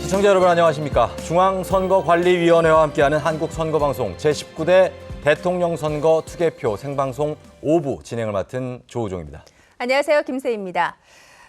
시청자 여러분 안녕하십니까. 중앙선거관리위원회와 함께하는 한국선거방송 제19대 대통령 선거 투개표 생방송 5부 진행을 맡은 조우종입니다. 안녕하세요. 김세희입니다.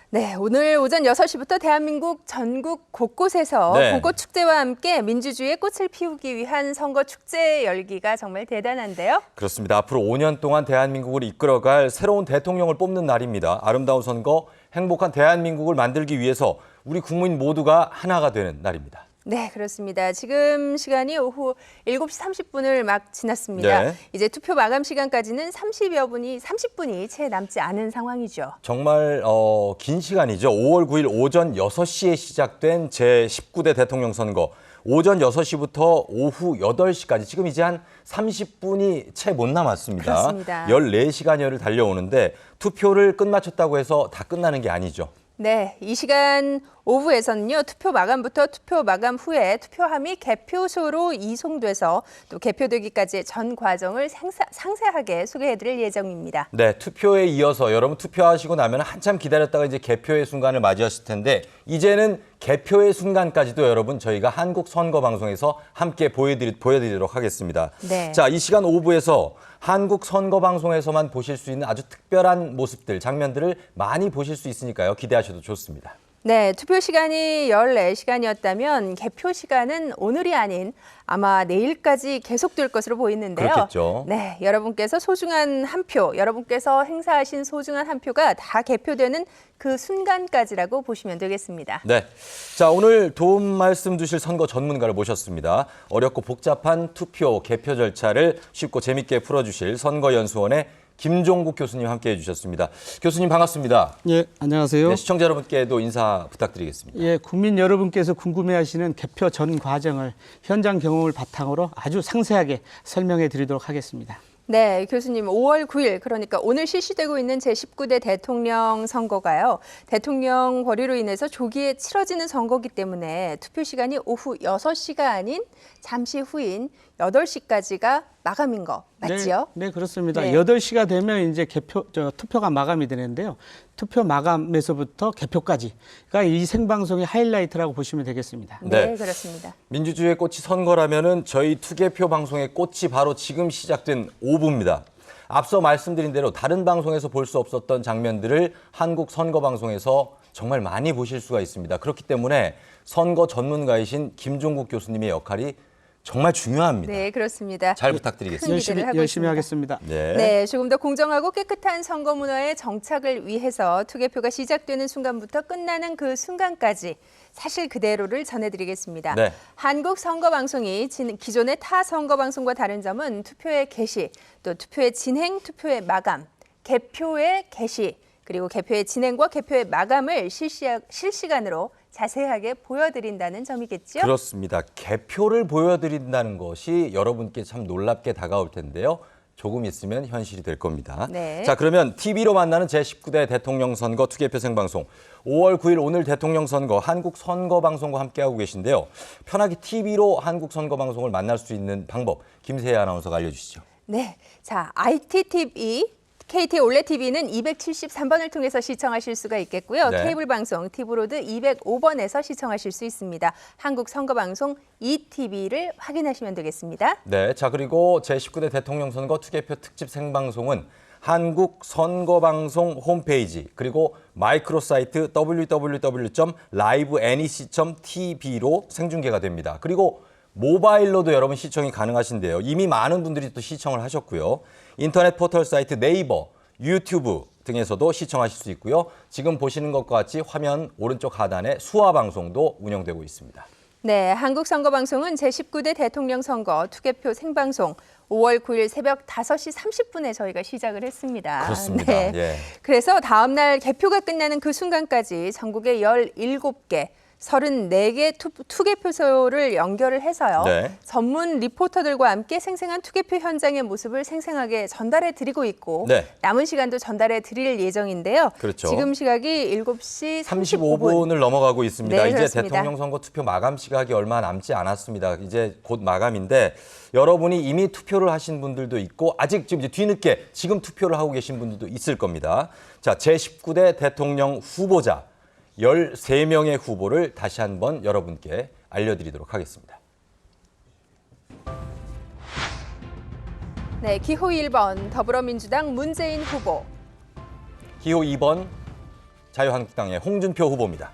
네, 오늘 오전 6시부터 대한민국 전국 곳곳에서 벚꽃축제와 함께 민주주의의 꽃을 피우기 위한 선거축제 열기가 정말 대단한데요. 그렇습니다. 앞으로 5년 동안 대한민국을 이끌어갈 새로운 대통령을 뽑는 날입니다. 아름다운 선거, 행복한 대한민국을 만들기 위해서 우리 국민 모두가 하나가 되는 날입니다. 네, 그렇습니다. 지금 시간이 오후 7시 30분을 막 지났습니다. 네. 이제 투표 마감 시간까지는 30분이 채 남지 않은 상황이죠. 정말 긴 시간이죠. 5월 9일 오전 6시에 시작된 제19대 대통령 선거. 오전 6시부터 오후 8시까지 지금 이제 한 30분이 채 못 남았습니다. 그렇습니다. 14시간여를 달려오는데 투표를 끝마쳤다고 해서 다 끝나는 게 아니죠. 네, 이 시간 오후에서는요, 투표 마감부터 투표 마감 후에 투표함이 개표소로 이송돼서 또 개표되기까지의 전 과정을 상세하게 소개해드릴 예정입니다. 네, 투표에 이어서 여러분 투표하시고 나면 한참 기다렸다가 이제 개표의 순간을 맞이하실 텐데 이제는 개표의 순간까지도 여러분 저희가 한국선거방송에서 함께 보여드리도록 하겠습니다. 네. 자, 이 시간 5부에서 한국선거방송에서만 보실 수 있는 아주 특별한 모습들, 장면들을 많이 보실 수 있으니까요. 기대하셔도 좋습니다. 네, 투표 시간이 14시간이었다면 개표 시간은 오늘이 아닌 아마 내일까지 계속될 것으로 보이는데요. 그렇겠죠. 네, 여러분께서 소중한 한 표, 여러분께서 행사하신 소중한 한 표가 다 개표되는 그 순간까지라고 보시면 되겠습니다. 네, 자 오늘 도움 말씀 주실 선거 전문가를 모셨습니다. 어렵고 복잡한 투표 개표 절차를 쉽고 재밌게 풀어주실 선거연수원의 김종국 교수님 함께해 주셨습니다. 교수님 반갑습니다. 예, 안녕하세요. 네, 시청자 여러분께도 인사 부탁드리겠습니다. 예, 국민 여러분께서 궁금해하시는 개표 전 과정을 현장 경험을 바탕으로 아주 상세하게 설명해 드리도록 하겠습니다. 네, 교수님 5월 9일 그러니까 오늘 실시되고 있는 제19대 대통령 선거가요. 대통령 권리로 인해서 조기에 치러지는 선거기 때문에 투표 시간이 오후 6시가 아닌 잠시 후인 8시까지가 마감인 거 맞지요? 네, 그렇습니다. 네. 8시가 되면 이제 투표가 마감이 되는데요. 투표 마감에서부터 개표까지가 이 생방송의 하이라이트라고 보시면 되겠습니다. 네, 네. 그렇습니다. 민주주의의 꽃이 선거라면은 저희 투개표 방송의 꽃이 바로 지금 시작된 5부입니다. 앞서 말씀드린 대로 다른 방송에서 볼 수 없었던 장면들을 한국 선거방송에서 정말 많이 보실 수가 있습니다. 그렇기 때문에 선거 전문가이신 김종국 교수님의 역할이 정말 중요합니다. 네, 그렇습니다. 잘 부탁드리겠습니다. 큰 기대를 하고 열심히 있습니다. 하겠습니다. 네, 조금 더 공정하고 깨끗한 선거 문화의 정착을 위해서 투개표가 시작되는 순간부터 끝나는 그 순간까지 사실 그대로를 전해드리겠습니다. 네. 한국 선거방송이 기존의 타 선거방송과 다른 점은 투표의 개시, 또 투표의 진행, 투표의 마감, 개표의 개시, 그리고 개표의 진행과 개표의 마감을 실시간으로 자세하게 보여드린다는 점이겠죠? 그렇습니다. 개표를 보여드린다는 것이 여러분께 참 놀랍게 다가올 텐데요. 조금 있으면 현실이 될 겁니다. 네. 자, 그러면 TV로 만나는 제19대 대통령 선거 투개표 생방송 5월 9일 오늘 대통령 선거 한국선거방송과 함께하고 계신데요. 편하게 TV로 한국선거방송을 만날 수 있는 방법 김세희 아나운서가 알려주시죠. 네, 자 ITTV, KT 올레TV는 273번을 통해서 시청하실 수가 있겠고요. 네. 케이블 방송 티브로드 205번에서 시청하실 수 있습니다. 한국 선거방송 ETV를 확인하시면 되겠습니다. 네, 자 그리고 제19대 대통령 선거 투개표 특집 생방송은 한국 선거방송 홈페이지 그리고 마이크로 사이트 www.livenec.tv로 생중계가 됩니다. 그리고 모바일로도 여러분 시청이 가능하신데요. 이미 많은 분들이 또 시청을 하셨고요. 인터넷 포털 사이트 네이버, 유튜브 등에서도 시청하실 수 있고요. 지금 보시는 것과 같이 화면 오른쪽 하단에 수화 방송도 운영되고 있습니다. 네, 한국 선거방송은 제19대 대통령 선거 투개표 생방송 5월 9일 새벽 5시 30분에 저희가 시작을 했습니다. 그렇습니다. 네. 예. 그래서 다음 날 개표가 끝나는 그 순간까지 전국의 17개 34개 투개표소를 연결을 해서요. 네. 전문 리포터들과 함께 생생한 투개표 현장의 모습을 생생하게 전달해 드리고 있고 네. 남은 시간도 전달해 드릴 예정인데요. 그렇죠. 지금 시각이 7시 35분. 35분을 넘어가고 있습니다. 네, 이제 그렇습니다. 대통령 선거 투표 마감 시각이 얼마 남지 않았습니다. 이제 곧 마감인데 여러분이 이미 투표를 하신 분들도 있고 아직 지금 이제 뒤늦게 지금 투표를 하고 계신 분들도 있을 겁니다. 자, 제19대 대통령 후보자 13명의 후보를 다시 한번 여러분께 알려드리도록 하겠습니다. 네, 기호 1번 더불어민주당 문재인 후보. 기호 2번 자유한국당의 홍준표 후보입니다.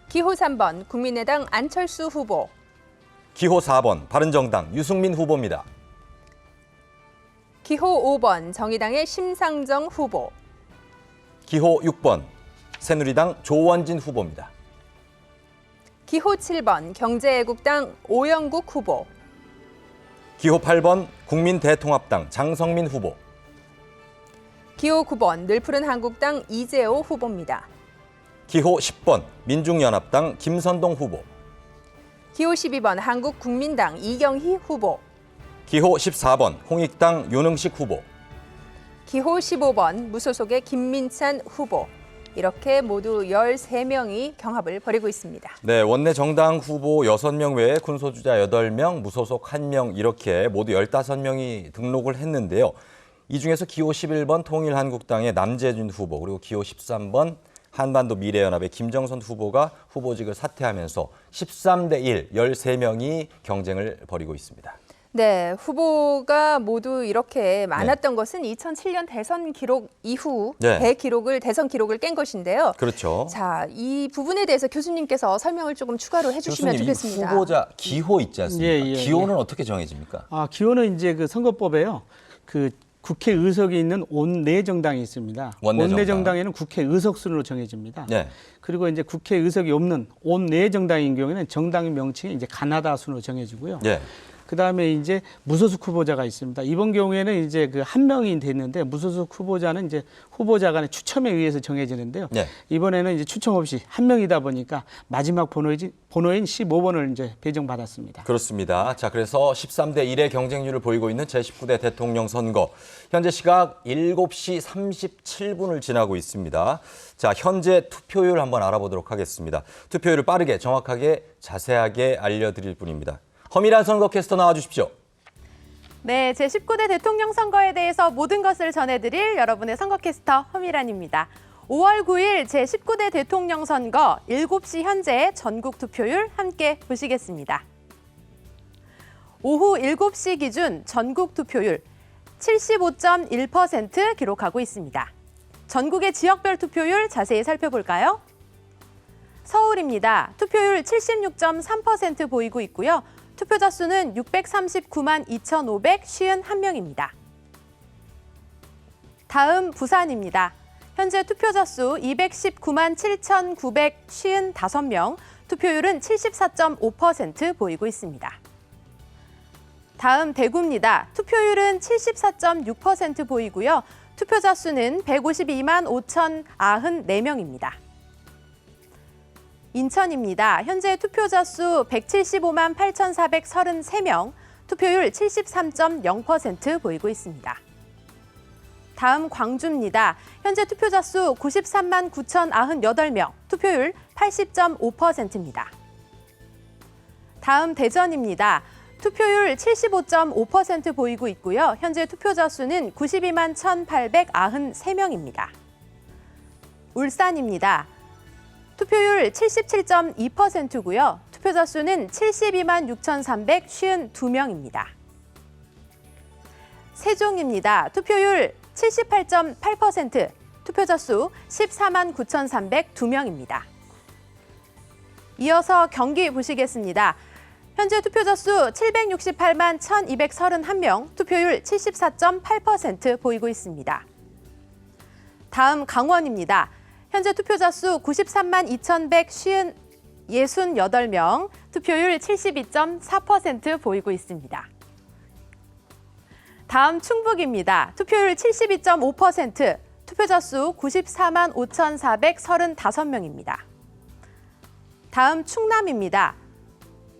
기호 3번 국민의당 안철수 후보. 기호 4번 바른정당 유승민 후보입니다. 기호 5번 정의당의 심상정 후보. 기호 6번 새누리당 조원진 후보입니다. 기호 7번 경제애국당 오영국 후보. 기호 8번 국민대통합당 장성민 후보. 기호 9번 늘푸른 한국당 이재호 후보입니다. 기호 10번 민중연합당 김선동 후보. 기호 12번 한국국민당 이경희 후보. 기호 14번 홍익당 윤응식 후보. 기호 15번 무소속의 김민찬 후보. 이렇게 모두 13명이 경합을 벌이고 있습니다. 네, 원내 정당 후보 6명 외에 군소주자 8명, 무소속 1명 이렇게 모두 15명이 등록을 했는데요. 이 중에서 기호 11번 통일한국당의 남재준 후보 그리고 기호 13번 한반도 미래연합의 김정선 후보가 후보직을 사퇴하면서 13대 1, 13명이 경쟁을 벌이고 있습니다. 네, 후보가 모두 이렇게 많았던 것은 2007년 대선 기록 이후 대선 기록을 깬 것인데요. 그렇죠. 자, 이 부분에 대해서 교수님께서 설명을 조금 추가로 해주시면 교수님, 좋겠습니다. 후보자 기호 있지 않습니까? 기호는 예. 어떻게 정해집니까? 기호는 이제 그 선거법에요. 그 국회 의석이 있는 원내 정당이 있습니다. 원내 정당에는 국회 의석 순으로 정해집니다. 네. 그리고 이제 국회 의석이 없는 원내 정당인 경우에는 정당의 명칭이 이제 가나다 순으로 정해지고요. 네. 그다음에 이제 무소속 후보자가 있습니다. 이번 경우에는 이제 그 한 명이 됐는데 무소속 후보자는 이제 후보자 간의 추첨에 의해서 정해지는데요. 네. 이번에는 이제 추첨 없이 한 명이다 보니까 마지막 번호인 15번을 이제 배정받았습니다. 그렇습니다. 자, 그래서 13대 1의 경쟁률을 보이고 있는 제19대 대통령 선거. 현재 시각 7시 37분을 지나고 있습니다. 자, 현재 투표율 한번 알아보도록 하겠습니다. 투표율을 빠르게, 정확하게, 자세하게 알려드릴 분입니다. 허미란 선거캐스터 나와주십시오. 네, 제19대 대통령 선거에 대해서 모든 것을 전해드릴 여러분의 선거캐스터 허미란입니다. 5월 9일 제19대 대통령 선거 7시 현재 전국 투표율 함께 보시겠습니다. 오후 7시 기준 전국 투표율 75.1% 기록하고 있습니다. 전국의 지역별 투표율 자세히 살펴볼까요? 서울입니다. 투표율 76.3% 보이고 있고요. 투표자 수는 639만 2,551명입니다. 다음 부산입니다. 현재 투표자 수 219만 7,955명, 투표율은 74.5% 보이고 있습니다. 다음 대구입니다. 투표율은 74.6% 보이고요. 투표자 수는 152만 5,094명입니다. 인천입니다. 현재 투표자 수 175만 8,433명, 투표율 73.0% 보이고 있습니다. 다음 광주입니다. 현재 투표자 수 93만 9,098명, 투표율 80.5%입니다. 다음 대전입니다. 투표율 75.5% 보이고 있고요. 현재 투표자 수는 92만 1,893명입니다. 울산입니다. 투표율 77.2%고요. 투표자 수는 72만 6,352명입니다. 세종입니다. 투표율 78.8%, 투표자 수 14만 9,302명입니다. 이어서 경기 보시겠습니다. 현재 투표자 수 768만 1,231명, 투표율 74.8% 보이고 있습니다. 다음 강원입니다. 현재 투표자 수 93만 2,168명, 투표율 72.4% 보이고 있습니다. 다음 충북입니다. 투표율 72.5%, 투표자 수 94만 5,435명입니다. 다음 충남입니다.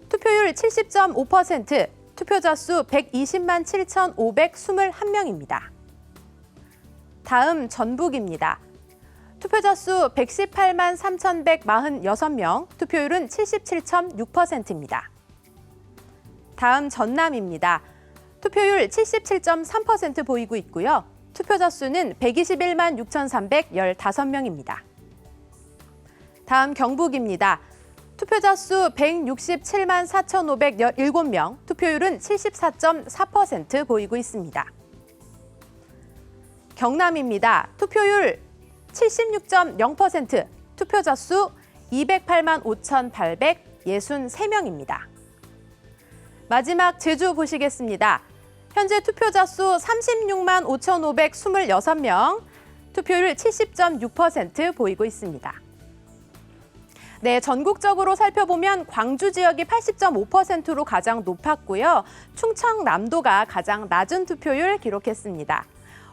투표율 70.5%, 투표자 수 120만 7,521명입니다. 다음 전북입니다. 투표자 수 118만 3,146명, 투표율은 77.6%입니다. 다음 전남입니다. 투표율 77.3% 보이고 있고요. 투표자 수는 121만 6,315명입니다. 다음 경북입니다. 투표자 수 167만 4,517명, 투표율은 74.4% 보이고 있습니다. 경남입니다. 투표율 76.0%, 투표자 수 208만 5,863명입니다. 마지막 제주 보시겠습니다. 현재 투표자 수 36만 5,526명, 투표율 70.6% 보이고 있습니다. 네, 전국적으로 살펴보면 광주 지역이 80.5%로 가장 높았고요. 충청남도가 가장 낮은 투표율 기록했습니다.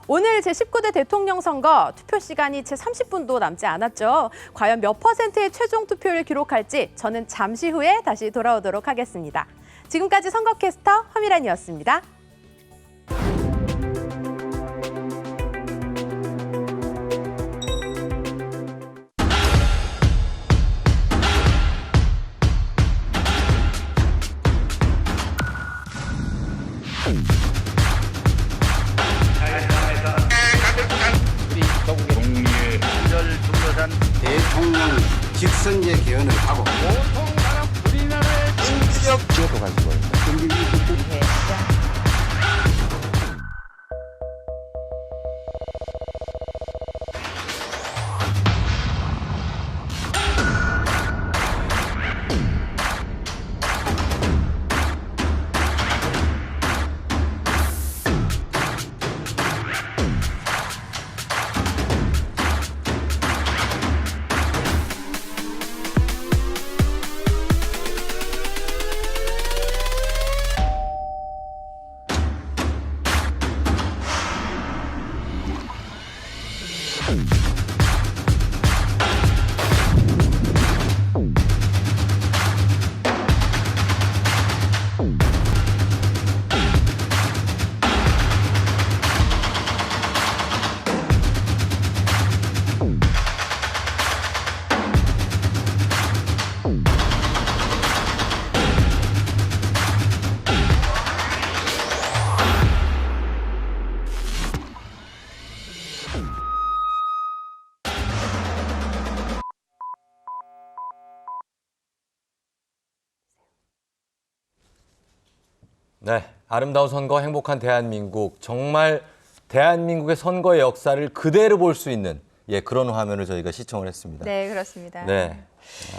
오늘 제19대 대통령 선거 투표 시간이 채 30분도 남지 않았죠. 과연 몇 %의 최종 투표율을 기록할지 저는 잠시 후에 다시 돌아오도록 하겠습니다. 지금까지 선거캐스터 허미란이었습니다. 대통령 직선제 개헌을 하고 인지적 지역도 가지고 네, 아름다운 선거, 행복한 대한민국. 정말 대한민국의 선거의 역사를 그대로 볼 수 있는 그런 화면을 저희가 시청을 했습니다. 네, 그렇습니다. 네,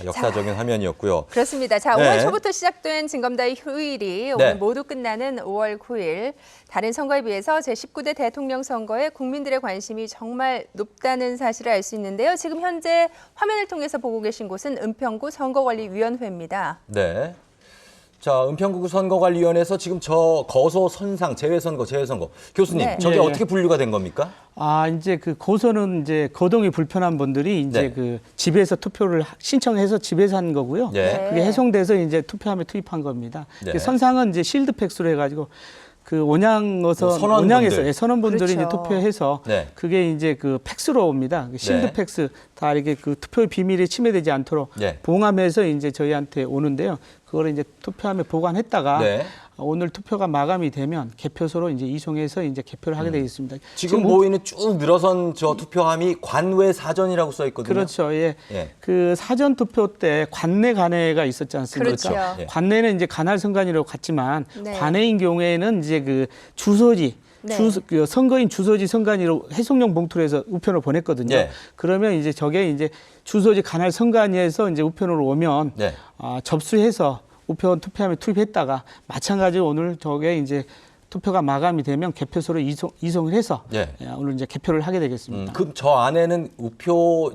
역사적인 화면이었고요. 그렇습니다. 자, 네. 5월 초부터 시작된 징검다리 휴일이 오늘 모두 끝나는 5월 9일. 다른 선거에 비해서 제19대 대통령 선거에 국민들의 관심이 정말 높다는 사실을 알 수 있는데요. 지금 현재 화면을 통해서 보고 계신 곳은 은평구 선거관리위원회입니다. 네. 자, 은평구 선거관리위원회에서 지금 저 거소, 선상, 재외선거. 교수님, 네. 저게 예, 예. 어떻게 분류가 된 겁니까? 이제 그 고소는 이제 거동이 불편한 분들이 이제 네. 그 집에서 투표를 신청해서 집에서 한 거고요. 네. 그게 해송돼서 이제 투표함에 투입한 겁니다. 네. 선상은 이제 실드 팩스로 해가지고 그 온양에서 선원분들. 온양에서 선원분들이 그렇죠. 이제 투표해서 네. 그게 이제 그 팩스로 옵니다. 그 실드 네. 팩스 다 이렇게 그 투표의 비밀이 침해되지 않도록 네. 봉함해서 이제 저희한테 오는데요. 그거를 이제 투표함에 보관했다가 네. 오늘 투표가 마감이 되면 개표소로 이제 이송해서 이제 개표를 하게 되어 있습니다. 지금 보이는 쭉 늘어선 저 투표함이 관외 사전이라고 써 있거든요. 그렇죠. 예. 예. 그 사전 투표 때 관내가 있었지 않습니까? 그렇죠. 예. 관내는 이제 관할 선관위라고 갔지만 네. 관내인 경우에는 이제 그 주소지 네. 그 선거인 주소지 선관위로 해송용 봉투로 해서 우편을 보냈거든요. 예. 그러면 이제 저게 이제 주소지 관할 선관위에서 이제 우편으로 오면 네. 접수해서 우편 투표함에 투입했다가 마찬가지로 오늘 저게 이제 투표가 마감이 되면 개표소로 이송을 해서 예. 오늘 이제 개표를 하게 되겠습니다. 그럼 저 안에는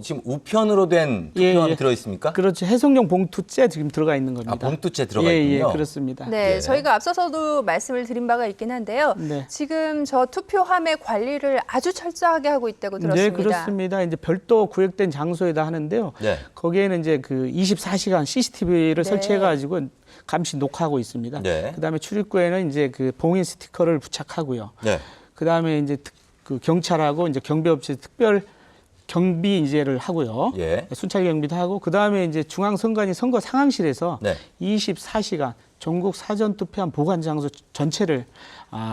지금 우편으로 된 투표함이 들어 있습니까? 그렇죠. 해송용 봉투째 지금 들어가 있는 겁니다. 봉투째 들어가 예, 있군요. 예, 그렇습니다. 네, 예. 저희가 앞서서도 말씀을 드린 바가 있긴 한데요. 네. 지금 저 투표함의 관리를 아주 철저하게 하고 있다고 들었습니다. 네, 그렇습니다. 이제 별도 구역된 장소에다 하는데요. 네. 거기에는 이제 그 24시간 CCTV를 네. 설치해가지고 감시 녹화하고 있습니다. 네. 그다음에 출입구에는 이제 그 봉인 스티커를 부착하고요. 네. 그다음에 이제 그 경찰하고 이제 경비업체 특별 경비 인제를 하고요. 예. 순찰 경비도 하고 그다음에 이제 중앙선관위 선거 상황실에서 네. 24시간 전국 사전 투표함 보관 장소 전체를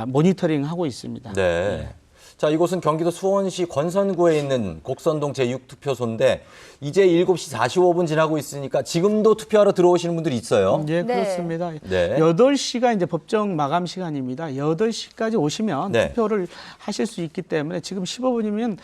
모니터링하고 있습니다. 네. 자, 이곳은 경기도 수원시 권선구에 있는 곡선동 제6투표소인데 이제 7시 45분 지나고 있으니까 지금도 투표하러 들어오시는 분들이 있어요. 예, 네. 그렇습니다. 네. 8시가 이제 법정 마감 시간입니다. 8시까지 오시면 네. 투표를 하실 수 있기 때문에 지금 15분이면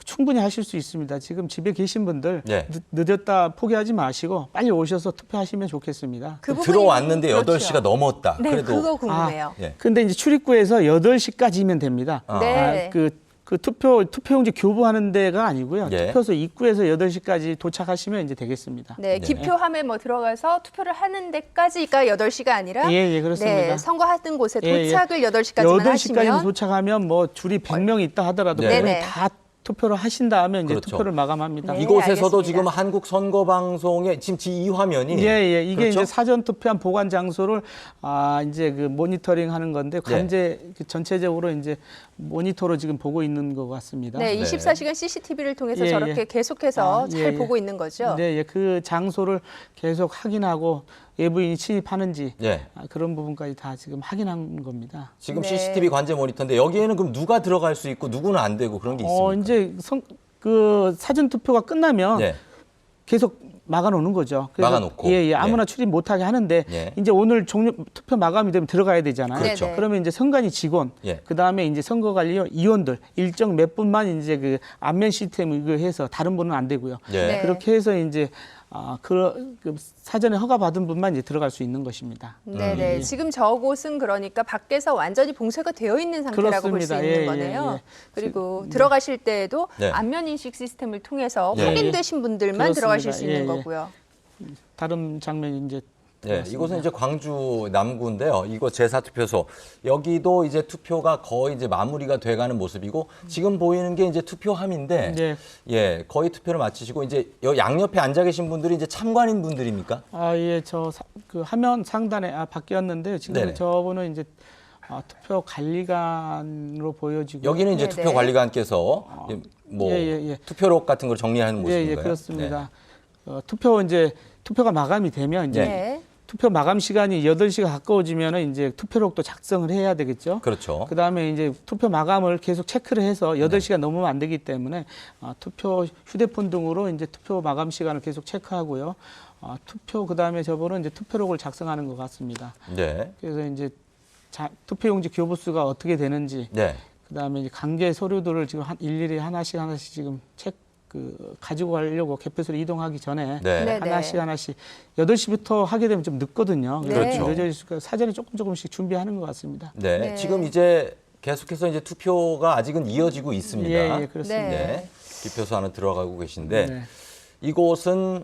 충분히 하실 수 있습니다. 지금 집에 계신 분들 네. 늦었다 포기하지 마시고 빨리 오셔서 투표하시면 좋겠습니다. 그 부분이- 들어왔는데 그렇죠. 8시가 넘었다. 네, 그래도 그거 궁금해요. 예. 근데 이제 출입구에서 8시까지면 됩니다. 네. 그 투표용지 교부하는 데가 아니고요. 예. 투표소 입구에서 8시까지 도착하시면 이제 되겠습니다. 네, 네. 기표함에 뭐 들어가서 투표를 하는 데까지가 8시가 아니라 예, 그렇습니다. 네, 선거하는 곳에 예, 예. 도착을 8시까지만 8시까지 하시면 도착하면 뭐 줄이 100명 있다 하더라도 네. 그거는 네네. 다 투표를 하신 다음에 이제 그렇죠. 투표를 마감합니다. 네. 이곳에서도 알겠습니다. 지금 한국 선거 방송의 지금 이 화면이 이게 그렇죠? 이제 사전 투표한 보관 장소를 이제 그 모니터링 하는 건데 관제 전체적으로 이제 모니터로 지금 보고 있는 것 같습니다. 네, 네. 24시간 CCTV를 통해서 예, 저렇게 예. 계속해서 잘 보고 있는 거죠. 네, 그 장소를 계속 확인하고 외부인이 침입하는지 예. 그런 부분까지 다 지금 확인한 겁니다. 지금 네. CCTV 관제 모니터인데 여기에는 그럼 누가 들어갈 수 있고 누구는 안 되고 그런 게 있습니까? 이제 그 사전 투표가 끝나면 네. 계속 막아놓는 거죠. 그래서 막아놓고. 아무나 예. 출입 못하게 하는데 예. 이제 오늘 투표 마감이 되면 들어가야 되잖아요. 그렇죠. 네네. 그러면 이제 선관위 직원, 예. 그 다음에 이제 선거관리위원들 일정 몇 분만 이제 그 안면 시스템 이거 해서 다른 분은 안 되고요. 예. 네. 그렇게 해서 이제 그 사전에 허가 받은 분만 이제 들어갈 수 있는 것입니다. 네네. 지금 저곳은 그러니까 밖에서 완전히 봉쇄가 되어 있는 상태라고 볼 수 그렇습니다. 있는 예, 거네요. 예. 그리고 들어가실 때에도 네. 안면 인식 시스템을 통해서 예. 확인되신 분들만 들어가실 수 있는 그렇습니다. 예, 예. 거고요. 다른 장면이 이제 네, 들어갔습니다. 이곳은 이제 광주 남구인데요. 이곳 제4투표소. 여기도 이제 투표가 거의 이제 마무리가 돼가는 모습이고 지금 보이는 게 이제 투표함인데 네. 예, 거의 투표를 마치시고 이제 양옆에 앉아 계신 분들이 이제 참관인 분들입니까? 예, 그 화면 상단에 바뀌었는데요. 지금 네네. 저분은 이제 투표 관리관으로 보여지고 여기는 이제 네네. 투표관리관께서 뭐 예. 투표록 같은 걸 정리하는 모습인가요? 예, 그렇습니다. 투표가 마감이 되면 이제 네. 투표 마감 시간이 8시가 가까워지면은 이제 투표록도 작성을 해야 되겠죠. 그렇죠. 그다음에 이제 투표 마감을 계속 체크를 해서 8시가 넘으면 안 되기 때문에 투표 휴대폰 등으로 이제 투표 마감 시간을 계속 체크하고요. 그다음에 저번은 이제 투표록을 작성하는 것 같습니다. 네. 그래서 이제 투표용지 교부수가 어떻게 되는지, 네. 그다음에 이제 관계 서류들을 지금 일일이 하나씩 지금 가지고 가려고 개표소로 이동하기 전에 네. 네. 하나씩 8시부터 하게 되면 좀 늦거든요. 네. 그렇죠. 늦어지니까 사전에 조금씩 준비하는 것 같습니다. 네. 네. 지금 이제 계속해서 이제 투표가 아직은 이어지고 있습니다. 예, 그렇습니다. 네. 기표소 안에 들어가고 계신데 네. 이곳은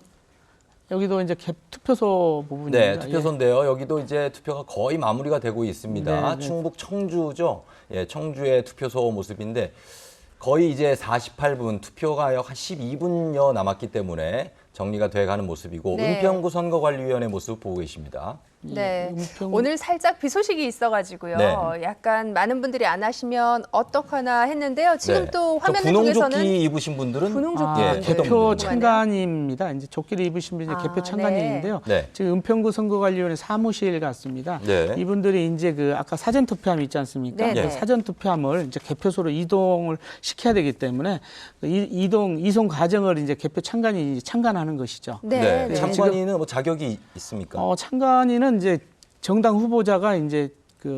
여기도 이제 투표소 부분입니다. 네, 투표소인데요. 여기도 이제 투표가 거의 마무리가 되고 있습니다. 네, 네. 충북 청주죠. 예, 청주의 투표소 모습인데 거의 이제 48분 투표가 약 한 12분여 남았기 때문에 정리가 돼가는 모습이고 네. 은평구 선거관리위원회 모습 보고 계십니다. 네. 은평- 오늘 살짝 비 소식이 있어가지고요. 네. 약간 많은 분들이 안 하시면 어떡하나 했는데요. 지금 네. 또 저 화면을 통해서는 분홍조끼 입으신 분들은 분홍조끼 예, 분들. 어떤 개표 분들인가요? 참관입니다. 이제 조끼를 입으신 분이 개표 참관인인데요. 네. 지금 은평구 선거관리위원회 사무실 같습니다. 네. 이분들이 이제 아까 사전 투표함 있지 않습니까? 네, 네. 사전 투표함을 이제 개표소로 이동을 시켜야 되기 때문에 이송 과정을 이제 개표 참관이 참관하는 것이죠. 네. 네. 참관인은 뭐 자격이 있습니까? 참관인은 이제 정당 후보자가 이제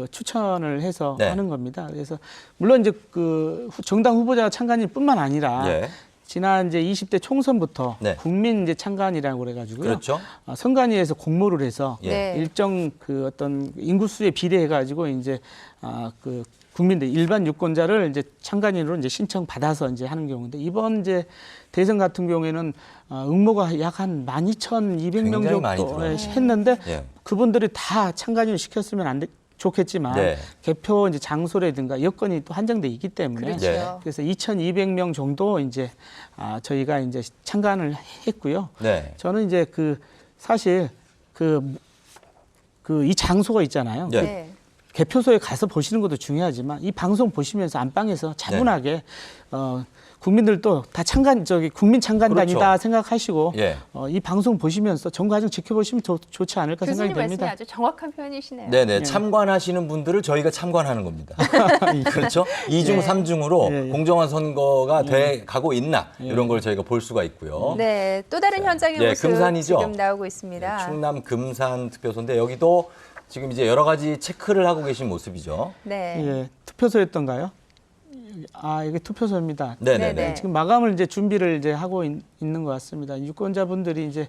추천을 해서 네. 하는 겁니다. 그래서 물론 이제 정당 후보자 참관인뿐만 아니라 예. 지난 이제 20대 총선부터 네. 국민 이제 참관이라고 그래가지고요. 그렇죠. 선관위에서 공모를 해서 예. 네. 일정 어떤 인구수에 비례해가지고 이제 국민들 일반 유권자를 이제 참관인으로 이제 신청 받아서 이제 하는 경우인데 이번 이제 대선 같은 경우에는 응모가 약 한 12,200명 굉장히 많이 정도 들어요. 했는데 예. 그분들이 다 참관인을 시켰으면 좋겠지만 네. 개표 이제 장소라든가 여건이 또 한정돼 있기 때문에 그렇죠. 네. 그래서 2,200명 정도 이제 저희가 이제 참관을 했고요. 네. 저는 이제 사실 이 장소가 있잖아요. 네. 네. 개표소에 가서 보시는 것도 중요하지만 이 방송 보시면서 안방에서 차분하게 국민들도 다 국민 창간단이다 그렇죠. 생각하시고 예. 이 방송 보시면서 전 과정 지켜보시면 좋지 않을까 생각이 교수님 말씀이 됩니다. 아주 정확한 표현이시네요. 네네. 참관하시는 분들을 저희가 참관하는 겁니다. 그렇죠? 2중, 네. 3중으로 예, 예. 공정한 선거가 돼 가고 있나 이런 걸 저희가 볼 수가 있고요. 네, 또 다른 현장의 예, 모습 금산이죠? 지금 나오고 있습니다. 네, 충남 금산 투표소인데 여기도 지금 이제 여러 가지 체크를 하고 계신 모습이죠. 네. 예, 투표소였던가요? 이게 투표소입니다. 네네네. 네네. 지금 마감을 이제 준비를 이제 하고 있는 것 같습니다. 유권자분들이 이제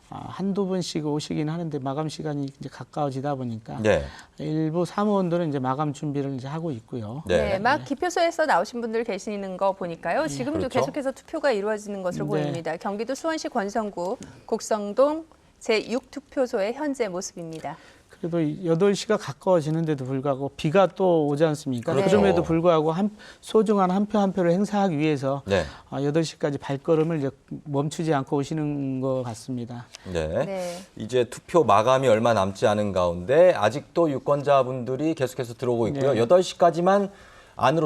한두 번씩 오시긴 하는데 마감 시간이 이제 가까워지다 보니까 네. 일부 사무원들은 이제 마감 준비를 이제 하고 있고요. 네, 막 기표소에서 나오신 분들 계시는 거 보니까요. 지금도 그렇죠. 계속해서 투표가 이루어지는 것으로 네. 보입니다. 경기도 수원시 권성구 곡성동 제6투표소의 현재 모습입니다. 그래도 8시가 가까워지는데도 불구하고 비가 또 오지 않습니까? 그렇죠. 그럼에도 불구하고 소중한 한 표 한 표를 행사하기 위해서 네. 8시까지 발걸음을 이제 멈추지 않고 오시는 것 같습니다. 네. 네. 이제 투표 마감이 얼마 남지 않은 가운데 아직도 유권자분들이 계속해서 들어오고 있고요. 네. 8시까지만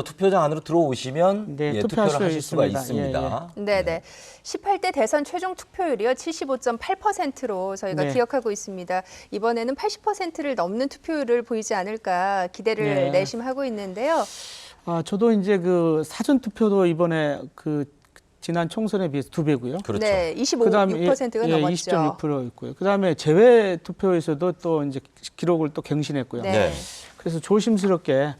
투표장 안으로 들어오시면 네, 예, 투표할 투표를 수 하실 수가 있습니다. 있습니다. 네네. 18대 대선 최종 투표율이요. 75.8%로 저희가 네. 기억하고 있습니다. 이번에는 80%를 넘는 투표율을 보이지 않을까 기대를 네. 내심하고 있는데요. 저도 이제 그 사전 투표도 이번에 그 지난 총선에 비해서 2배고요. 그렇죠. 네, 25%가 넘었죠. 20.6% 있고요. 그다음에 제외 투표에서도 또 이제 기록을 또 경신했고요. 네. 네. 그래서 조심스럽게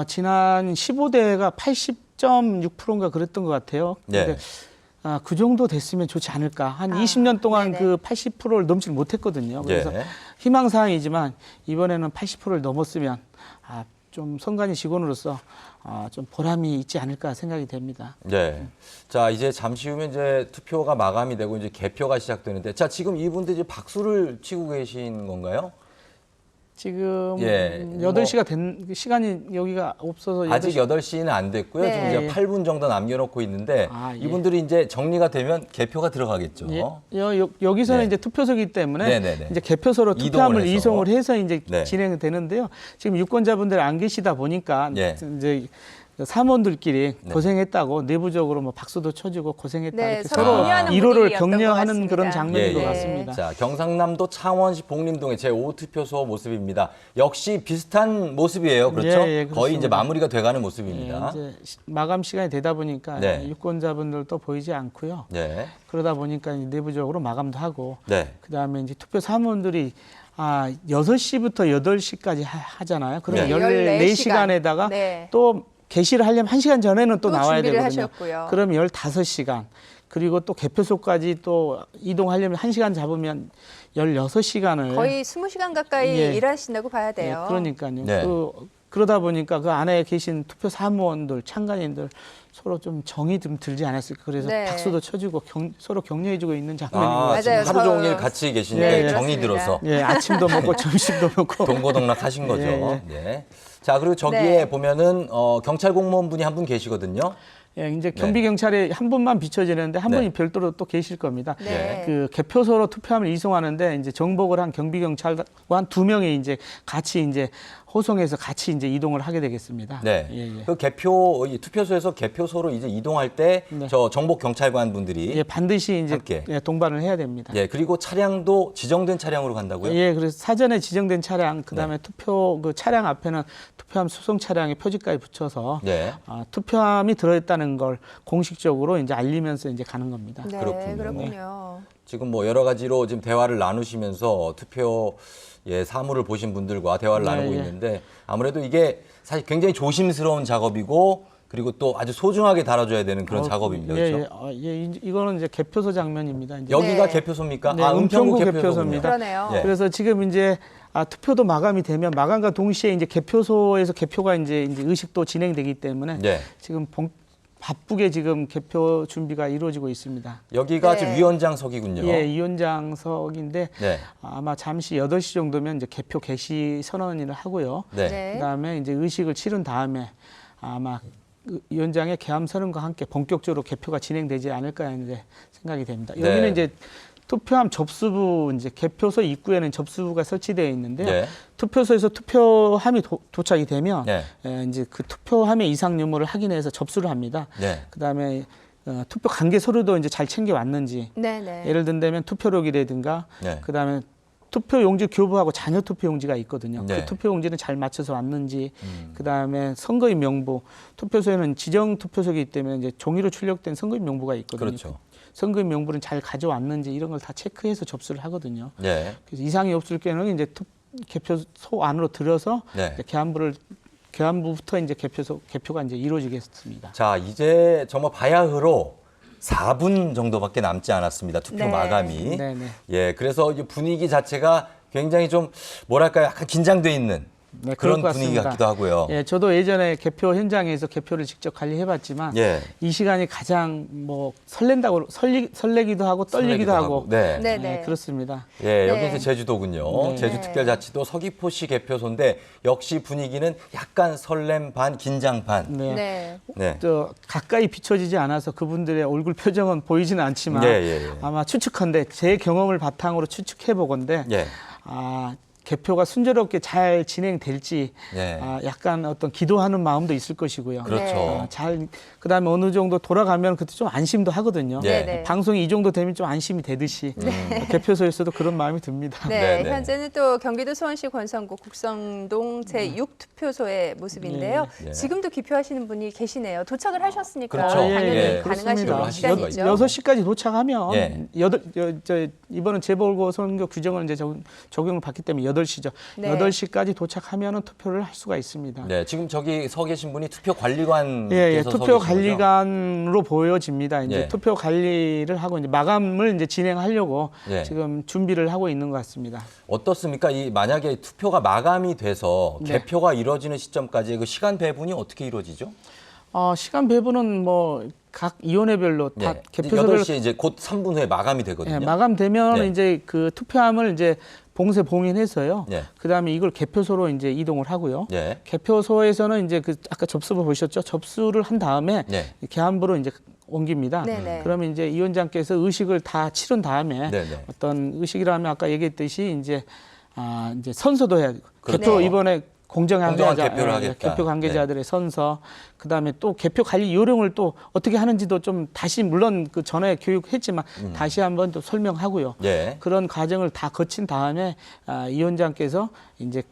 지난 15대가 80.6%인가 그랬던 것 같아요. 네. 근데 그 정도 됐으면 좋지 않을까. 한 20년 동안 네네. 그 80%를 넘지 못했거든요. 그래서 네. 희망사항이지만 이번에는 80%를 넘었으면 좀 선관위 직원으로서 좀 보람이 있지 않을까 생각이 됩니다. 네. 자, 이제 잠시 후면 이제 투표가 마감이 되고 이제 개표가 시작되는데 자, 지금 이분들 이제 박수를 치고 계신 건가요? 지금 예, 8시가 된 시간이 여기가 없어서 아직 8시 8시는 안 됐고요. 네. 지금 이제 8분 정도 남겨놓고 있는데 예. 이분들이 이제 정리가 되면 개표가 들어가겠죠. 여기서는 네. 이제 투표소이기 때문에 네네네. 이제 개표소로 이동을 투표함을 해서. 이송을 해서 이제 네. 진행되는데요. 지금 유권자분들이 안 계시다 보니까 예. 이제 사무원들끼리 네. 고생했다고 내부적으로 뭐 박수도 쳐주고 고생했다 네, 이렇게 서로 서로 격려하는 위로를 분위기였던 것 격려하는 같습니다. 그런 장면인 예, 것 예. 같습니다. 자, 경상남도 창원시 복림동의 제5투표소 모습입니다. 역시 비슷한 모습이에요. 그렇죠? 예, 예, 거의 이제 그렇습니다. 마무리가 돼가는 예, 모습입니다. 이제 마감 시간이 되다 보니까 네. 유권자분들도 보이지 않고요. 네. 그러다 보니까 내부적으로 마감도 하고 네. 그다음에 이제 투표 사무원들이 6시부터 8시까지 하잖아요. 그러면 네. 14시간에다가 네. 또 개시를 하려면 1시간 전에는 또 또 나와야 준비를 되거든요. 하셨고요. 그럼 15시간. 그리고 또 개표소까지 또 이동하려면 1시간 잡으면 16시간을 거의 20시간 가까이 예. 일하신다고 봐야 돼요. 그러니까요. 네. 그러다 보니까 그 안에 계신 투표 사무원들, 참관인들 서로 좀 정이 좀 들지 않았을까. 그래서 네. 박수도 쳐주고 서로 격려해주고 있는 장면인 것 아, 같습니다. 지금 맞아요. 하루 종일 같이 계시니까 네, 정이 그렇습니다. 들어서 예, 아침도 먹고 점심도 먹고 동고동락 하신 거죠. 예, 네. 자, 그리고 저기에 네. 보면은 경찰 공무원분이 한 분 계시거든요. 예, 이제 경비 경찰에 한 분만 비춰지는데 한 네. 분이 별도로 또 계실 겁니다. 네. 그 개표소로 투표함을 이송하는데 이제 정복을 한 경비 경찰과 한 2명이 이제 같이 이제 호송해서 같이 이제 이동을 하게 되겠습니다. 네. 예, 예. 그 이 투표소에서 개표소로 이제 이동할 때 네. 저 정복 경찰관 분들이 예, 반드시 이제 함께. 동반을 해야 됩니다. 예, 그리고 차량도 지정된 차량으로 간다고요? 예, 그래서 사전에 지정된 차량, 그다음에 네. 투표 그 차량 앞에는 투표함 수송 차량에 표지까지 붙여서 네. 투표함이 들어있다는 걸 공식적으로 이제 알리면서 이제 가는 겁니다. 네, 그렇군요. 그렇군요. 지금 뭐 여러 가지로 지금 대화를 나누시면서 투표 사무를 보신 분들과 대화를 네, 나누고 예. 있는데 아무래도 이게 사실 굉장히 조심스러운 작업이고 그리고 또 아주 소중하게 다뤄줘야 되는 그런 작업입니다. 예, 그렇죠? 이거는 이제 개표소 장면입니다. 이제. 여기가 네. 개표소입니까? 네, 은평구 은평구 개표소입니다. 개표소입니다. 그러네요. 예. 그래서 지금 이제 투표도 마감이 되면 마감과 동시에 이제 개표소에서 개표가 이제 의식도 진행되기 때문에 네. 지금 바쁘게 지금 개표 준비가 이루어지고 있습니다. 여기가 네. 지금 위원장석이군요. 예, 위원장석인데 네. 아마 잠시 8시 정도면 이제 개표 개시 선언을 하고요. 네. 네. 그다음에 이제 의식을 치른 다음에 아마 위원장의 개함 선언과 함께 본격적으로 개표가 진행되지 않을까 이제 생각이 됩니다. 네. 여기는 이제 투표함 접수부 이제 개표소 입구에는 접수부가 설치되어 있는데요. 네. 투표소에서 투표함이 도착이 되면 네. 이제 그 투표함의 이상 유무를 확인해서 접수를 합니다. 네. 그다음에 투표 관계 서류도 이제 잘 챙겨 왔는지 네네. 예를 든다면 투표록이라든가 네. 그다음에 투표 용지 교부하고 잔여 투표 용지가 있거든요. 네. 그 투표 용지는 잘 맞춰서 왔는지, 그다음에 선거인 명부, 투표소에는 지정 투표소이기 때문에 이제 종이로 출력된 선거인 명부가 있거든요. 그렇죠. 선거인 명부는 잘 가져왔는지 이런 걸 다 체크해서 접수를 하거든요. 네. 그래서 이상이 없을 경우는 이제 개표소 안으로 들어서 네. 이제 개함부부터 이제 개표가 이제 이루어지겠습니다. 자, 이제 정말 바야흐로 4분 정도밖에 남지 않았습니다. 투표 네. 마감이. 네네. 예, 그래서 이제 분위기 자체가 굉장히 좀 뭐랄까요, 약간 긴장돼 있는 네, 그런 그럴 것 분위기 같습니다. 같기도 하고요. 예, 저도 예전에 개표 현장에서 개표를 직접 관리해봤지만 예. 이 시간이 가장 뭐 설레기도 하고 떨리기도 하고 네. 네네. 그렇습니다. 예, 네. 여기는 제주도군요. 네. 제주특별자치도 서귀포시 개표소인데 역시 분위기는 약간 설렘 반, 긴장 반. 네. 네. 네. 저 가까이 비춰지지 않아서 그분들의 얼굴 표정은 보이지는 않지만 예, 예, 예. 아마 추측한데 제 경험을 바탕으로 추측해 보건데 예. 개표가 순조롭게 잘 진행될지 예. 약간 어떤 기도하는 마음도 있을 것이고요. 그렇죠. 네. 잘 그다음에 어느 정도 돌아가면 그때 좀 안심도 하거든요. 네. 네네. 방송이 이 정도 되면 좀 안심이 되듯이 개표소에서도 그런 마음이 듭니다. 네, 네. 현재는 또 경기도 수원시 권성구 국성동 제6투표소의 모습인데요. 예. 지금도 기표하시는 분이 계시네요. 도착을 하셨으니까 그렇죠. 당연히 예, 가능하신 그렇습니다. 시간이죠. 6시까지 도착하면 예. 이번은 재보궐선거 규정을 이제 적용을 받기 때문에 8시죠. 네. 8시까지 도착하면은 투표를 할 수가 있습니다. 네, 지금 저기 서 계신 분이 투표 관리관께서 예, 서 투표 계신 거죠? 관리관으로 보여집니다. 이제 예. 투표 관리를 하고 이제 마감을 이제 진행하려고 예. 지금 준비를 하고 있는 것 같습니다. 어떻습니까? 이 만약에 투표가 마감이 돼서 네. 개표가 이루어지는 시점까지 그 시간 배분이 어떻게 이루어지죠? 시간 배분은 뭐 각 위원회별로 다 네. 개표소별로 8시에 이제 곧 3분 후에 마감이 되거든요. 예, 마감되면 네. 이제 그 투표함을 이제 봉쇄 봉인해서요. 네. 그다음에 이걸 개표소로 이제 이동을 하고요. 네. 개표소에서는 이제 그 아까 접수부 보셨죠? 접수를 한 다음에 네. 개함부로 이제 옮깁니다. 네네. 그러면 이제 위원장께서 의식을 다 치른 다음에 네네. 어떤 의식이라면 아까 얘기했듯이 이제 이제 선서도 해야 되고 그렇죠. 개표 네. 이번에 공정한 공정한 개표를 하겠다. 개표 관계자들의 선서, 그다음에 또 개표 관리 요령을 또 어떻게 하는지도 좀 다시 물론 그 전에 교육했지만 다시 한번 또 설명하고요. 예. 그런 과정을 다 거친 다음에 위원장께서 이제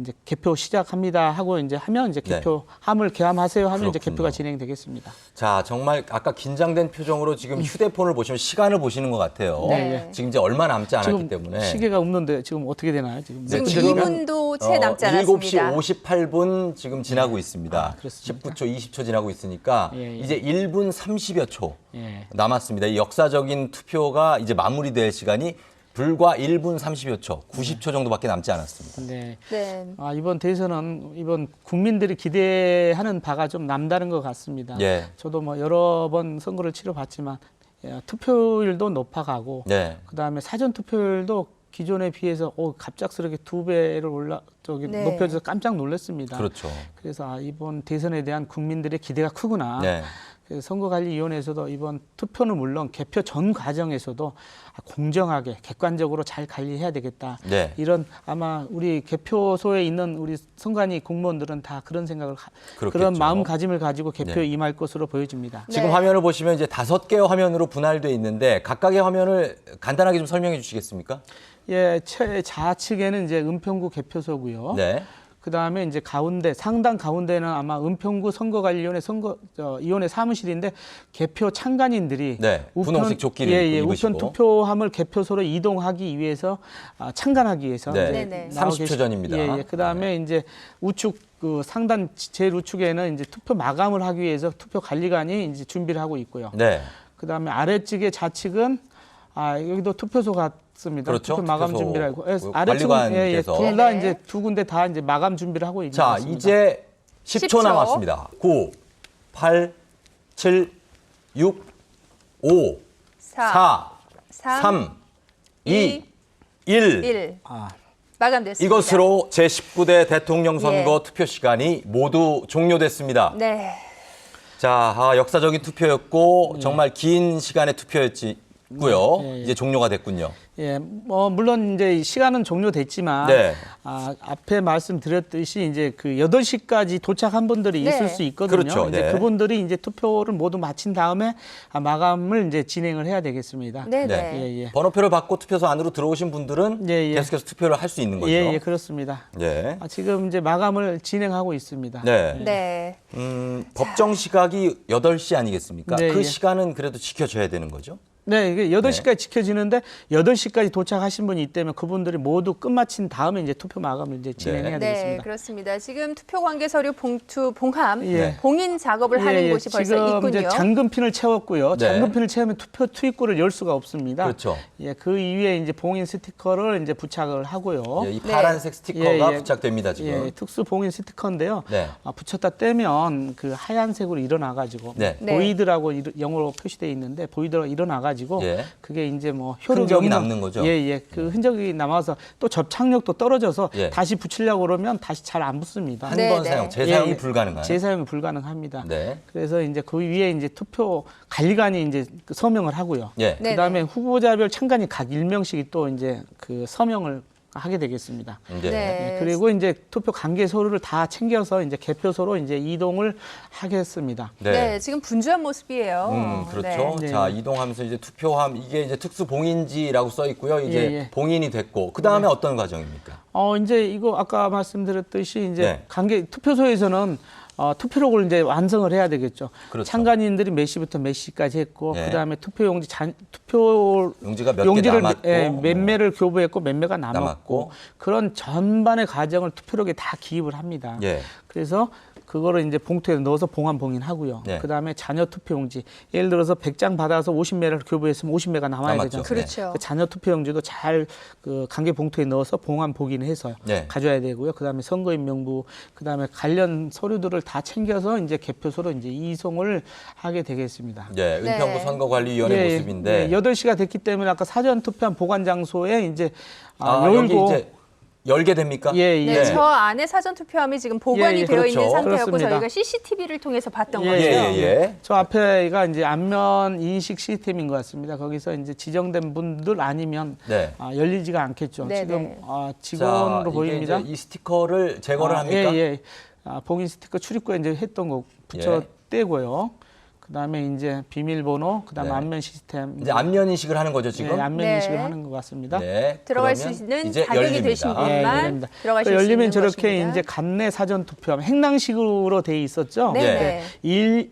이제 개표 시작합니다 하고 이제 하면 이제 네. 개표함을 개함하세요 하면 이제 그렇군요. 개표가 진행되겠습니다. 자, 정말 아까 긴장된 표정으로 지금 휴대폰을 보시면 시간을 보시는 것 같아요. 네. 지금 이제 얼마 남지 않았기 지금 때문에. 시계가 없는데 지금 어떻게 되나요? 지금 지금 네, 지금은, 2분도 채 남지 않았습니다. 7시 58분 지금 지나고 있습니다. 그렇습니까? 19초, 20초 지나고 있으니까 예, 예. 이제 1분 30여 초 예. 남았습니다. 이 역사적인 투표가 이제 마무리될 시간이 불과 1분 30여 초, 90초 정도밖에 남지 않았습니다. 네. 네. 이번 대선은 이번 국민들이 기대하는 바가 좀 남다른 것 같습니다. 예. 저도 뭐 여러 번 선거를 치러봤지만 투표율도 높아가고 네. 그다음에 사전 투표율도 기존에 비해서 갑작스럽게 2배를 네. 높여져서 깜짝 놀랐습니다. 그렇죠. 그래서 이번 대선에 대한 국민들의 기대가 크구나. 네. 그래서 선거관리위원회에서도 이번 투표는 물론 개표 전 과정에서도 공정하게 객관적으로 잘 관리해야 되겠다. 네. 이런 아마 우리 개표소에 있는 우리 선관위 공무원들은 다 그런 생각을 그렇겠죠. 그런 마음가짐을 가지고 개표에 네. 임할 것으로 보여집니다. 지금 네. 화면을 보시면 이제 5개의 화면으로 분할되어 있는데 각각의 화면을 간단하게 좀 설명해 주시겠습니까? 예, 좌측에는 이제 은평구 개표소고요. 네. 그다음에 이제 상당 가운데는 아마 은평구 선거관리위원회 위원회 사무실인데 개표 참관인들이 네, 분홍색 조끼를 입고 입으시고. 우편 투표함을 개표소로 이동하기 위해서 참관하기 위해서 네, 이제 네네. 나와 30초 전입니다. 예. 그다음에 이제 우측 그 상단 제일 우측에는 이제 투표 마감을 하기 위해서 투표 관리관이 이제 준비를 하고 있고요. 네. 그다음에 아래쪽의 좌측은 여기도 투표소 같습니다. 그렇죠. 투표 마감 투표소. 준비를 하고 그 아래쪽은 관리관께서. 둘 다 네네. 이제 두 군데 다 이제 마감 준비를 하고 있는 것 자, 같습니다. 이제 10초 10초. 남았습니다. 9, 8, 7, 6, 5, 4, 3, 2, 1. 1. 아, 마감됐습니다. 이것으로 제19대 대통령 선거 예. 투표 시간이 모두 종료됐습니다. 네. 자, 역사적인 투표였고 정말 긴 시간의 투표였지만 고요. 예, 예. 이제 종료가 됐군요. 예, 뭐 물론 이제 시간은 종료됐지만 네. 앞에 말씀드렸듯이 이제 그 8시까지 도착한 분들이 네. 있을 수 있거든요. 그렇죠. 이제 네. 그분들이 이제 투표를 모두 마친 다음에 마감을 이제 진행을 해야 되겠습니다. 네, 네. 네. 예, 예. 번호표를 받고 투표소 안으로 들어오신 분들은 예, 예. 계속해서 투표를 할 수 있는 거죠. 예, 예, 그렇습니다. 예. 지금 이제 마감을 진행하고 있습니다. 네. 네. 법정 시각이 8시 아니겠습니까? 네, 그 예. 시간은 그래도 지켜줘야 되는 거죠? 네, 이게 8시까지 지켜지는데 8시까지 도착하신 분이 있다면 그분들이 모두 끝마친 다음에 이제 투표 마감을 이제 진행해야 네, 되겠습니다. 그렇습니다. 지금 투표 관계 서류 봉투, 봉함, 예. 봉인 작업을 하는 곳이 벌써 지금 있군요. 이제 잠금핀을 채웠고요. 네. 잠금핀을 채우면 투표 투입구를 열 수가 없습니다. 그렇죠. 예, 그 이후에 이제 봉인 스티커를 이제 부착을 하고요. 이 네. 파란색 스티커가 예, 예. 부착됩니다, 지금. 예, 특수 봉인 스티커인데요. 네. 붙였다 떼면 그 하얀색으로 일어나가지고 네. 네. 보이드라고 영어로 표시되어 있는데 보이드가 일어나가지고 예. 그게 이제 뭐 효력이 흔적이 없는- 남는 거죠? 예, 예. 그 흔적이 남아서 또 접착력도 떨어져서 예. 다시 붙이려고 그러면 다시 잘 안 붙습니다. 한 네, 번 네. 사용, 재사용이 예, 예. 불가능한. 재사용이 불가능합니다. 네. 그래서 이제 그 위에 이제 투표 관리관이 이제 그 서명을 하고요. 예. 네. 그다음에 후보자별 참관인 각 1명씩이 또 이제 그 서명을 하게 되겠습니다. 네. 네. 그리고 이제 투표 관계 서류를 다 챙겨서 이제 개표소로 이제 이동을 하겠습니다. 네. 지금 분주한 모습이에요. 그렇죠. 네. 자, 이동하면서 이제 투표함, 이게 이제 특수 봉인지라고 써 있고요. 이제 예, 예. 봉인이 됐고, 그 다음에 어떤 과정입니까? 이제 이거 아까 말씀드렸듯이 이제 네. 관계 투표소에서는 투표록을 이제 완성을 해야 되겠죠. 그렇죠. 참관인들이 몇 시부터 몇 시까지 했고, 네. 그다음에 투표용지 투표 용지가 몇 개 용지를 남았고, 몇 매를 교부했고 몇 매가 남았고, 남았고. 그런 전반의 과정을 투표록에 다 기입을 합니다. 예. 그래서 그거를 이제 봉투에 넣어서 봉합 봉인하고요. 네. 그다음에 자녀 투표용지, 예를 들어서 100장 받아서 50매를 교부했으면 50매가 남아야 남았죠. 되잖아요. 그렇죠. 그 자녀 투표용지도 잘 그 관계 봉투에 넣어서 봉합 봉인해서 네. 가져야 되고요. 그다음에 선거인 명부, 그다음에 관련 서류들을 다 챙겨서 이제 개표소로 이제 이송을 하게 되겠습니다. 예, 은평구 네. 선거관리위원회 모습인데. 8시가 됐기 때문에 아까 사전 투표한 보관 장소에 이제 여기 열고 이제 열게 됩니까? 예, 네, 예. 저 안에 사전 투표함이 지금 보관이 예, 예, 되어 그렇죠. 있는 상태였고 그렇습니다. 저희가 CCTV를 통해서 봤던 예, 거죠. 예. 저 앞에가 이제 안면 인식 시스템인 것 같습니다. 거기서 이제 지정된 분들 아니면 네. 열리지가 않겠죠. 네, 지금 네. 직원으로 자, 보입니다. 이게 이제 이 스티커를 제거를 합니까? 예, 예. 봉인 스티커 출입구에 이제 했던 거 붙여 예. 떼고요. 그다음에 이제 비밀번호, 그다음에 네. 안면 시스템, 이제 안면 인식을 하는 거죠, 지금? 예, 안면 네. 인식을 하는 것 같습니다. 네. 들어갈 그러면 수 있는 이제 자격이 열립니다. 되신 분. 예, 만 열립니다. 들어가실 그 수 열리면 있는 저렇게 것입니다. 이제 간내 사전 투표함 행랑식으로 돼 있었죠. 네. 예.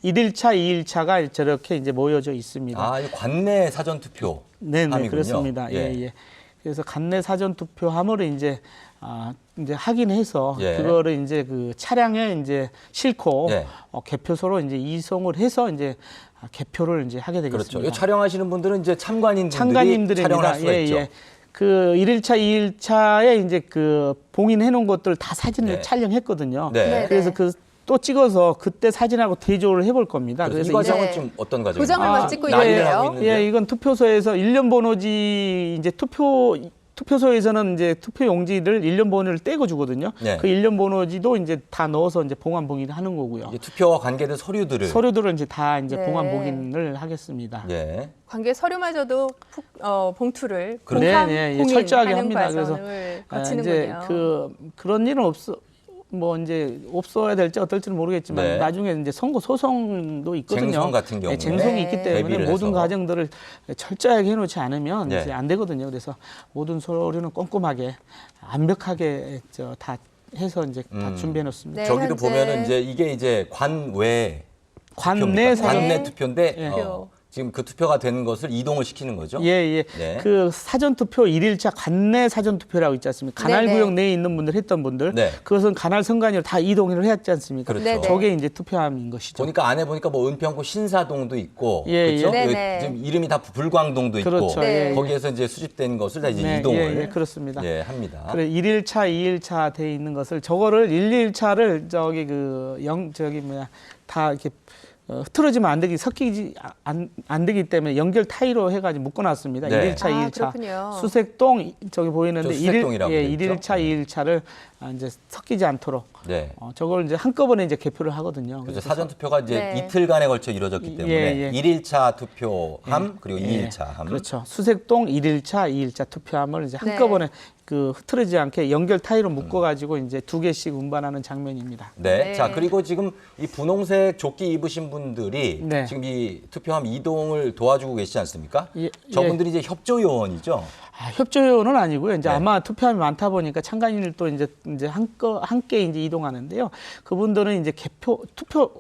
1일차, 2일차가 저렇게 이제 모여져 있습니다. 아, 이 관내 사전 투표. 네, 함이군요. 그렇습니다. 예, 예. 그래서 간내 사전 투표함을 이제 이제 확인해서 예. 그거를 이제 그 차량에 이제 싣고 예. 개표소로 이제 이송을 해서 이제 개표를 이제 하게 되겠습니다. 그렇죠. 이 촬영하시는 분들은 이제 참관인들이 촬영을 참관인들입니다. 할 수가 있죠. 그 1일차, 2일차에 이제 그 봉인해 놓은 것들 다 사진을 네. 촬영했거든요. 네. 네. 그래서 그 또 찍어서 그때 사진하고 대조를 해볼 겁니다. 그래서 이 그래서 과정은 네. 좀 어떤 과정입니까? 도장을 막 찍고 난리를 있는데요. 하고 있는데요. 예, 이건 투표소에서 일련 번호지 이제 투표소에서는 이제 투표 용지를 일련 번호를 떼고 주거든요. 네. 그 일련 번호지도 이제 다 넣어서 이제 봉합 봉인을 하는 거고요. 이게 투표와 관계된 서류들을 서류들은 이제 다 이제 네. 봉합 봉인을 하겠습니다. 예. 관계 서류마저도 봉투를 그렇죠. 봉함, 네, 네, 봉인 철저하게 하는 합니다. 그래서 과정을 이제 거치는군요. 그런 일은 이제 없어야 될지 어떨지는 모르겠지만 네. 나중에 이제 선거 소송도 있거든요. 쟁송 같은 경우에 쟁송이 있기 때문에 대비를 모든 해서. 과정들을 철저하게 해놓지 않으면 네. 이제 안 되거든요. 그래서 모든 서류는 꼼꼼하게 완벽하게 다 해서 이제 다 준비해 놓습니다. 네, 저기도 현재 보면은 이제 이게 이제 관외 관내 투표입니다. 사전 관내 투표인데 예. 지금 그 투표가 되는 것을 이동을 시키는 거죠? 예, 예. 네. 그 사전투표 1일차 관내 사전투표라고 있지 않습니까? 관할 네네. 구역 내에 있는 분들 했던 분들. 네. 그것은 관할 선관위로 다 이동을 했지 않습니까? 그렇죠. 네네. 저게 이제 투표함인 것이죠. 보니까 안에 보니까 뭐 은평구 신사동도 있고 예, 그렇죠? 예. 여기 네네. 지금 이름이 다 불광동도 있고 그렇죠. 네. 예, 예. 거기에서 이제 수집된 것을 다 이제 네, 이동을 예, 예, 그렇습니다. 예, 합니다. 그래 1일차, 2일차 돼 있는 것을 저거를 1, 2일차를 다 이렇게 흐트러지면 안 되기, 섞이지 안 되기 때문에 연결 타이로 해가지고 묶어놨습니다. 네. 1일차, 2일차. 그렇군요. 수색동 저기 보이는데 저 수색동이라고 돼 있죠? 1일차, 2일차를 이제 섞이지 않도록 네. 저걸 이제 한꺼번에 이제 개표를 하거든요. 그래서 사전 투표가 이제 네. 이틀간에 걸쳐 이루어졌기 때문에 예. 1일차 투표함 그리고 2일차 함. 그렇죠. 수색동 1일차, 2일차 투표함을 이제 네. 한꺼번에 그 흐트러지지 않게 연결 타이로 묶어가지고 이제 2개씩 운반하는 장면입니다. 네. 네. 자, 그리고 지금 이 분홍색 조끼 입으신 분들이 네. 지금 이 투표함 이동을 도와주고 계시지 않습니까? 예, 저분들이 이제 협조 요원이죠. 협조요원은 아니고요. 이제 네. 아마 투표함이 많다 보니까 참관인을 또 이제 함께 이제 이동하는데요. 그분들은 이제 투표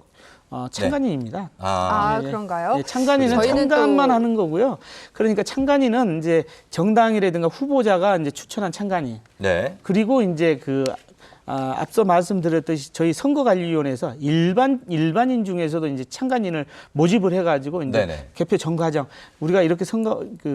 참관인입니다. 아, 예, 그런가요? 예, 참관인은 저희는 참관만 또- 하는 거고요. 그러니까 참관인은 이제 정당이라든가 후보자가 이제 추천한 참관인. 네. 그리고 이제 앞서 말씀드렸듯이 저희 선거관리위원회에서 일반인 중에서도 이제 참관인을 모집을 해가지고 이제 네네. 개표 전 과정 우리가 이렇게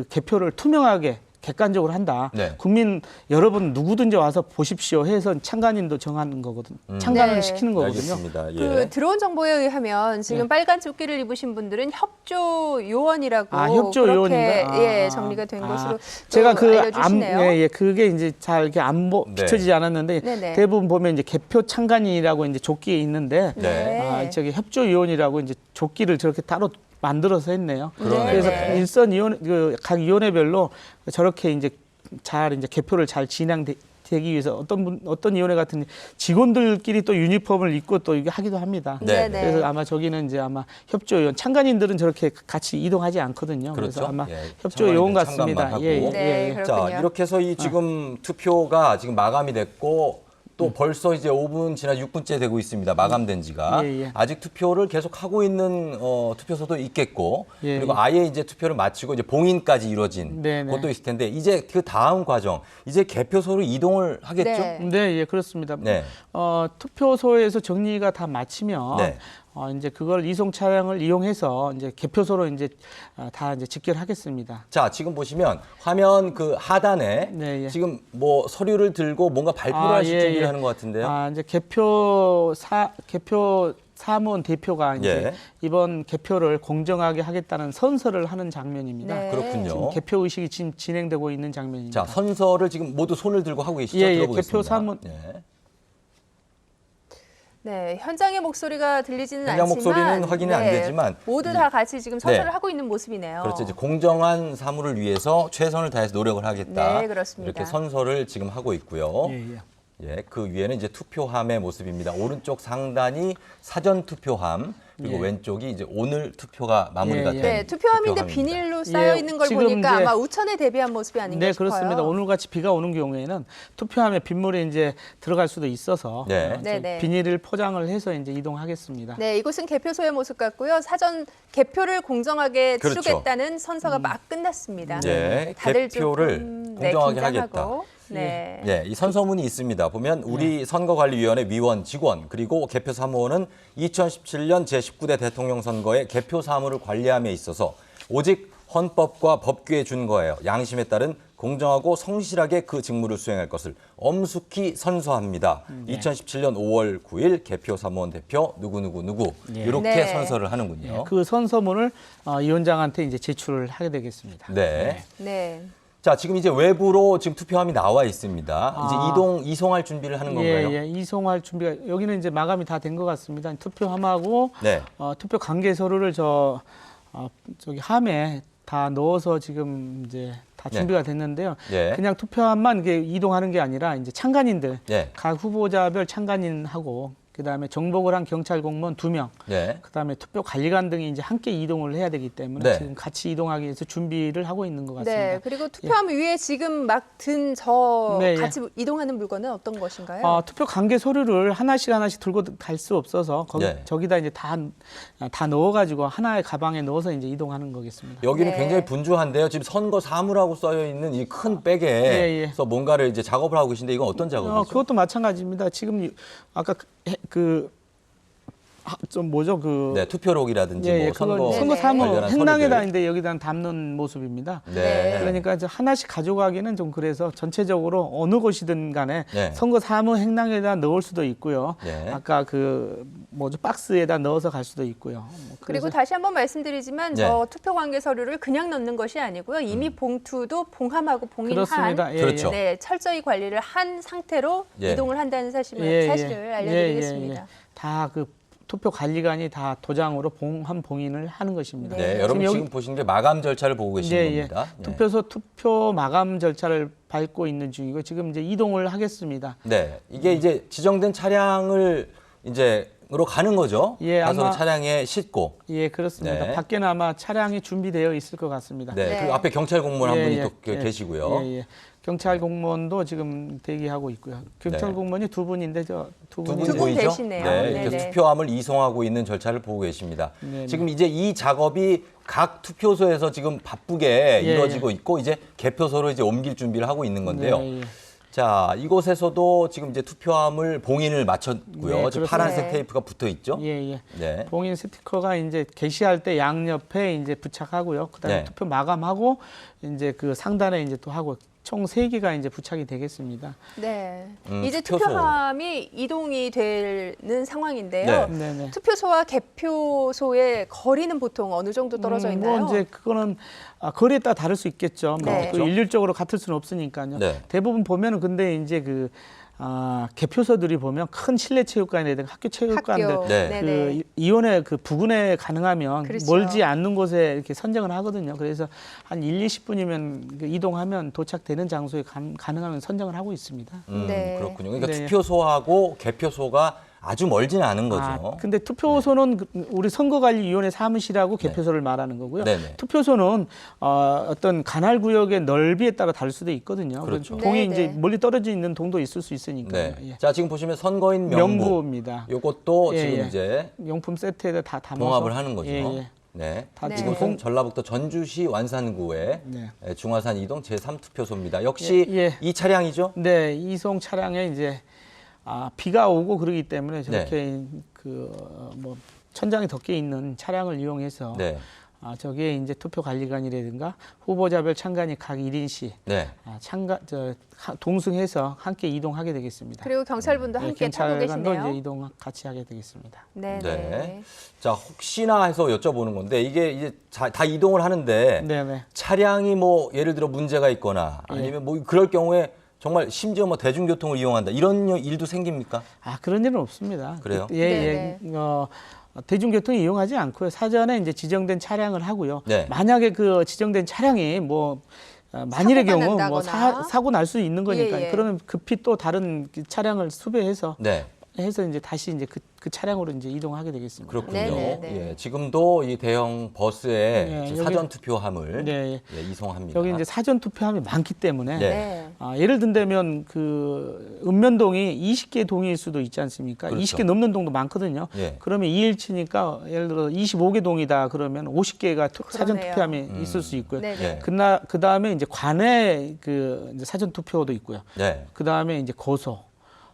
개표를 투명하게 객관적으로 한다. 네. 국민 여러분 누구든지 와서 보십시오 해서 참관인도 정하는 거거든. 참관을 네. 시키는 거거든요. 알겠습니다. 예. 그 들어온 정보에 의하면 지금 빨간 조끼를 입으신 분들은 협조 요원이라고 협조 그렇게 요원인가? 예, 정리가 된 것으로 제가 또 알려주시네요. 그게 이제 잘 이렇게 안 네. 비춰지지 않았는데 네네. 대부분 보면 이제 개표 참관인이라고 이제 조끼에 있는데 네. 저기 협조 위원이라고 이제 조끼를 저렇게 따로 만들어서 했네요. 그러네요. 그래서 네. 일선 위원 각 위원회별로 저렇게 이제 잘 이제 개표를 잘 진행되기 위해서 어떤 위원회 같은 직원들끼리 또 유니폼을 입고 또 이게 하기도 합니다. 네. 네네. 그래서 아마 저기는 이제 아마 협조위원 참관인들은 저렇게 같이 이동하지 않거든요. 그렇죠. 그래서 아마 예, 협조위원 참관인들 같습니다. 참관만 하고. 네, 그렇군요. 자, 이렇게 해서 이 지금 투표가 지금 마감이 됐고 또 벌써 이제 5분 지나 6분째 되고 있습니다. 마감된 지가. 예. 아직 투표를 계속 하고 있는 투표소도 있겠고 예. 그리고 아예 이제 투표를 마치고 이제 봉인까지 이루어진 네네. 것도 있을 텐데 이제 그 다음 과정 이제 개표소로 이동을 하겠죠? 네. 네, 예, 그렇습니다. 네. 투표소에서 정리가 다 마치면 네. 이제 그걸 이송 차량을 이용해서 이제 개표소로 이제 다 이제 직결하겠습니다. 자, 지금 보시면 화면 그 하단에 네, 예. 지금 뭐 서류를 들고 뭔가 발표를 하실 준비를 하는 것 같은데요. 이제 개표 사무원 대표가 이제 예. 이번 개표를 공정하게 하겠다는 선서를 하는 장면입니다. 네. 그렇군요. 개표 의식이 지금 진행되고 있는 장면입니다. 자, 선서를 지금 모두 손을 들고 하고 계시죠? 예, 예, 들어보겠습니다. 개표 사무- 예. 네, 현장의 목소리가 들리지는 현장 않지만 목소리는 확인이 안 되지만 모두 다 같이 지금 선서를 네. 하고 있는 모습이네요. 그렇죠. 이제 공정한 사무를 위해서 최선을 다해서 노력을 하겠다. 네, 그렇습니다. 이렇게 선서를 지금 하고 있고요. 예, 예. 예, 그 위에는 이제 투표함의 모습입니다. 오른쪽 상단이 사전 투표함, 그리고 예. 왼쪽이 이제 오늘 투표가 마무리가 예, 예. 된 네, 투표함인데 투표함입니다. 비닐로 쌓여 예, 있는 걸 지금 보니까 이제- 아마 우천에 대비한 모습이 아닌가 네, 싶어요. 그렇습니다. 오늘같이 비가 오는 경우에는 투표함에 빗물이 이제 들어갈 수도 있어서 네. 네, 네. 비닐을 포장을 해서 이제 이동하겠습니다. 네, 이곳은 개표소의 모습 같고요. 사전 개표를 공정하게 그렇죠. 치르겠다는 선서가 막 끝났습니다. 네, 다들 개표를 조금, 공정하게 긴장하고, 하겠다. 네. 예, 이 선서문이 있습니다. 보면 우리 선거관리위원회 위원, 직원 그리고 개표 사무원은 2017년 제19대 대통령 선거의 개표 사무를 관리함에 있어서 오직 헌법과 법규에 준거하여 양심에 따른 공정하고 성실하게 그 직무를 수행할 것을 엄숙히 선서합니다. 2017년 5월 9일 개표 사무원 대표 누구 이렇게 네. 선서를 하는군요. 그 선서문을 위원장한테 이제 제출을 하게 되겠습니다. 네. 네. 자, 지금 이제 외부로 지금 투표함이 나와 있습니다. 이제 이송할 준비를 하는 건가요? 예, 이송할 준비가 여기는 이제 마감이 다 된 것 같습니다. 투표함하고 네. 투표 관계 서류를 저기 함에 다 넣어서 지금 이제 다 네. 준비가 됐는데요. 예. 그냥 투표함만 이게 이동하는 게 아니라 이제 참관인들 예. 각 후보자별 참관인하고 그다음에 정복을 한 경찰 공무원 2명, 네. 그다음에 투표 관리관 등이 이제 함께 이동을 해야 되기 때문에 네. 지금 같이 이동하기 위해서 준비를 하고 있는 것 같습니다. 네, 그리고 투표함 위에 지금 막 든 저 네, 예. 같이 이동하는 물건은 어떤 것인가요? 투표 관계 서류를 하나씩 들고 갈 수 없어서 네. 저기다 이제 다 넣어가지고 하나의 가방에 넣어서 이제 이동하는 거겠습니다. 여기는 네. 굉장히 분주한데요. 지금 선거 사무라고 써여 있는 이 큰 예, 예. 백에서 뭔가를 이제 작업을 하고 계신데 이건 어떤 작업이죠? 그것도 마찬가지입니다. 지금 아까 좀 뭐죠 그 네, 투표록이라든지 예, 예, 뭐 그건 선거 선거 사무 관련한 행랑에다 서류들. 이제 여기다 담는 모습입니다. 네. 그러니까 이제 하나씩 가져가기는 좀 그래서 전체적으로 어느 곳이든 간에 네. 선거 사무 행랑에다 넣을 수도 있고요. 네. 아까 그 뭐죠 박스에다 넣어서 갈 수도 있고요. 뭐 그리고 그래서 다시 한번 말씀드리지만 네. 투표 관계 서류를 그냥 넣는 것이 아니고요. 이미 봉투도 봉함하고 봉인한 그렇습니다. 예, 그렇죠. 네, 철저히 관리를 한 상태로 예. 이동을 한다는 사실을 예, 예. 알려드리겠습니다. 다 그 투표 관리관이 다 도장으로 한 봉인을 하는 것입니다. 네, 여러분 지금 보시는 게 마감 절차를 보고 계시는 겁니다. 예. 투표소 투표 마감 절차를 밟고 있는 중이고 지금 이제 이동을 하겠습니다. 네, 이게 이제 지정된 차량을 이제로 가는 거죠. 예, 가서 아마- 차량에 싣고. 예, 그렇습니다. 네. 밖에는 아마 차량이 준비되어 있을 것 같습니다. 네, 네. 그리고 앞에 경찰 공무원 한 예, 분이 예, 또 계시고요. 예, 예. 경찰 공무원도 지금 대기하고 있고요. 경찰 네. 공무원이 두 분인데 저 두 두 분이 분 분 보이죠? 계시네요. 네, 네네. 이렇게 투표함을 이송하고 있는 절차를 보고 계십니다. 네네. 지금 이제 이 작업이 각 투표소에서 지금 바쁘게 예, 이루어지고 있고 이제 개표소로 이제 옮길 준비를 하고 있는 건데요. 네, 예. 자, 이곳에서도 지금 이제 투표함을 봉인을 마쳤고요. 네, 지금 그렇습니다. 파란색 네. 테이프가 붙어 있죠. 예, 예. 네. 봉인 스티커가 이제 게시할 때 양옆에 이제 부착하고요. 그다음에 네. 투표 마감하고 이제 그 상단에 이제 또 하고 총 3개가 이제 부착이 되겠습니다. 네. 이제 투표소. 투표함이 이동이 되는 상황인데요. 네. 네, 네. 투표소와 개표소의 거리는 보통 어느 정도 떨어져 있나요? 뭐 이제 그거는 거리에 따라 다를 수 있겠죠. 뭐 네. 그 일률적으로 같을 수는 없으니까요. 네. 대부분 보면은 근데 이제 그 개표소들이 보면 큰 실내 체육관이라든가 학교 체육관들 학교. 네. 네네. 그 이원에 그 부근에 가능하면 그렇죠. 멀지 않는 곳에 이렇게 선정을 하거든요. 그래서 한 1, 20분이면 그 이동하면 도착되는 장소에 가능하면 선정을 하고 있습니다. 네. 그렇군요. 그러니까 네. 투표소하고 개표소가 아주 멀진 않은 거죠. 근데 투표소는 우리 선거관리위원회 사무실하고 개표소를 말하는 거고요. 네네. 투표소는 어떤 관할 구역의 넓이에 따라 다를 수도 있거든요. 그렇죠. 동이 네네. 이제 멀리 떨어져 있는 동도 있을 수 있으니까요. 네. 예. 자, 지금 보시면 선거인 명부. 명부입니다. 요것도 예, 지금 예. 이제 용품 세트에다 다 담아서 봉합을 하는 거죠. 예, 예. 네. 다 네. 지금 전라북도 전주시 완산구의 네. 중화산 이동 제3투표소입니다. 역시 예, 예. 이 차량이죠? 네, 이송 차량에 이제 비가 오고 그러기 때문에 저렇게 네. 뭐 천장이 덮여 있는 차량을 이용해서 네. 저기에 이제 투표 관리관이라든가 후보자별 참관이 각 1인씩 네. 동승해서 함께 이동하게 되겠습니다. 그리고 경찰분도 예, 함께 타고 경찰관도 계시네요. 이제 이동 같이 하게 되겠습니다. 네. 네. 네. 자, 혹시나 해서 여쭤보는 건데 이게 이제 다 이동을 하는데 네, 네. 차량이 뭐 예를 들어 문제가 있거나 아니면 뭐 그럴 경우에 정말 심지어 뭐 대중교통을 이용한다 이런 일도 생깁니까? 그런 일은 없습니다. 그래요? 예, 네, 예. 대중교통 이용하지 않고요. 사전에 이제 지정된 차량을 하고요. 네. 만약에 그 지정된 차량이 뭐 만일의 사고가 경우 뭐 난다거나. 사고 날 수 있는 거니까 예, 예. 그러면 급히 또 다른 그 차량을 수배해서 네. 해서 이제 다시 이제 그 차량으로 이제 이동하게 되겠습니다. 그렇군요. 네, 네, 네. 예, 지금도 이 대형 버스에 네, 지금 여기- 사전 투표함을 네, 예, 이송합니다. 여기 이제 사전 투표함이 많기 때문에 네. 네. 예를 든다면 그 읍면동이 20개 동일 수도 있지 않습니까? 그렇죠. 20개 넘는 동도 많거든요. 예. 그러면 2일치니까 예를 들어 25개 동이다 그러면 50개가 사전 그러네요. 투표함이 있을 수 있고요. 네. 예. 그 다음에 이제 관내 그 이제 사전 투표도 있고요. 네. 그 다음에 이제 고소,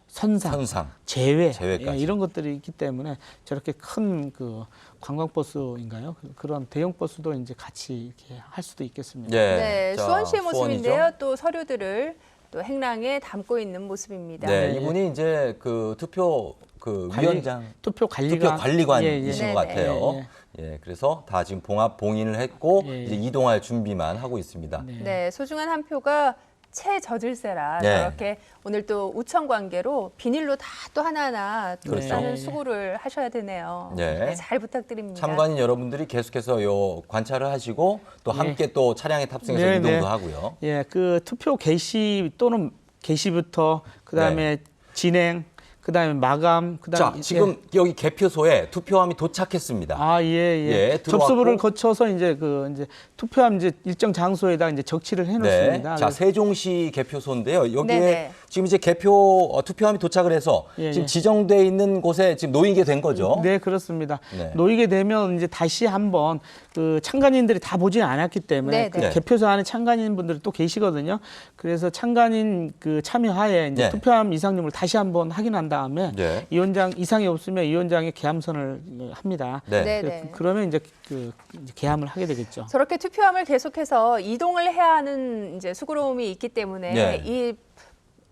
선상, 선상. 제외 제외까지. 이런 것들이 있기 때문에 저렇게 큰 그 관광버스인가요? 그런 대형 버스도 이제 같이 이렇게 할 수도 있겠습니다. 예. 네, 자, 수원시의 수원이죠? 모습인데요. 또 서류들을 또 행랑에 담고 있는 모습입니다. 네, 네. 이분이 이제 그 투표 그 관리- 위원장 투표 투표 관리관 관리관이신 예, 예. 것 같아요. 예, 예, 그래서 다 지금 봉인을 했고 예, 예. 이제 이동할 준비만 하고 있습니다. 네. 네, 소중한 한 표가 채 젖을세라 네. 저렇게 오늘 또 우천 관계로 비닐로 다 또 하나하나 또 그렇죠. 싸는 네. 수고를 하셔야 되네요. 네. 잘 부탁드립니다. 참관인 여러분들이 계속해서 요 관찰을 하시고 또 함께 또 차량에 탑승해서 네, 이동도 네. 하고요. 예, 그 투표 개시 또는 개시부터 그다음에 진행, 그다음에 마감, 자, 그다음에 지금 여기 개표소에 투표함이 도착했습니다. 예. 예. 예, 들어왔고. 접수부를 거쳐서 이제 이제 투표함 이제 일정 장소에다 이제 적치를 해 네. 놓습니다. 자, 세종시 개표소인데요. 여기에 네네. 지금 이제 개표 투표함이 도착을 해서 예, 지금 예. 지정돼 있는 곳에 지금 놓이게 된 거죠. 네, 그렇습니다. 네. 놓이게 되면 이제 다시 한번 그 참관인들이 다 보지는 않았기 때문에 네, 그 네. 개표소 안에 참관인 분들이 또 계시거든요. 그래서 참관인 그 참여하에 이제 네. 투표함 이상률을 다시 한번 확인한 다음에 네. 위원장 이상이 없으면 위원장이 개함선을 합니다. 네. 네, 네. 그러면 이제 이제 개함을 하게 되겠죠. 저렇게 투표함을 계속해서 이동을 해야 하는 이제 수고로움이 있기 때문에 네. 이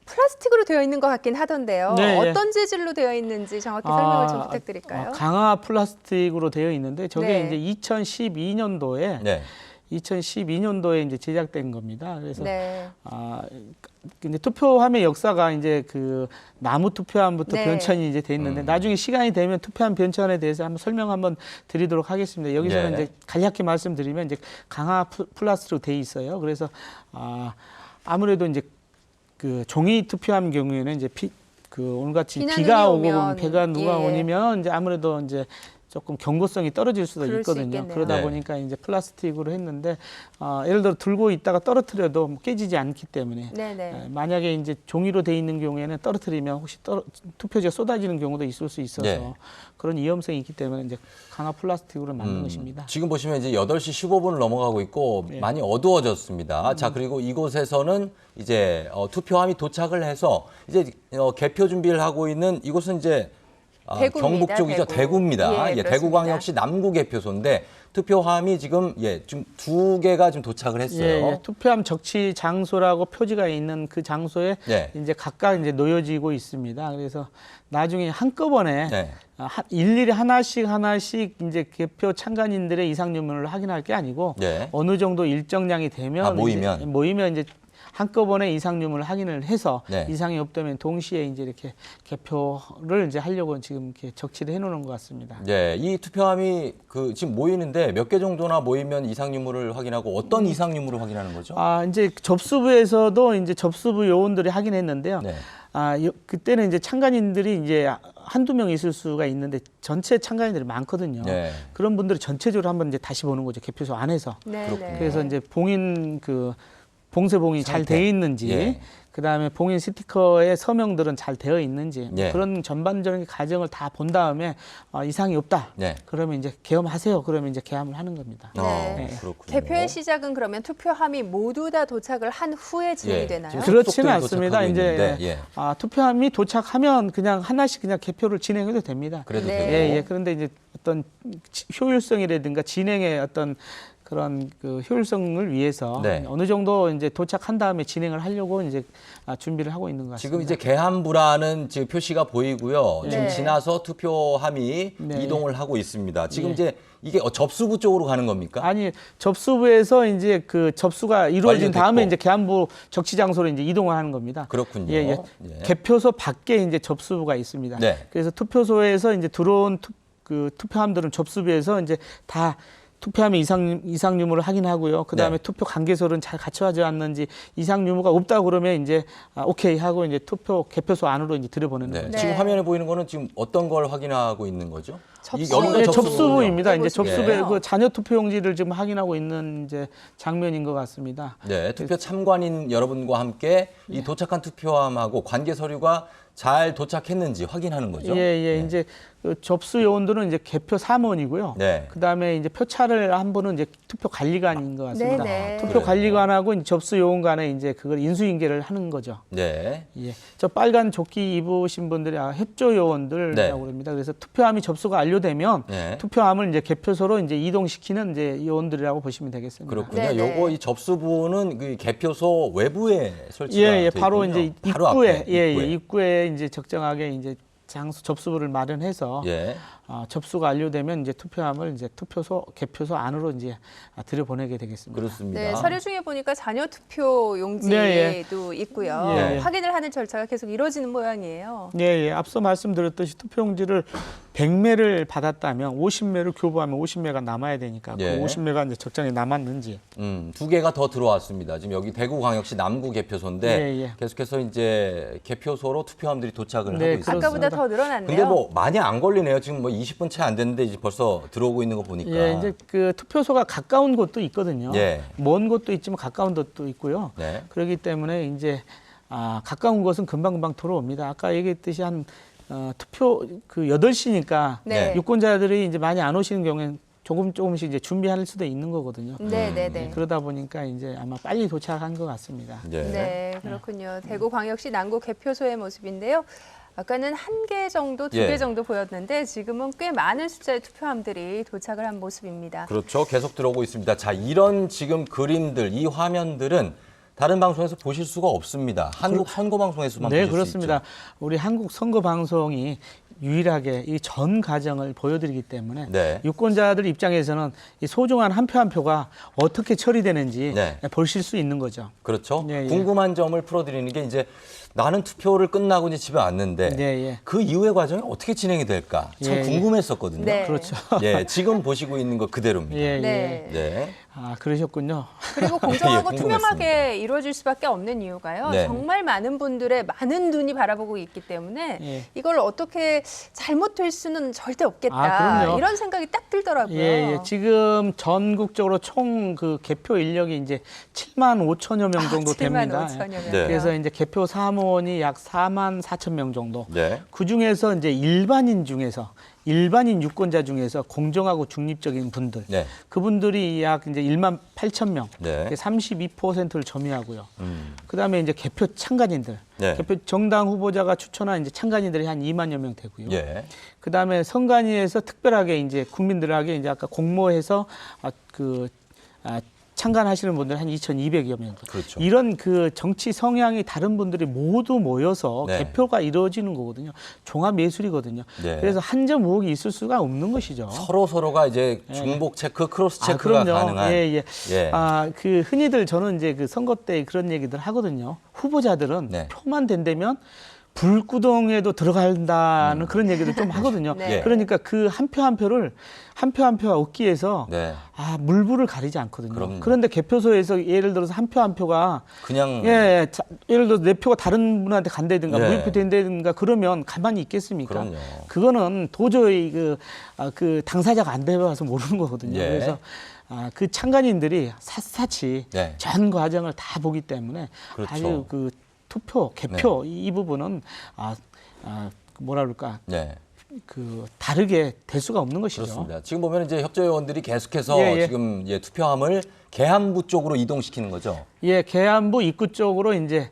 플라스틱으로 되어 있는 것 같긴 하던데요. 네, 예. 어떤 재질로 되어 있는지 정확히 설명을 좀 부탁드릴까요? 강화 플라스틱으로 되어 있는데 저게 네. 이제 2012년도에 네. 2012년도에 이제 제작된 겁니다. 그래서 네. 근데 투표함의 역사가 이제 그 나무 투표함부터 네. 변천이 이제 돼 있는데 나중에 시간이 되면 투표함 변천에 대해서 한번 설명 한번 드리도록 하겠습니다. 여기서는 네. 이제 간략히 말씀드리면 이제 강화 플라스틱으로 돼 있어요. 그래서 아무래도 이제 그 종이 투표함 경우에는 이제 오늘같이 비난이 비가 오고 오면, 배가 누가 예. 오면 이제 아무래도 이제 조금 경고성이 떨어질 수도 그럴 수 있거든요. 있겠네요. 그러다 네. 보니까 이제 플라스틱으로 했는데 예를 들어 들고 있다가 떨어뜨려도 깨지지 않기 때문에 네네. 만약에 이제 종이로 돼 있는 경우에는 떨어뜨리면 혹시 투표지가 쏟아지는 경우도 있을 수 있어서 네. 그런 위험성이 있기 때문에 이제 강화 플라스틱으로 만든 것입니다. 지금 보시면 이제 8시 15분을 넘어가고 있고 많이 어두워졌습니다. 자, 그리고 이곳에서는 이제 투표함이 도착을 해서 이제 개표 준비를 하고 있는 이곳은 이제 대구입니다, 경북 쪽이죠. 대구. 대구입니다. 예, 그렇습니다. 대구광역시 남구 개표소인데 투표함이 지금 좀 2개가 좀 도착을 했어요. 예, 투표함 적치 장소라고 표지가 있는 그 장소에 네. 이제 각각 이제 놓여지고 있습니다. 그래서 나중에 한꺼번에 네. 일일이 하나씩 이제 개표 참관인들의 이상 유무를 확인할 게 아니고 네. 어느 정도 일정량이 되면 모이면. 이제 모이면 이제 한꺼번에 이상 유무를 확인을 해서 네. 이상이 없다면 동시에 이제 이렇게 개표를 이제 하려고 지금 이렇게 적치를 해놓는 것 같습니다. 네, 이 투표함이 지금 모이는데 몇 개 정도나 모이면 이상 유무를 확인하고 어떤 이상 유무를 확인하는 거죠? 이제 접수부에서도 이제 접수부 요원들이 확인했는데요. 네. 그때는 이제 참관인들이 이제 한두 명 있을 수가 있는데 전체 참관인들이 많거든요. 네. 그런 분들이 전체적으로 한번 이제 다시 보는 거죠. 개표소 안에서. 네네. 그래서 이제 봉쇄 봉이 잘 상태. 돼 있는지, 예. 그다음에 봉인 스티커의 서명들은 잘 되어 있는지 예. 그런 전반적인 과정을 다 본 다음에 이상이 없다. 네. 그러면 이제 개엄하세요. 그러면 이제 개함을 하는 겁니다. 네. 그렇군요. 개표의 시작은 그러면 투표함이 모두 다 도착을 한 후에 진행이 예. 되나요? 지금 그렇지는 속속들이 않습니다. 도착하고 이제 있는데, 예. 투표함이 도착하면 그냥 하나씩 그냥 개표를 진행해도 됩니다. 그래도 네. 되고. 예. 그런데 이제 어떤 효율성이라든가 진행의 어떤 그런 그 효율성을 위해서 네. 어느 정도 이제 도착한 다음에 진행을 하려고 이제 준비를 하고 있는 것 같습니다. 지금 이제 개함부라는 지금 표시가 보이고요. 지금 네. 지나서 투표함이 네. 이동을 하고 있습니다. 지금 예. 이제 이게 접수부 쪽으로 가는 겁니까? 아니 접수부에서 이제 그 접수가 이루어진 완료됐고. 다음에 이제 개함부 적치 장소로 이제 이동을 하는 겁니다. 그렇군요. 예. 예. 개표소 밖에 이제 접수부가 있습니다. 네. 그래서 투표소에서 이제 들어온 투표함들은 접수부에서 이제 다 투표함의 이상 유무를 확인하고요. 그다음에 네. 투표 관계설은 잘 갖춰져 왔는지 이상 유무가 없다 그러면 이제 오케이 하고 이제 개표소 안으로 이제 들여보내는 네. 거죠. 네. 지금 화면에 보이는 거는 지금 어떤 걸 확인하고 있는 거죠? 접수. 여기가 예, 접수부군요. 접수부입니다. 이제 네. 접수부에 그 잔여 투표용지를 지금 확인하고 있는 이제 장면인 것 같습니다. 네, 투표 참관인 여러분과 함께 이 도착한 투표함하고 관계 서류가 잘 도착했는지 확인하는 거죠. 예. 네. 이제 그 접수 요원들은 이제 개표 사무원이고요. 네. 그다음에 이제 표차를 한 분은 이제 투표 관리관인 것 같습니다. 네네. 투표 그래요. 관리관하고 이제 접수 요원 간에 이제 그걸 인수인계를 하는 거죠. 네. 예. 저 빨간 조끼 입으신 분들이 협조 요원들이라고 네. 그럽니다. 그래서 투표함이 접수가 완료되면 네. 투표함을 이제 개표소로 이제 이동시키는 이제 요원들이라고 보시면 되겠습니다. 그렇군요. 네네. 요거 이 접수부는 그 개표소 외부에 설치가 예, 돼 바로 있군요. 이제 바로 입구에, 앞에, 입구에 이제 적정하게 이제 접수부를 마련해서 예. 접수가 완료되면 이제 투표함을 이제 개표소 안으로 이제 들여보내게 되겠습니다. 그렇습니다. 네, 서류 중에 보니까 잔여 투표 용지도 네, 있고요. 예. 확인을 하는 절차가 계속 이루어지는 모양이에요. 예. 앞서 말씀드렸듯이 투표용지를 100매를 받았다면 50매를 교부하면 50매가 남아야 되니까 예. 그 50매가 이제 적정히 남았는지 2개가 더 들어왔습니다. 지금 여기 대구광역시 남구 개표소인데 예. 계속해서 이제 개표소로 투표함들이 도착을 하고 네, 있습니다. 아까보다 더 늘어났네요. 근데 뭐 많이 안 걸리네요. 지금 뭐 20분 채 안 됐는데 이제 벌써 들어오고 있는 거 보니까. 예, 이제 그 투표소가 가까운 곳도 있거든요. 예. 먼 곳도 있지만 가까운 곳도 있고요. 네. 그렇기 때문에 이제 가까운 곳은 금방금방 들어옵니다. 아까 얘기했듯이 한 투표 그 8시니까 네. 유권자들이 이제 많이 안 오시는 경우에는 조금씩 이제 준비할 수도 있는 거거든요. 네네네. 그러다 보니까 이제 아마 빨리 도착한 것 같습니다. 네, 그렇군요. 대구광역시 난구 개표소의 모습인데요. 아까는 1개 정도, 2개 예. 정도 보였는데 지금은 꽤 많은 숫자의 투표함들이 도착을 한 모습입니다. 그렇죠. 계속 들어오고 있습니다. 자, 이런 지금 그림들, 이 화면들은 다른 방송에서 보실 수가 없습니다. 한국 선거 방송에서만 네, 보실 그렇습니다. 수 있죠. 우리 한국 선거 방송이 유일하게 이 전 과정을 보여드리기 때문에 네. 유권자들 입장에서는 이 소중한 한 표 한 표가 어떻게 처리되는지 네. 보실 수 있는 거죠. 그렇죠. 예, 예. 궁금한 점을 풀어드리는 게 이제 나는 투표를 끝나고 이제 집에 왔는데 네, 예. 그 이후의 과정이 어떻게 진행이 될까 참 예, 예. 궁금했었거든요. 네. 그렇죠. 예, 지금 보시고 있는 것 그대로입니다. 예, 예. 네. 네. 그러셨군요. 그리고 공정하고 예, 투명하게 이루어질 수밖에 없는 이유가요. 네. 정말 많은 분들의 많은 눈이 바라보고 있기 때문에 예. 이걸 어떻게 잘못될 수는 절대 없겠다. 그럼요. 이런 생각이 딱 들더라고요. 예, 예. 지금 전국적으로 총 그 개표 인력이 이제 7만 5천여 명 정도 7만 됩니다. 5천여 명. 네. 그래서 이제 개표 사무원이 약 4만 4천 명 정도. 네. 그 중에서 이제 일반인 유권자 중에서 공정하고 중립적인 분들, 네. 그분들이 약 이제 1만 8천 명, 네. 32%를 점유하고요. 그다음에 이제 개표 참관인들, 네. 개표 정당 후보자가 추천한 이제 참관인들이 한 2만여 명 되고요. 예. 그다음에 선관위에서 특별하게 이제 국민들에게 이제 아까 공모해서 참관하시는 분들 한 2,200여 명. 그렇죠. 이런 그 정치 성향이 다른 분들이 모두 모여서 네. 개표가 이루어지는 거거든요. 종합 예술이거든요. 네. 그래서 한 점 의혹이 있을 수가 없는 것이죠. 서로가 이제 중복 체크, 크로스 체크가 그럼요. 가능한. 예, 예. 예. 그 흔히들 저는 이제 그 선거 때 그런 얘기들 하거든요. 후보자들은 네. 표만 된다면 불구덩이에도 들어간다는 그런 얘기를 좀 하거든요. 네. 그러니까 그 한 표 한 표를 한 표 한 표 얻기 위해서 네. 물불을 가리지 않거든요. 그럼요. 그런데 개표소에서 예를 들어서 한 표 한 표가 그냥 예를 들어서 내 표가 다른 분한테 간다든가 네. 무효표 된다든가 그러면 가만히 있겠습니까? 그럼요. 그거는 도저히 그 당사자가 안 돼봐서 모르는 거거든요. 예. 그래서 그 참관인들이 샅샅이 네. 전 과정을 다 보기 때문에 그렇죠. 아주 그 투표, 개표 이 부분은 뭐라 그럴까 네. 그 다르게 될 수가 없는 것이죠. 그렇습니다. 지금 보면 이제 협조위원들이 계속해서 예, 예. 지금 투표함을 계함부 쪽으로 이동시키는 거죠. 예, 계안부 입구 쪽으로 이제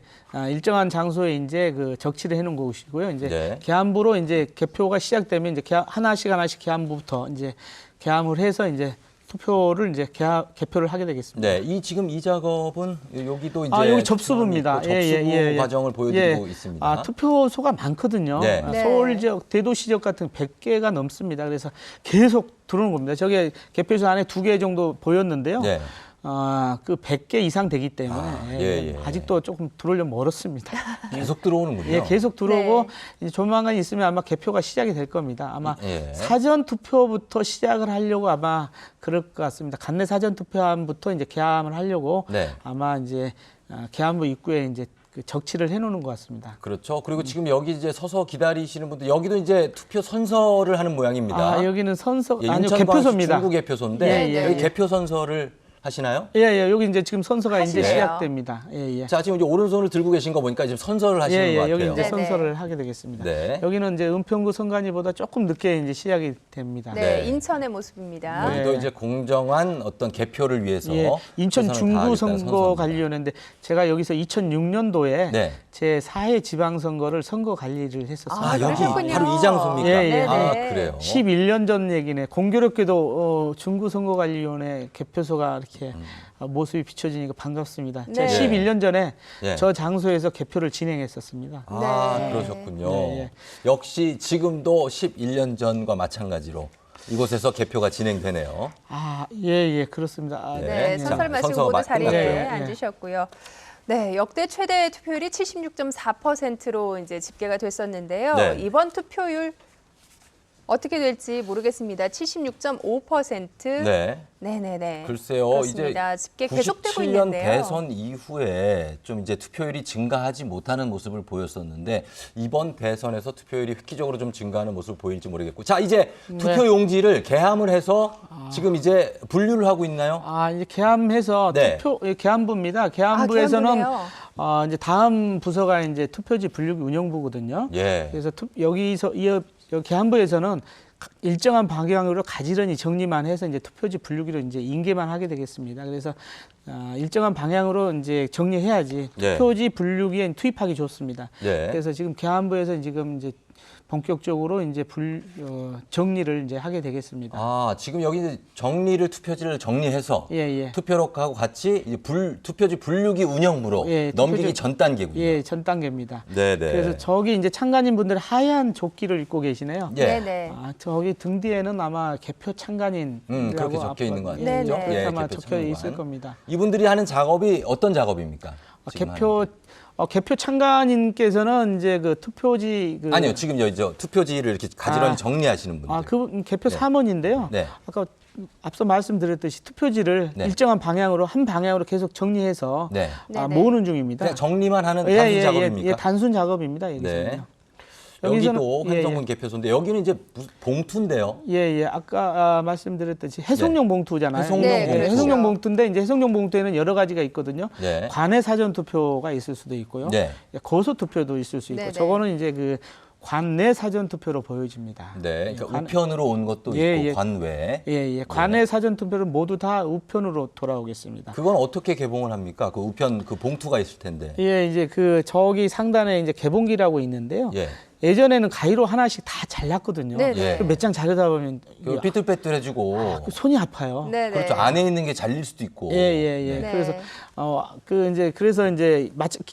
일정한 장소에 이제 그 적치를 해놓은 곳이고요. 이제 네. 계안부로 이제 개표가 시작되면 이제 하나씩 계안부부터 이제 계함을 해서 이제 투표를 이제 개표를 하게 되겠습니다. 네, 지금 이 작업은 여기도 이제 여기 접수부입니다. 접수부 과정을 보여드리고 있습니다. 투표소가 많거든요. 네. 네. 서울 지역, 대도시 지역 같은 100개가 넘습니다. 그래서 계속 들어오는 겁니다. 저게 개표소 안에 2개 정도 보였는데요. 네. 그 100개 이상 되기 때문에 예. 아직도 조금 들어오려면 멀었습니다. 계속 들어오는군요. 예, 계속 들어오고 네. 이제 조만간 있으면 아마 개표가 시작이 될 겁니다. 아마 예. 사전 투표부터 시작을 하려고 아마 그럴 것 같습니다. 간내 사전 투표함부터 이제 개함을 하려고 네. 아마 이제 개함부 입구에 이제 그 적치를 해놓는 것 같습니다. 그렇죠. 그리고 지금 여기 이제 서서 기다리시는 분들 여기도 이제 투표 선서를 하는 모양입니다. 여기는 선서 예, 아니요 인천광역시 개표소입니다. 중구 개표소인데 예, 예, 여기 예. 개표 선서를 하시나요? 예, 여기 이제 지금 선서가 이제 하시네요. 시작됩니다. 예. 자, 지금 이제 오른손을 들고 계신 거 보니까 지금 선서를 하시는 것 같아요. 여기 이제 네네. 선서를 하게 되겠습니다. 네. 여기는 이제 은평구 선관위보다 조금 늦게 이제 시작이 됩니다. 네, 네. 인천의 모습입니다. 네. 여기도 이제 공정한 어떤 개표를 위해서 예, 인천 최선을 다하겠다는 중구선거관리위원회인데 제가 여기서 2006년도에 네. 제 4회 지방선거를 선거관리를 했었어요. 아, 여기 그러셨군요. 바로 이 장소입니까? 예. 아, 네네. 그래요. 11년 전 얘기네. 공교롭게도 중구선거관리위원회 개표소가 이렇게 모습이 비춰지니까 반갑습니다. 제가 네. 11년 전에 네. 저 장소에서 개표를 진행했었습니다. 아, 네. 그러셨군요. 예. 역시 지금도 11년 전과 마찬가지로 이곳에서 개표가 진행되네요. 예, 그렇습니다. 네, 자, 선설 마치고 선서 모두 자리에 끝났고요. 앉으셨고요. 네, 역대 최대 투표율이 76.4%로 이제 집계가 됐었는데요. 네. 이번 투표율 어떻게 될지 모르겠습니다. 76.5%. 네. 네네네. 글쎄요, 그렇습니다. 이제 집계 계속되고 97년 있는데요. 대선 이후에 좀 이제 투표율이 증가하지 못하는 모습을 보였었는데 이번 대선에서 투표율이 획기적으로 좀 증가하는 모습을 보일지 모르겠고, 자 이제 투표 용지를 개함을 해서 지금 이제 분류를 하고 있나요? 이제 개함해서 네. 개함부입니다. 개함부에서는 개함부네요. 이제 다음 부서가 이제 투표지 분류기 운영부거든요. 예. 그래서 여기서 여기 개함부에서는 일정한 방향으로 가지런히 정리만 해서 이제 투표지 분류기로 이제 인계만 하게 되겠습니다. 그래서 일정한 방향으로 이제 정리해야지 예. 투표지 분류기에 투입하기 좋습니다. 예. 그래서 지금 개함부에서 지금 이제 본격적으로 이제 정리를 이제 하게 되겠습니다. 지금 여기 이제 투표지를 정리해서 예. 투표록하고 같이 이제 투표지 분류기 운영부로 예, 넘기기 투표지- 전 단계군요. 예, 전 단계입니다. 네네. 그래서 저기 이제 참관인 분들 하얀 조끼를 입고 계시네요. 예. 네네. 저기 등 뒤에는 아마 개표 참관인이라고 그렇게 적혀 있는 거 아니에요? 네네. 그죠? 그렇게 예, 아마 개표 적혀 있을 참관. 겁니다. 이분들이 하는 작업이 어떤 작업입니까? 지금 개표 참관인께서는 이제 그 투표지 아니요, 지금 여기 투표지를 이렇게 가지런히 정리하시는 분들. 그 개표 네. 사무인데요. 네. 아까 앞서 말씀드렸듯이 투표지를 네. 일정한 방향으로 한 방향으로 계속 정리해서 네. 네네. 모으는 중입니다. 그냥 정리만 하는 단순 작업입니까? 예, 단순 작업입니다. 여기서는요. 네. 여기서는- 여기도 한정근 개표소인데 여기는 이제 무슨 봉투인데요. 예. 아까 말씀드렸듯이 해송용 봉투잖아요. 해송용 네, 봉투. 해송용 봉투인데 이제 해송용 봉투에는 여러 가지가 있거든요. 네. 관내 사전 투표가 있을 수도 있고요. 네. 거소 투표도 있을 수 있고. 네네. 저거는 이제 그 관내 사전 투표로 보여집니다. 네. 그러니까 관- 우편으로 온 것도 예, 있고 예. 관외. 예. 관내 사전 투표는 모두 다 우편으로 돌아오겠습니다. 그건 어떻게 개봉을 합니까? 그 우편 그 봉투가 있을 텐데. 예, 이제 그 저기 상단에 이제 개봉기라고 있는데요. 예. 예전에는 가위로 하나씩 다 잘랐거든요. 네네. 예. 몇 장 자르다 보면 그 삐뚤빼뚤해지고 손이 아파요. 네네. 그렇죠. 안에 있는 게 잘릴 수도 있고. 예. 네. 그래서 그래서 이제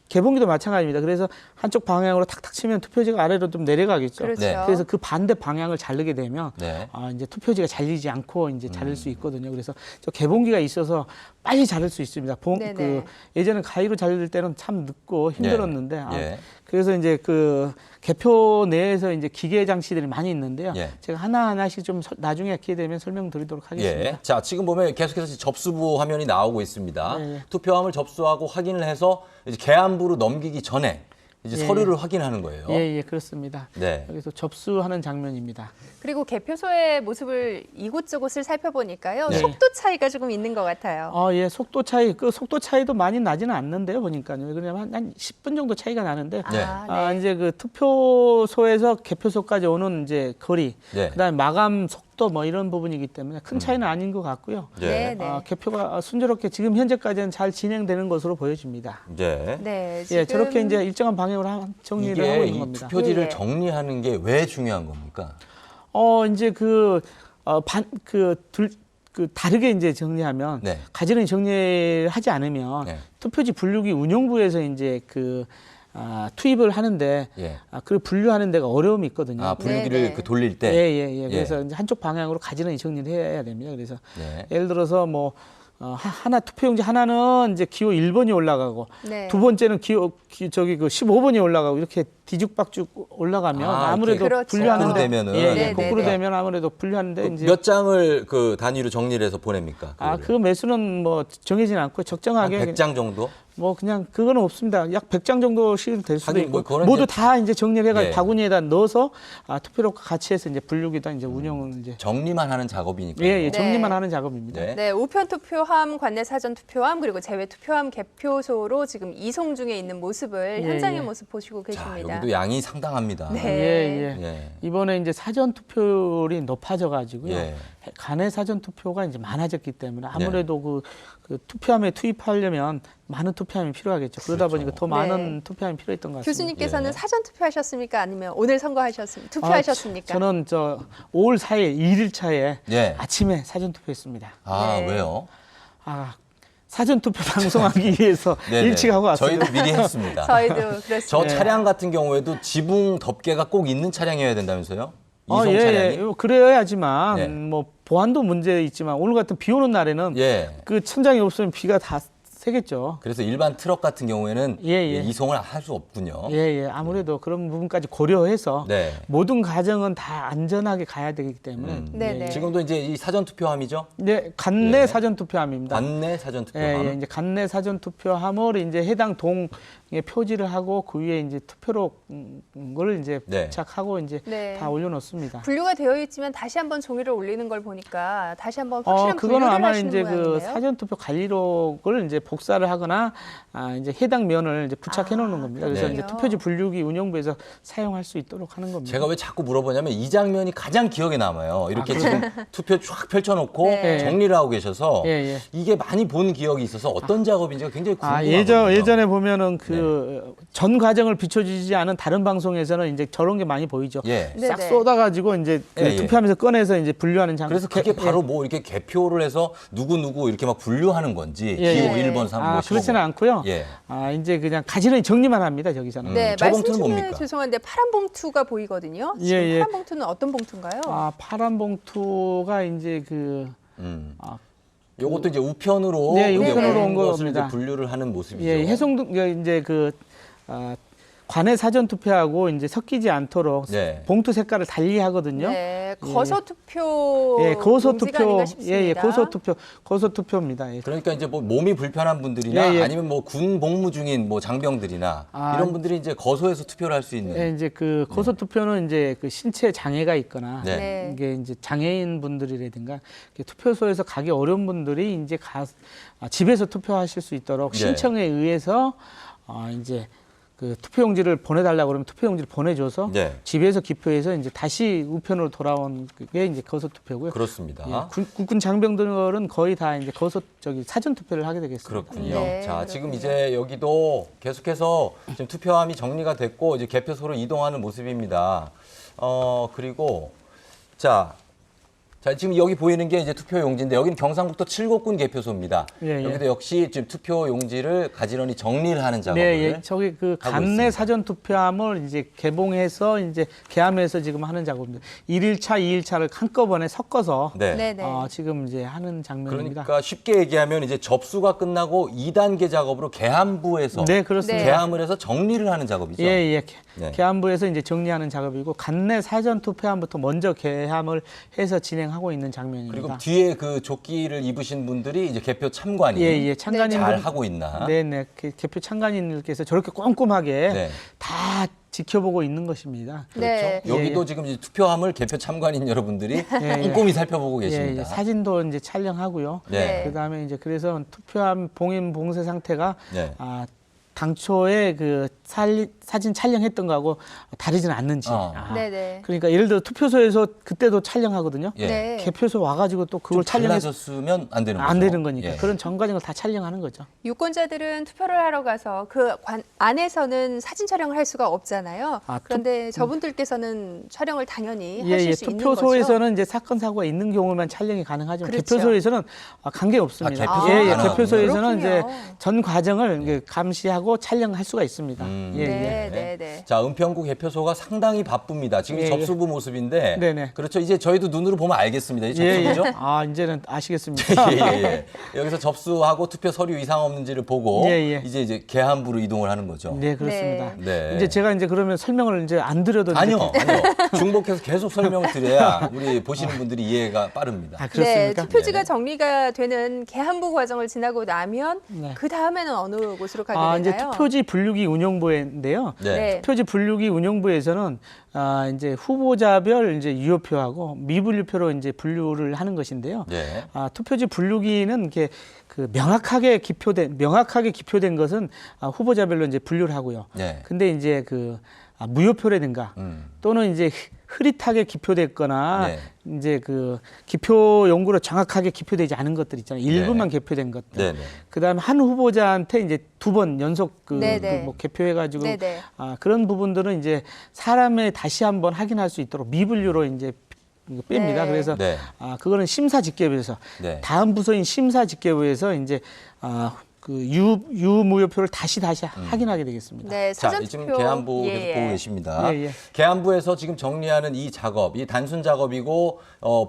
개봉기도 마찬가지입니다. 그래서 한쪽 방향으로 탁탁 치면 투표지가 아래로 좀 내려가겠죠. 그렇죠. 네. 그래서 그 반대 방향을 자르게 되면 네. 이제 투표지가 잘리지 않고 이제 자를 수 있거든요. 그래서 저 개봉기가 있어서 빨리 자를 수 있습니다. 네네. 예전에 가위로 자를 때는 참 늦고 힘들었는데 예. 그래서 이제 그 개표 내에서 이제 기계 장치들이 많이 있는데요. 예. 제가 하나하나씩 좀 나중에 기회 되면 설명드리도록 하겠습니다. 예. 자, 지금 보면 계속해서 접수부 화면이 나오고 있습니다. 네. 투표함을 접수하고 확인을 해서 이제 개함부로 넘기기 전에 이제 예. 서류를 확인하는 거예요. 예, 그렇습니다. 네. 여기서 접수하는 장면입니다. 그리고 개표소의 모습을 이곳저곳을 살펴보니까요. 네. 속도 차이가 조금 있는 것 같아요. 예, 속도 차이도 많이 나지는 않는데요, 보니까요. 왜 그러냐면 한 10분 정도 차이가 나는데, 네. 이제 그 투표소에서 개표소까지 오는 이제 거리, 네. 그다음에 마감 속도 뭐 이런 부분이기 때문에 큰 차이는 아닌 것 같고요. 네. 네. 개표가 순조롭게 지금 현재까지는 잘 진행되는 것으로 보여집니다. 네. 네. 예, 저렇게 이제 일정한 방향으로 정리를 하고 이게 있는 이 겁니다. 투표지를 예. 정리하는 게 왜 중요한 겁니까? 이제 다르게 이제 정리하면 네. 가지런히 정리하지 않으면 네. 투표지 분류기 운영부에서 이제 투입을 하는데 예. 그 분류하는 데가 어려움이 있거든요. 분류기를 네네. 그 돌릴 때. 예. 그래서 이제 한쪽 방향으로 가지런히 정리를 해야 됩니다. 그래서 네. 예를 들어서 뭐 투표용지 하나는 이제 기호 1번이 올라가고 네. 두 번째는 기호 15번이 올라가고 이렇게 뒤죽박죽 올라가면 아무래도 그렇죠. 분류하는데 거꾸로 되면은. 네, 거꾸로 네, 네. 되면 아무래도 분류하는데 이제 몇 장을 그 단위로 정리를 해서 보냅니까? 그 매수는 뭐 정해지는 않고 한 적정하게 100장 정도? 뭐 그냥 그거는 없습니다. 약 100장 정도씩 될 수도 하긴 있고 뭐 그거는 모두 이제- 다 이제 정리를 해가지고 예. 바구니에다 넣어서 투표록과 같이 해서 이제 분류기다 이제 운영을 이제 정리만 하는 작업이니까. 예, 네. 정리만 하는 작업입니다. 네. 네, 우편 투표함, 관내 사전 투표함, 그리고 제외 투표함 개표소로 지금 이송 중에 있는 모습을 예, 현장의 예. 모습 보시고 자, 계십니다. 여기도 양이 상당합니다. 네. 예. 이번에 이제 사전 투표율이 높아져 가지고요. 예. 간의 사전 투표가 이제 많아졌기 때문에 네. 아무래도 그 투표함에 투입하려면 많은 투표함이 필요하겠죠. 그러다 그렇죠. 보니까 더 많은 투표함이 필요했던 것 같습니다. 교수님께서는 예. 사전 투표하셨습니까? 아니면 오늘 투표하셨습니까? 저는 5월 4일 2일차에 예. 아침에 사전 투표했습니다. 네. 왜요? 사전 투표 방송하기 위해서 네네. 일찍 하고 왔습니다. 저희도 미리 했습니다. 저희도 그렇습니다. 저 차량 같은 경우에도 지붕 덮개가 꼭 있는 차량이어야 된다면서요? 이송 차량이? 그래야지만 네. 뭐 보안도 문제 있지만 오늘 같은 비 오는 날에는 예. 그 천장이 없으면 비가 다 세겠죠. 그래서 일반 트럭 같은 경우에는 예, 예. 이송을 할 수 없군요. 예, 아무래도 그런 부분까지 고려해서 네. 모든 과정은 다 안전하게 가야 되기 때문에 네네. 지금도 이제 이 사전 투표함이죠? 네, 간내 예. 사전 투표함입니다. 관내 사전 투표함. 이제 간내 사전 투표함을 이제 해당 동에 표지를 하고 그 위에 이제 투표록을 이제 네. 부착하고 이제 네. 다 올려놓습니다. 분류가 되어 있지만 다시 한번 종이를 올리는 걸 보니까 다시 한번 확실한 그거는 분류를 아마 하시는 이제 모양이네요. 그 사전 투표 관리록을 이제 복사를 하거나 이제 해당 면을 이제 부착해 놓는 겁니다. 그래서 네. 이제 투표지 분류기 운영부에서 사용할 수 있도록 하는 겁니다. 제가 왜 자꾸 물어보냐면 이 장면이 가장 기억에 남아요. 이렇게 지금 투표 쫙 펼쳐놓고 네. 정리를 하고 계셔서 예. 이게 많이 본 기억이 있어서 어떤 작업인지가 굉장히 궁금하거든요. 예전에 보면은 그 네. 전 과정을 비춰주지 않은 다른 방송에서는 이제 저런 게 많이 보이죠. 예. 네. 싹 쏟아가지고 이제 그 예. 투표하면서 꺼내서 이제 분류하는 장면. 그래서 그게 바로 뭐 이렇게 개표를 해서 누구 이렇게 막 분류하는 건지 예, 기호 예. 1번, 3번, 15번. 그렇지는 않고요. 예. 이제 그냥 가지런히 정리만 합니다. 저기서는. 네, 저 말씀 봉투는 중에 뭡니까? 죄송한데 파란 봉투가 보이거든요. 지금 예. 파란 봉투는 어떤 봉투인가요? 파란 봉투가 이제 그 아, 요것도 이제 우편으로 네, 이제 우편으로 온 온 것을 이제 겁니다. 분류를 하는 모습이죠. 예, 해송등 이제 그 관내 사전 투표하고 이제 섞이지 않도록 네. 봉투 색깔을 달리 하거든요. 네, 거소 투표 예, 고소 용지가 투표, 아닌가 싶습니다. 고소 투표입니다. 예. 그러니까 이제 뭐 몸이 불편한 분들이나 예, 예. 아니면 뭐 군 복무 중인 뭐 장병들이나 이런 분들이 이제 거소해서 투표를 할 수 있는. 예, 이제 그 고소 투표는 이제 그 신체 장애가 있거나 네. 네. 이게 이제 장애인 분들이라든가 투표소에서 가기 어려운 분들이 이제 집에서 투표하실 수 있도록 네. 신청에 의해서 이제 그 투표용지를 보내달라고 그러면 투표용지를 보내줘서 네. 집에서 기표해서 이제 다시 우편으로 돌아온 게 이제 거소 투표고요. 그렇습니다. 예, 국군 장병들은 거의 다 이제 사전 투표를 하게 되겠습니다. 그렇군요. 네, 자, 지금 그렇군요. 이제 여기도 계속해서 지금 투표함이 정리가 됐고 이제 개표소로 이동하는 모습입니다. 그리고 자, 지금 여기 보이는 게 이제 투표 용지인데 여기는 경상북도 칠곡군 개표소입니다. 예. 여기도 역시 지금 투표 용지를 가지런히 정리를 하는 작업을 네, 저기 그 하고 간내 있습니다. 사전 투표함을 이제 개봉해서 이제 개함해서 지금 하는 작업입니다. 1일차, 2일차를 한꺼번에 섞어서 네. 네네. 지금 이제 하는 장면입니다. 그러니까 쉽게 얘기하면 이제 접수가 끝나고 2단계 작업으로 개함부에서 네, 그렇습니다. 개함을 해서 정리를 하는 작업이죠. 예. 네. 개함부에서 이제 정리하는 작업이고 간내 사전 투표함부터 먼저 개함을 해서 진행하고 있는 장면입니다. 그리고 뒤에 그 조끼를 입으신 분들이 이제 개표 참관인 예, 참관인 잘 하고 있나? 네네. 개표 참관인들께서 저렇게 꼼꼼하게 네. 다 지켜보고 있는 것입니다. 그렇죠. 네. 여기도 예. 지금 이제 투표함을 개표 참관인 여러분들이 예. 꼼꼼히 살펴보고 계십니다. 예, 사진도 이제 촬영하고요. 네. 그다음에 이제 그래서 투표함 봉인 봉쇄 상태가 네. 당초에 그 사진 촬영했던 거하고 다르지는 않는지. 네네. 그러니까 예를 들어 투표소에서 그때도 촬영하거든요. 예. 네. 개표소 와가지고 또 좀 그걸 촬영해서 달라졌으면 안 되는 거죠. 안 되는 거니까 예. 그런 전 과정을 다 촬영하는 거죠. 유권자들은 투표를 하러 가서 그 관 안에서는 사진 촬영을 할 수가 없잖아요. 그런데 저분들께서는 촬영을 당연히 하실 수 있는 거죠. 투표소에서는 이제 사건 사고가 있는 경우만 촬영이 가능하지만 그렇죠. 개표소에서는 관계 없습니다. 개표소는 가능하군요. 개표소에서는 이제 그렇군요. 전 과정을 이제 감시하고 촬영할 수가 있습니다. 네. 자, 은평구 개표소가 상당히 바쁩니다. 지금 예, 접수부 모습인데, 네네. 그렇죠. 이제 저희도 눈으로 보면 알겠습니다. 이 접수부죠. 이제는 아시겠습니다. 예. 여기서 접수하고 투표 서류 이상 없는지를 보고 예. 이제 개함부로 이동을 하는 거죠. 네, 그렇습니다. 네. 이제 제가 이제 그러면 설명을 이제 안 드려도 아니요. 중복해서 계속 설명을 드려야 우리 보시는 분들이 이해가 빠릅니다. 아, 그렇습니까? 네, 투표지가 네. 정리가 되는 개함부 과정을 지나고 나면 네. 그 다음에는 어느 곳으로 가게 이제 되나요? 투표지 분류기 운영부인데요. 네. 투표지 분류기 운영부에서는 이제 후보자별 이제 유효표하고 미분류표로 이제 분류를 하는 것인데요. 네. 투표지 분류기는 이렇게 그 명확하게 기표된 것은 후보자별로 이제 분류를 하고요. 네. 근데 이제 그 무효표라든가 또는 이제 흐릿하게 기표됐거나 네. 이제 그 기표 용구로 정확하게 기표되지 않은 것들 있잖아요. 일부만 기표된 것들. 네. 그다음에 한 후보자한테 이제 2번 연속 네네. 뭐 개표해가지고 네네. 그런 부분들은 이제 사람의 다시 한번 확인할 수 있도록 미분류로 이제 뺍니다. 네. 그래서 네. 그거는 심사집계부에서 네. 다음 부서인 심사집계부에서 이제 유무효표를 다시 확인하게 되겠습니다. 네, 자, 사전 지금 투표 계안부 계속 예. 보고 계십니다. 예, 예. 계안부에서 지금 정리하는 이 작업, 이 단순 작업이고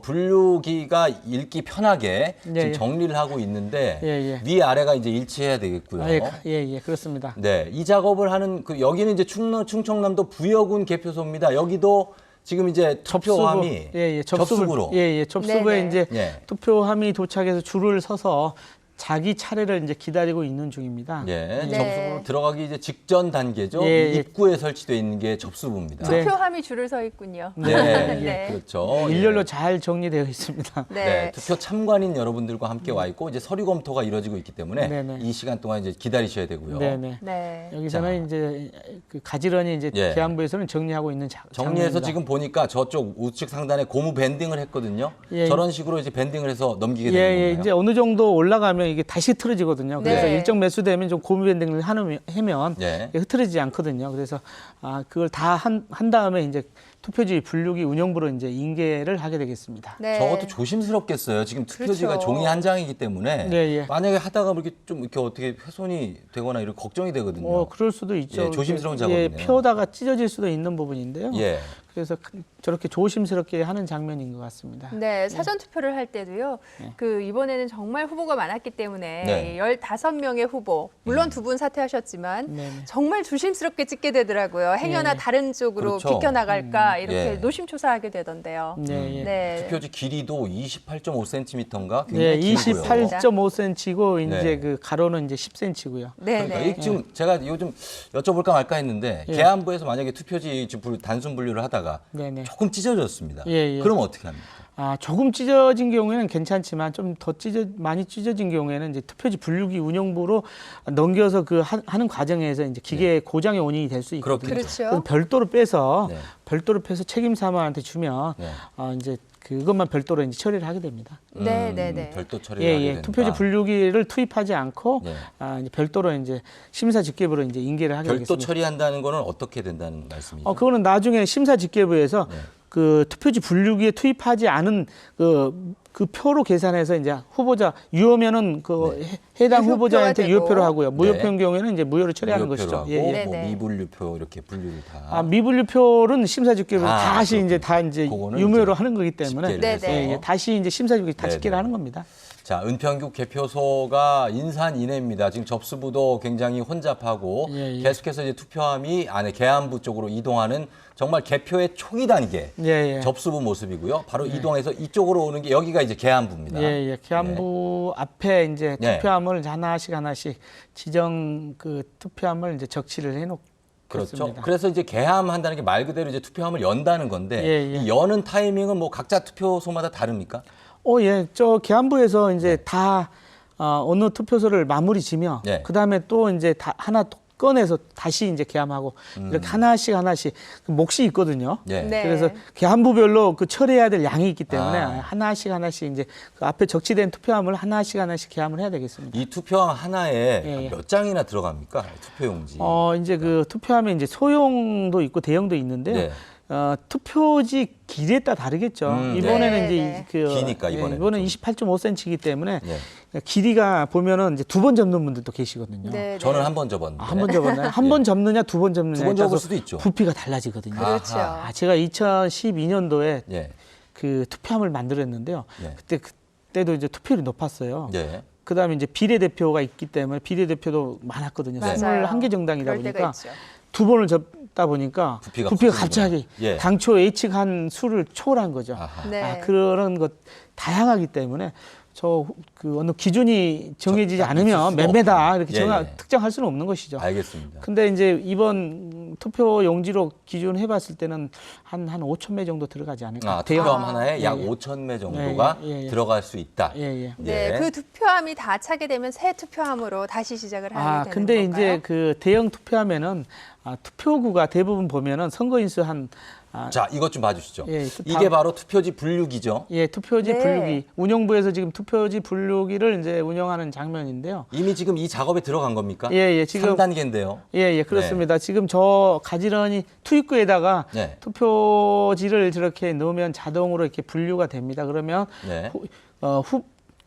분류기가 읽기 편하게 예, 지금 예. 정리를 하고 있는데 예, 예. 위 아래가 이제 일치해야 되겠고요. 예, 그렇습니다. 네, 이 작업을 하는 여기는 이제 충청남도 부여군 개표소입니다. 여기도 지금 이제 투표함이 접수부로 접수부에 네네. 이제 예. 투표함이 도착해서 줄을 서서 자기 차례를 이제 기다리고 있는 중입니다. 예, 네. 접수부로 들어가기 이제 직전 단계죠. 예, 이 입구에 설치되어 있는 게 접수부입니다. 네. 투표함이 줄을 서 있군요. 네, 네. 그렇죠. 일렬로 예. 잘 정리되어 있습니다. 네. 네, 투표 참관인 여러분들과 함께 와 있고 이제 서류 검토가 이루어지고 있기 때문에 네네. 이 시간 동안 이제 기다리셔야 되고요. 네네. 네. 여기서는 이제 그 가지런히 이제 예. 계안부에서는 정리하고 있는 정리해서 장면입니다. 지금 보니까 저쪽 우측 상단에 고무 밴딩을 했거든요. 예. 저런 식으로 이제 밴딩을 해서 넘기게 예, 되는 예, 건가요? 이제 어느 정도 올라가면 이게 다시 흐트러지거든요. 그래서 네. 일정 매수되면 좀 고무 밴딩을 하면 예. 흐트러지지 않거든요. 그래서 그걸 다 한 다음에 이제 투표지 분류기 운영부로 이제 인계를 하게 되겠습니다. 네. 저것도 조심스럽겠어요. 지금 투표지가 그렇죠. 종이 한 장이기 때문에 예, 예. 만약에 하다가 이렇게 어떻게 훼손이 되거나 이렇게 걱정이 되거든요. 그럴 수도 있죠. 예, 조심스러운 이게 작업이네요. 펴다가 찢어질 수도 있는 부분인데요. 예. 그래서 저렇게 조심스럽게 하는 장면인 것 같습니다. 네, 사전 투표를 할 때도요. 이번에는 정말 후보가 많았기 때문에 네. 15명의 후보, 물론 두 분 사퇴하셨지만 네. 정말 조심스럽게 찍게 되더라고요. 행여나 네. 다른 쪽으로 그렇죠. 비껴나갈까 이렇게 예. 노심초사하게 되던데요. 네, 예. 네. 투표지 길이도 28.5cm인가 네, 굉장히 길고요. 28.5cm고 이제 네. 그 가로는 이제 10cm고요. 네, 그러니까 네. 이게 지금 제가 이거 좀 여쭤볼까 말까 했는데 예. 계안부에서 만약에 투표지 단순 분류를 하다가 네네. 조금 찢어졌습니다. 예, 예. 그럼 어떻게 합니까? 조금 찢어진 경우에는 괜찮지만 좀 더 많이 찢어진 경우에는 이제 투표지 분류기 운영부로 넘겨서 하는 과정에서 이제 기계 고장의 원인이 될 수 있거든요. 그렇겠죠. 그렇죠. 그럼 별도로 빼서 네. 책임 사무한테 주면 네. 이제 그것만 별도로 이제 처리를 하게 됩니다. 네, 네, 네. 별도 처리를 하게 된다. 투표지 분류기를 투입하지 않고 네. 이제 별도로 이제 심사 직계부로 이제 인계를 하게 별도 되겠습니다. 처리한다는 거는 어떻게 된다는 말씀이죠? 그거는 나중에 심사 직계부에서 네. 그 투표지 분류기에 투입하지 않은 그 표로 계산해서 이제 후보자 유효면은 해당 유효표가 후보자한테 되고. 유효표를 하고요. 무효표인 네. 경우에는 이제 무효를 처리하는 무효표로 것이죠. 하고 예, 예. 네, 뭐 네. 미분류표 이렇게 분류를 다. 미분류표는 심사 직계로 다시 그렇군요. 이제 다 이제 그거는 유무효로 이제 하는 거기 때문에 집계를 네, 해서. 네. 예, 다시 이제 심사 직계 다 네, 집계를 네. 하는 겁니다. 자, 은평구 개표소가 인산인해입니다. 지금 접수부도 굉장히 혼잡하고 예, 예. 계속해서 이제 투표함이 안에 계안부 쪽으로 이동하는 정말 개표의 초기 단계 예, 예. 접수부 모습이고요. 바로 이동해서 이쪽으로 오는 게 여기가 이제 계안부입니다. 예. 계안부 앞에 이제 네. 투표함을 하나씩 지정 그 투표함을 이제 적치를 해놓고 그렇죠. 그래서 이제 개함한다는 게 말 그대로 이제 투표함을 연다는 건데 예, 예. 이 여는 타이밍은 뭐 각자 투표소마다 다릅니까? 예. 저 계안부에서 이제 다 어느 투표소를 마무리 지며 네. 그다음에 또 이제 다 하나 또 꺼내서 다시 이제 계함하고 이렇게 하나씩 몫이 있거든요. 예. 네. 그래서 계안부별로 그 처리해야 될 양이 있기 때문에 아. 하나씩 이제 그 앞에 적치된 투표함을 하나씩 계함을 해야 되겠습니다. 이 투표함 하나에 예, 예. 몇 장이나 들어갑니까? 투표용지. 이제 그 투표함에 이제 소형도 있고 대형도 있는데요. 네. 투표지 길이에 따라 다르겠죠. 이번에는 네, 이제 네. 기니까 이번에는 이번은 28.5cm이기 때문에 예. 길이가 보면은 이제 두 번 접는 분들도 계시거든요. 네, 저는 네. 한 번 접었는데. 한 번 접었나요? 한 번 접느냐, 두 번 접느냐. 두번 접을 수도 있죠. 부피가 달라지거든요. 그렇죠. 아하. 제가 2012년도에 예. 그 투표함을 만들었는데요. 예. 그때도 이제 투표율이 높았어요. 예. 그다음에 이제 비례대표가 있기 때문에 비례대표도 많았거든요. 맞아요. 21개 정당이다 그럴 때가 보니까 있죠. 두 번을 접다 보니까 부피가 갑자기 예. 당초 예측한 수를 초월한 거죠. 아하. 네. 그런 것 다양하기 때문에 그 어느 기준이 정해지지 있을 않으면 수가 몇 메다 없군요. 이렇게 예, 예. 특정할 수는 없는 것이죠. 알겠습니다. 근데 이제 이번 투표 용지로 기준 해봤을 때는 한 5천 매 정도 들어가지 않을까. 투표함 하나에 약 예, 예. 5천 매 정도가 예, 예. 들어갈 수 있다. 예. 네, 예. 그 투표함이 다 차게 되면 새 투표함으로 다시 시작을 하게 되는 근데 건가요? 이제 그 대형 투표하면은 투표구가 대부분 보면은 선거인수 자, 이것 좀 봐주시죠. 예, 이게 바로 투표지 분류기죠. 투표지 네. 분류기 운영부에서 지금 투표지 분류기를 이제 운영하는 장면인데요. 이미 지금 이 작업에 들어간 겁니까? 지금 3단계인데요. 그렇습니다. 지금 저 가지런히 투입구에다가 네. 투표지를 저렇게 넣으면 자동으로 이렇게 분류가 됩니다. 그러면 네.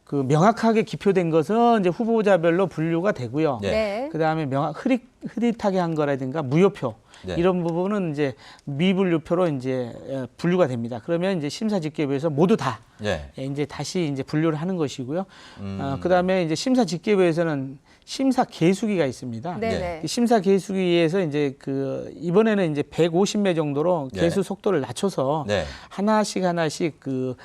그 명확하게 기표된 것은 이제 후보자별로 분류가 되고요. 네. 네. 그다음에 흐릿하게 한 거라든가 무효표 네. 이런 부분은 이제 미분류표로 이제 분류가 됩니다. 그러면 이제 심사집계부에서 모두 다 네. 이제 다시 이제 분류를 하는 것이고요. 그다음에 이제 심사집계부에서는 심사 계수기가 있습니다. 네. 네. 네. 그 심사 계수기에서 이제 그 이번에는 이제 150매 정도로 네. 계수 속도를 낮춰서 네. 하나씩 그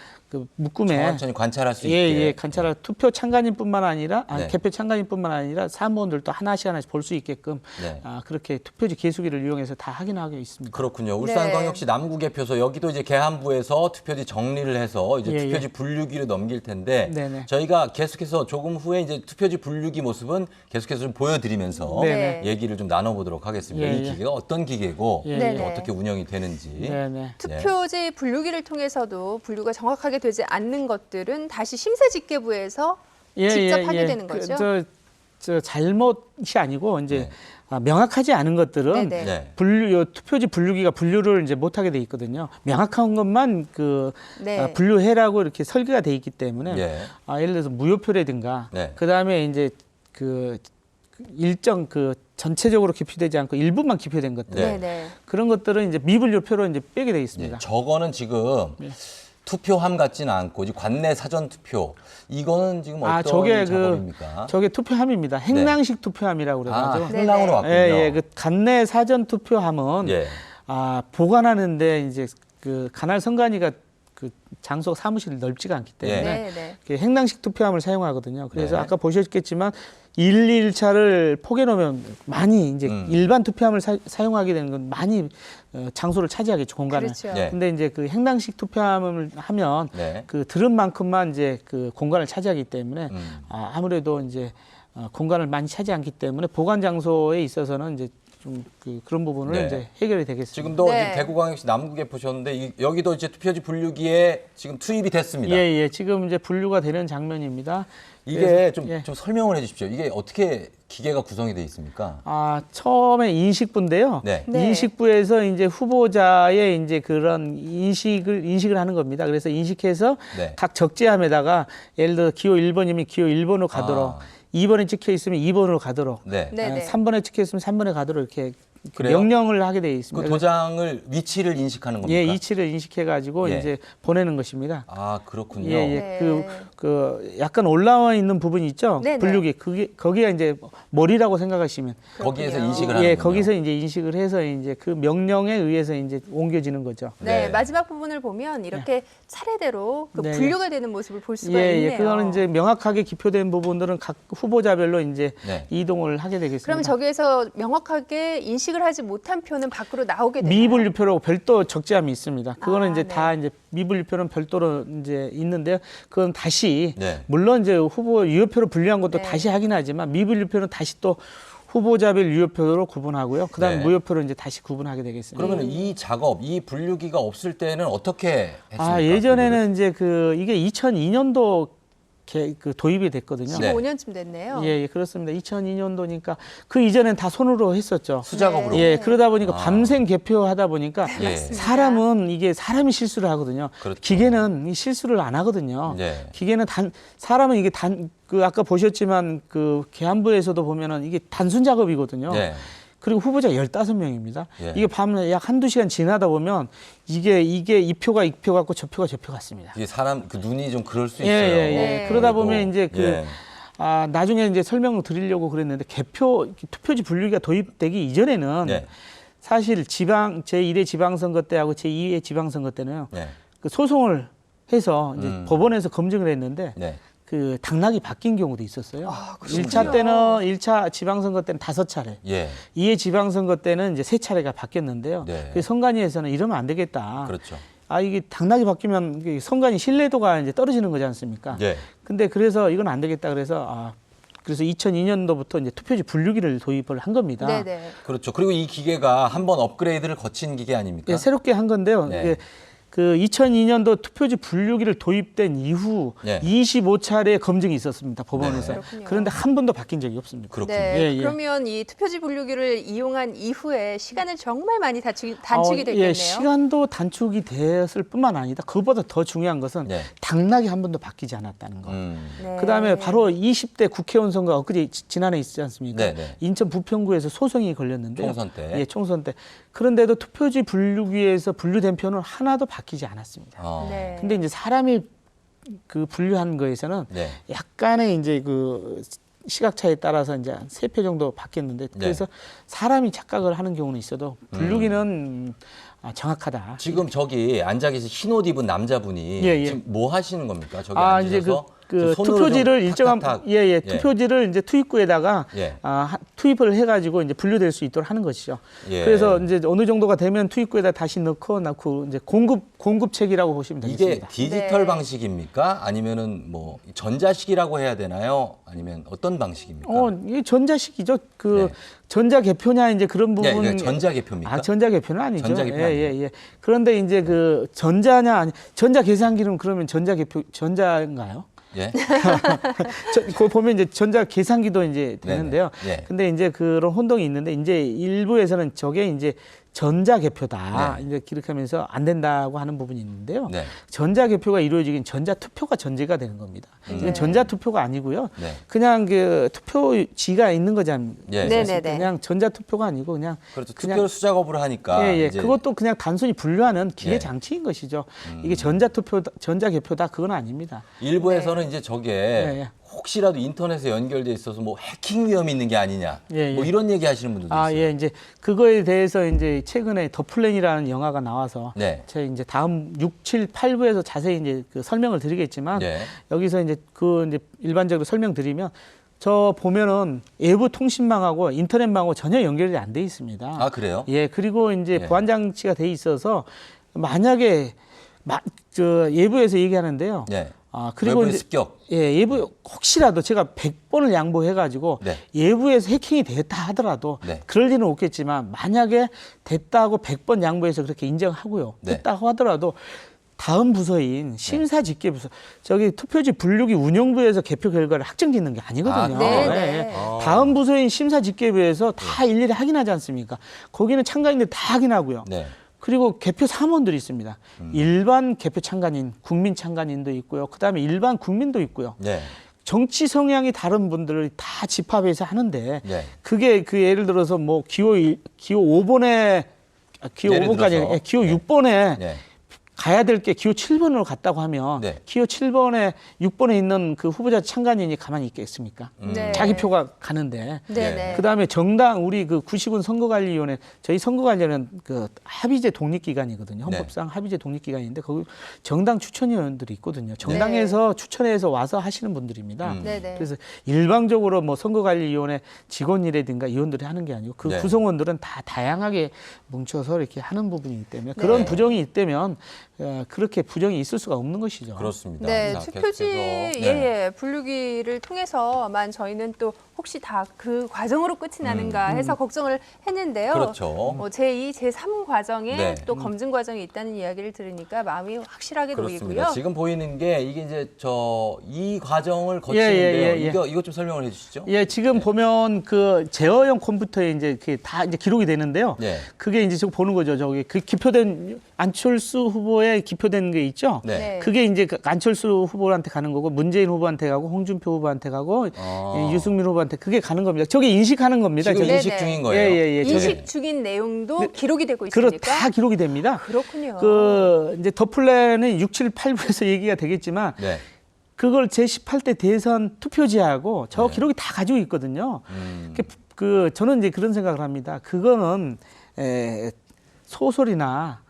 묶음에 천천히 관찰할 수 예, 있게. 예, 관찰할 투표 참관인뿐만 아니라 네. 개표 참관인뿐만 아니라 사무원들도 하나씩 볼 수 있게끔 네. 그렇게 투표지 계수기를 이용해서 다 확인하고 있습니다. 그렇군요. 울산광역시 남구개표소 여기도 이제 개함부에서 투표지 정리를 해서 이제 예, 투표지 분류기로 넘길 텐데 네네. 저희가 계속해서 조금 후에 이제 투표지 분류기 모습은 계속해서 좀 보여드리면서 네네. 얘기를 좀 나눠보도록 하겠습니다. 예, 이 예. 기계가 어떤 기계고 예, 예. 또 어떻게 운영이 되는지. 네네. 투표지 분류기를 통해서도 분류가 정확하게 되지 않는 것들은 다시 심사집계부에서 직접 하게 되는 거죠? 저 잘못이 아니고 이제 네. 명확하지 않은 것들은 네네. 네. 투표지 분류기가 분류를 이제 못하게 돼 있거든요. 명확한 것만 네. 분류해라고 이렇게 설계가 돼 있기 때문에 예. 예를 들어서 무효표라든가 네. 그 다음에 이제 그 일정 전체적으로 기표되지 않고 일부만 기표된 것들 네. 네. 그런 것들은 이제 미분류표로 이제 빼게 돼 예. 있습니다. 저거는 지금 투표함 같지는 않고 이제 관내 사전 투표 이거는 지금 어떤 작업입니까? 저게 투표함입니다. 행랑식 투표함이라고 그래가지고. 행랑으로 네네. 왔군요. 예, 그 간내 사전 투표함은 예. 보관하는데 이제 그 관할 선관위가 그 장소 사무실이 넓지가 않기 때문에 네. 네. 그 행랑식 투표함을 사용하거든요. 그래서 네. 아까 보셨겠지만 1일차를 포개놓으면 많이 이제 일반 투표함을 사용하게 되는 건 많이 장소를 차지하겠죠, 공간을. 그렇죠. 네. 근데 이제 그 행랑식 투표함을 하면 네. 그 들은 만큼만 이제 그 공간을 차지하기 때문에 음. 아무래도 이제 공간을 많이 차지 않기 때문에 보관 장소에 있어서는 이제 좀 그런 부분을 네. 이제 해결이 되겠습니다. 지금도 네. 지금 대구광역시 남구에 보셨는데 여기도 이제 투표지 분류기에 지금 투입이 됐습니다. 예, 지금 이제 분류가 되는 장면입니다. 이게 그래서, 좀, 예. 좀 설명을 해주십시오. 이게 어떻게 기계가 구성이 되어 있습니까? 처음에 인식부인데요. 네. 네. 인식부에서 이제 후보자의 이제 그런 인식을 하는 겁니다. 그래서 인식해서 네. 각 적재함에다가 예를 들어 기호 1번이면 기호 1번으로 가도록 2번에 찍혀 있으면 2번으로 가도록 네. 네. 3번에 찍혀 있으면 3번에 가도록 이렇게 그래요? 명령을 하게 되어 그 있습니다. 도장을 위치를 인식하는 겁니까? 예, 이치를 인식해가지고 예. 이제 보내는 것입니다. 아, 그렇군요. 예, 네. 그 약간 올라와 있는 부분이 있죠. 네네. 분류기 거기가 이제 머리라고 생각하시면 거기에서 그렇군요. 인식을 하는 예, 거군요. 거기서 이제 인식을 해서 이제 그 명령에 의해서 이제 옮겨지는 거죠. 네, 네. 마지막 부분을 보면 이렇게 차례대로 그 네. 분류가 되는 모습을 볼 수가 예, 있네요. 그거는 이제 명확하게 기표된 부분들은 각 후보자별로 이제 네. 이동을 하게 되겠습니다. 그럼 저기에서 명확하게 인식을 하지 못한 표는 밖으로 나오게 되나요? 미분류표라고 별도 적재함이 있습니다. 그거는 이제 네. 다 이제 미분류표는 별도로 이제 있는데요. 그건 다시 네. 물론 이제 후보 유효표로 분류한 것도 네. 다시 하긴 미분류표는 다시 또 후보자별 유효표로 구분하고로 그다음 네. 무효표로 이제 다시 구분하게 되겠습니다. 그러면 이 작업, 이 분류기가 없을 때는 어떻게 했습니까? 예전에는 이제 이게 2002년도 도입이 됐거든요. 네. 15년쯤 됐네요. 예, 그렇습니다. 2002년도니까 그 이전엔 다 손으로 했었죠. 수작업으로. 예, 그러다 보니까 밤샘 개표하다 보니까 예. 사람이 실수를 하거든요. 그렇죠. 기계는 이 실수를 안 하거든요. 네. 기계는 사람은 이게 아까 보셨지만 그 계안부에서도 보면은 이게 단순 작업이거든요. 네. 그리고 후보자 15명입니다. 예. 이게 밤에 약 한두 시간 지나다 보면 이게 이 표가 이 표 같고 저 표가 저 표 같습니다. 이게 사람 그 눈이 좀 그럴 수 예, 있어요. 네. 그러다 그리고, 보면 이제 예. 나중에 이제 설명을 드리려고 그랬는데 투표지 분류기가 도입되기 이전에는 네. 사실 제1회 지방선거 때하고 제2회 지방선거 때는요. 네. 그 소송을 해서 이제 법원에서 검증을 했는데 네. 그 당락이 바뀐 경우도 있었어요. 그렇군요. 1차 지방선거 때는 5차례, 예. 2회 지방선거 때는 이제 3차례가 바뀌었는데요. 네. 그 선관위에서는 이러면 안 되겠다. 그렇죠. 이게 당락이 바뀌면 이게 선관위 신뢰도가 이제 떨어지는 거지 않습니까? 예. 근데 그래서 이건 안 되겠다 그래서 2002년도부터 이제 투표지 분류기를 도입을 한 겁니다. 네네. 그렇죠. 그리고 이 기계가 한번 업그레이드를 거친 기계 아닙니까? 예, 새롭게 한 건데요. 네. 이게 그 2002년도 투표지 분류기를 도입된 이후 예. 25차례 검증이 있었습니다. 법원에서. 네. 그렇군요. 그런데 한 번도 바뀐 적이 없습니다. 그렇군요. 네, 예, 예. 그러면 이 투표지 분류기를 이용한 이후에 시간을 정말 많이 단축이 예, 됐겠네요. 시간도 단축이 됐을 뿐만 아니라 그것보다 더 중요한 것은 네. 당락이 한 번도 바뀌지 않았다는 거. 네. 그다음에 바로 20대 국회의원 선거 엊그제 지난해 있지 않습니까? 네, 네. 인천 부평구에서 소송이 걸렸는데요. 총선 때. 예, 총선 때. 그런데도 투표지 분류기에서 분류된 표는 하나도 바뀌지 않았습니다. 네. 근데 이제 사람이 그 분류한 거에서는 네. 약간의 이제 그 시각차에 따라서 이제 한 3표 정도 바뀌었는데 네. 그래서 사람이 착각을 하는 경우는 있어도 분류기는 정확하다. 지금 저기 앉아 계신 흰 옷 입은 남자분이 예, 예. 지금 뭐 하시는 겁니까? 저기 이제 앉으셔서 그 손으로 투표지를 좀 일정한 탁탁탁. 투표지를 이제 투입구에다가 예. 투입을 해가지고 이제 분류될 수 있도록 하는 것이죠. 예. 그래서 이제 어느 정도가 되면 투입구에다 다시 넣고 이제 공급책이라고 보시면 이게 되겠습니다. 디지털 네. 방식입니까? 아니면은 뭐 전자식이라고 해야 되나요? 아니면 어떤 방식입니까? 이게 전자식이죠. 그 네. 전자개표냐 이제 그런 예, 부분. 이게 전자개표입니까? 전자개표는 아니죠. 전자개표 예. 그런데 이제 그 전자냐 아니 전자계산기는 그러면 전자인가요? 예. 그거 보면 이제 전자계산기도 이제 되는데요. 네네. 예. 근데 이제 그런 혼동이 있는데 이제 일부에서는 저게 이제 전자개표다. 네. 이제 기록하면서 안 된다고 하는 부분이 있는데요. 네. 전자개표가 이루어지긴 전자투표가 전제가 되는 겁니다. 이건 전자투표가 아니고요. 네. 그냥 그 투표지가 있는 거잖아요. 예. 네네네. 그냥 전자투표가 아니고 그냥 그렇죠. 그냥- 투표를 수작업으로 하니까 예. 이제 그것도 그냥 단순히 분류하는 기계 예. 장치인 것이죠. 이게 전자개표다 그건 아닙니다. 일부에서는 이제 저게 예. 혹시라도 인터넷에 연결돼 있어서 뭐 해킹 위험이 있는 게 아니냐. 예. 뭐 이런 얘기 하시는 분들도 있어요. 예, 이제 그거에 대해서 이제 최근에 더 플랜이라는 영화가 나와서 네. 제가 이제 다음 6, 7, 8부에서 자세히 이제 그 설명을 드리겠지만 네. 여기서 이제 그 이제 일반적으로 설명드리면 저 보면은 외부 통신망하고 인터넷망하고 전혀 연결이 안 돼 있습니다. 아, 그래요? 예, 그리고 이제 예. 보안 장치가 돼 있어서 만약에 저 예부에서 얘기하는데요. 네. 그리고 외부의 이제 습격. 예, 예부 혹시라도 제가 100번을 양보해가지고 네. 예부에서 해킹이 됐다 하더라도 네. 그럴 리는 없겠지만 만약에 됐다고 100번 양보해서 그렇게 인정하고요. 네. 됐다고 하더라도 다음 부서인 심사집계부서 저기 투표지 분류기 운영부에서 개표 결과를 확정짓는 게 아니거든요. 아, 네, 예, 네. 예. 다음 부서인 심사집계부에서 다 일일이 확인하지 않습니까? 거기는 참가인들 다 확인하고요. 네. 그리고 개표 사무원들이 있습니다. 일반 개표 참관인, 국민 참관인도 있고요. 그다음에 일반 국민도 있고요. 네. 정치 성향이 다른 분들을 다 집합해서 하는데 네. 그게 그 예를 들어서 뭐 기호 5번에 기호 예를 5번까지 들어서. 기호 네. 6번에 네. 가야 될 게 기호 7번으로 갔다고 하면 네. 기호 7번에 6번에 있는 그 후보자 참관인이 가만히 있겠습니까? 네. 자기 표가 가는데 네네. 그다음에 정당 우리 그 90은 선거관리위원회 저희 선거관리위원회는 그 합의제 독립기관이거든요. 헌법상 합의제 독립기관인데 거기 정당 추천위원들이 있거든요. 정당에서 추천해서 와서 하시는 분들입니다. 네네. 그래서 일방적으로 뭐 선거관리위원회 직원이라든가 위원들이 하는 게 아니고 그 네. 구성원들은 다 다양하게 뭉쳐서 이렇게 하는 부분이기 때문에 그런 네. 부정이 있다면 그렇게 부정이 있을 수가 없는 것이죠. 그렇습니다. 네, 자, 투표지 계속해서. 예, 분류기를 통해서만 저희는 또 혹시 다 그 과정으로 끝이 나는가 해서 걱정을 했는데요. 그렇죠. 제2, 제3 과정에 네. 또 검증 과정이 있다는 이야기를 들으니까 마음이 확실하게 그렇습니다. 놓이고요. 지금 보이는 게 이게 이제 이 과정을 거치는데요. 예. 이거 좀 설명을 해주시죠. 예, 지금 보면 그 제어형 컴퓨터에 이제 그게 다 이제 기록이 되는데요. 네. 그게 이제 지금 보는 거죠. 저기 그 기표된 안철수 후보에 기표된 게 있죠. 네. 네. 그게 이제 그 안철수 후보한테 가는 거고 문재인 후보한테 가고 홍준표 후보한테 가고 유승민 후보한테 그게 가는 겁니다. 저게 인식하는 겁니다. 지금 저게. 인식 네네. 중인 거예요. 예. 저게. 인식 중인 내용도 기록이 되고 그렇 있습니까? 다 기록이 됩니다. 그렇군요. 그 이제 더 플랜은 6, 7, 8부에서 얘기가 되겠지만 네. 그걸 제18대 대선 투표지하고 저 네. 기록이 다 가지고 있거든요. 그 저는 이제 그런 생각을 합니다. 그거는 소설이나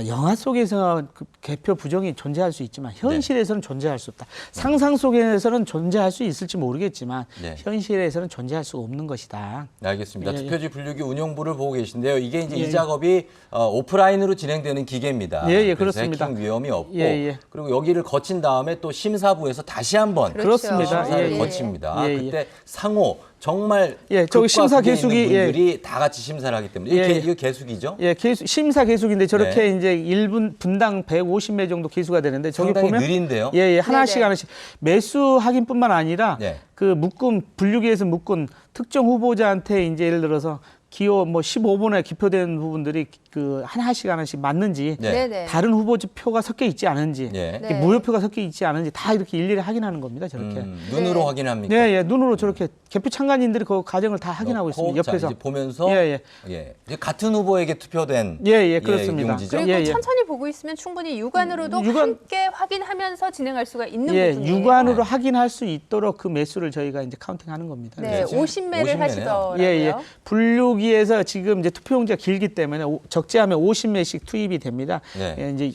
영화 속에서 그 개표 부정이 존재할 수 있지만 현실에서는 존재할 수 없다. 상상 속에서는 존재할 수 있을지 모르겠지만 네. 현실에서는 존재할 수 없는 것이다. 네, 알겠습니다. 예. 투표지 분류기 운영부를 보고 계신데요. 이게 이제 예. 이 작업이 오프라인으로 진행되는 기계입니다. 예, 그래서 그렇습니다. 해킹 위험이 없고 예. 그리고 여기를 거친 다음에 또 심사부에서 다시 한번 그렇죠. 그렇습니다. 심사를 예. 거칩니다. 예. 그때 상호 정말 예, 저기 극과 심사 극에 계속이, 있는 분들이 다 같이 심사를 하기 때문에 이게, 예, 예. 이거 계속이죠? 예, 심사 계속인데 저렇게 네. 이제 1분 분당 150매 정도 계수가 되는데 저기 상당히 보면 느린데요? 예, 예, 하나씩 네네. 하나씩 매수 확인뿐만 아니라 네. 그 묶음 분류기에서 묶은 특정 후보자한테 이제 예를 들어서 기호 뭐 15번에 기표된 부분들이 그 하나씩 맞는지 네. 네네. 다른 후보자 표가 섞여 있지 않은지 예. 네. 무효표가 섞여 있지 않은지 다 이렇게 일일이 확인하는 겁니다. 저렇게. 눈으로 네. 확인합니까? 예, 예, 눈으로 저렇게 개표 참관인들이 그 과정을 다 확인하고 넣고, 있습니다. 옆에서. 자, 이제 보면서 예, 예. 이제 같은 후보에게 투표된 예, 예, 그렇습니다. 용지죠? 그리고 예, 예. 천천히 보고 있으면 충분히 육안으로도 함께 확인하면서 진행할 수가 있는 예, 부분이에요. 육안으로 확인할 수 있도록 그 매수를 저희가 이제 카운팅하는 겁니다. 네, 네, 지금 50매를 50매네요. 하시더라고요. 예, 예. 분류기에서 지금 이제 투표용지가 길기 때문에 적재하면 50매씩 투입이 됩니다. 네. 예, 이제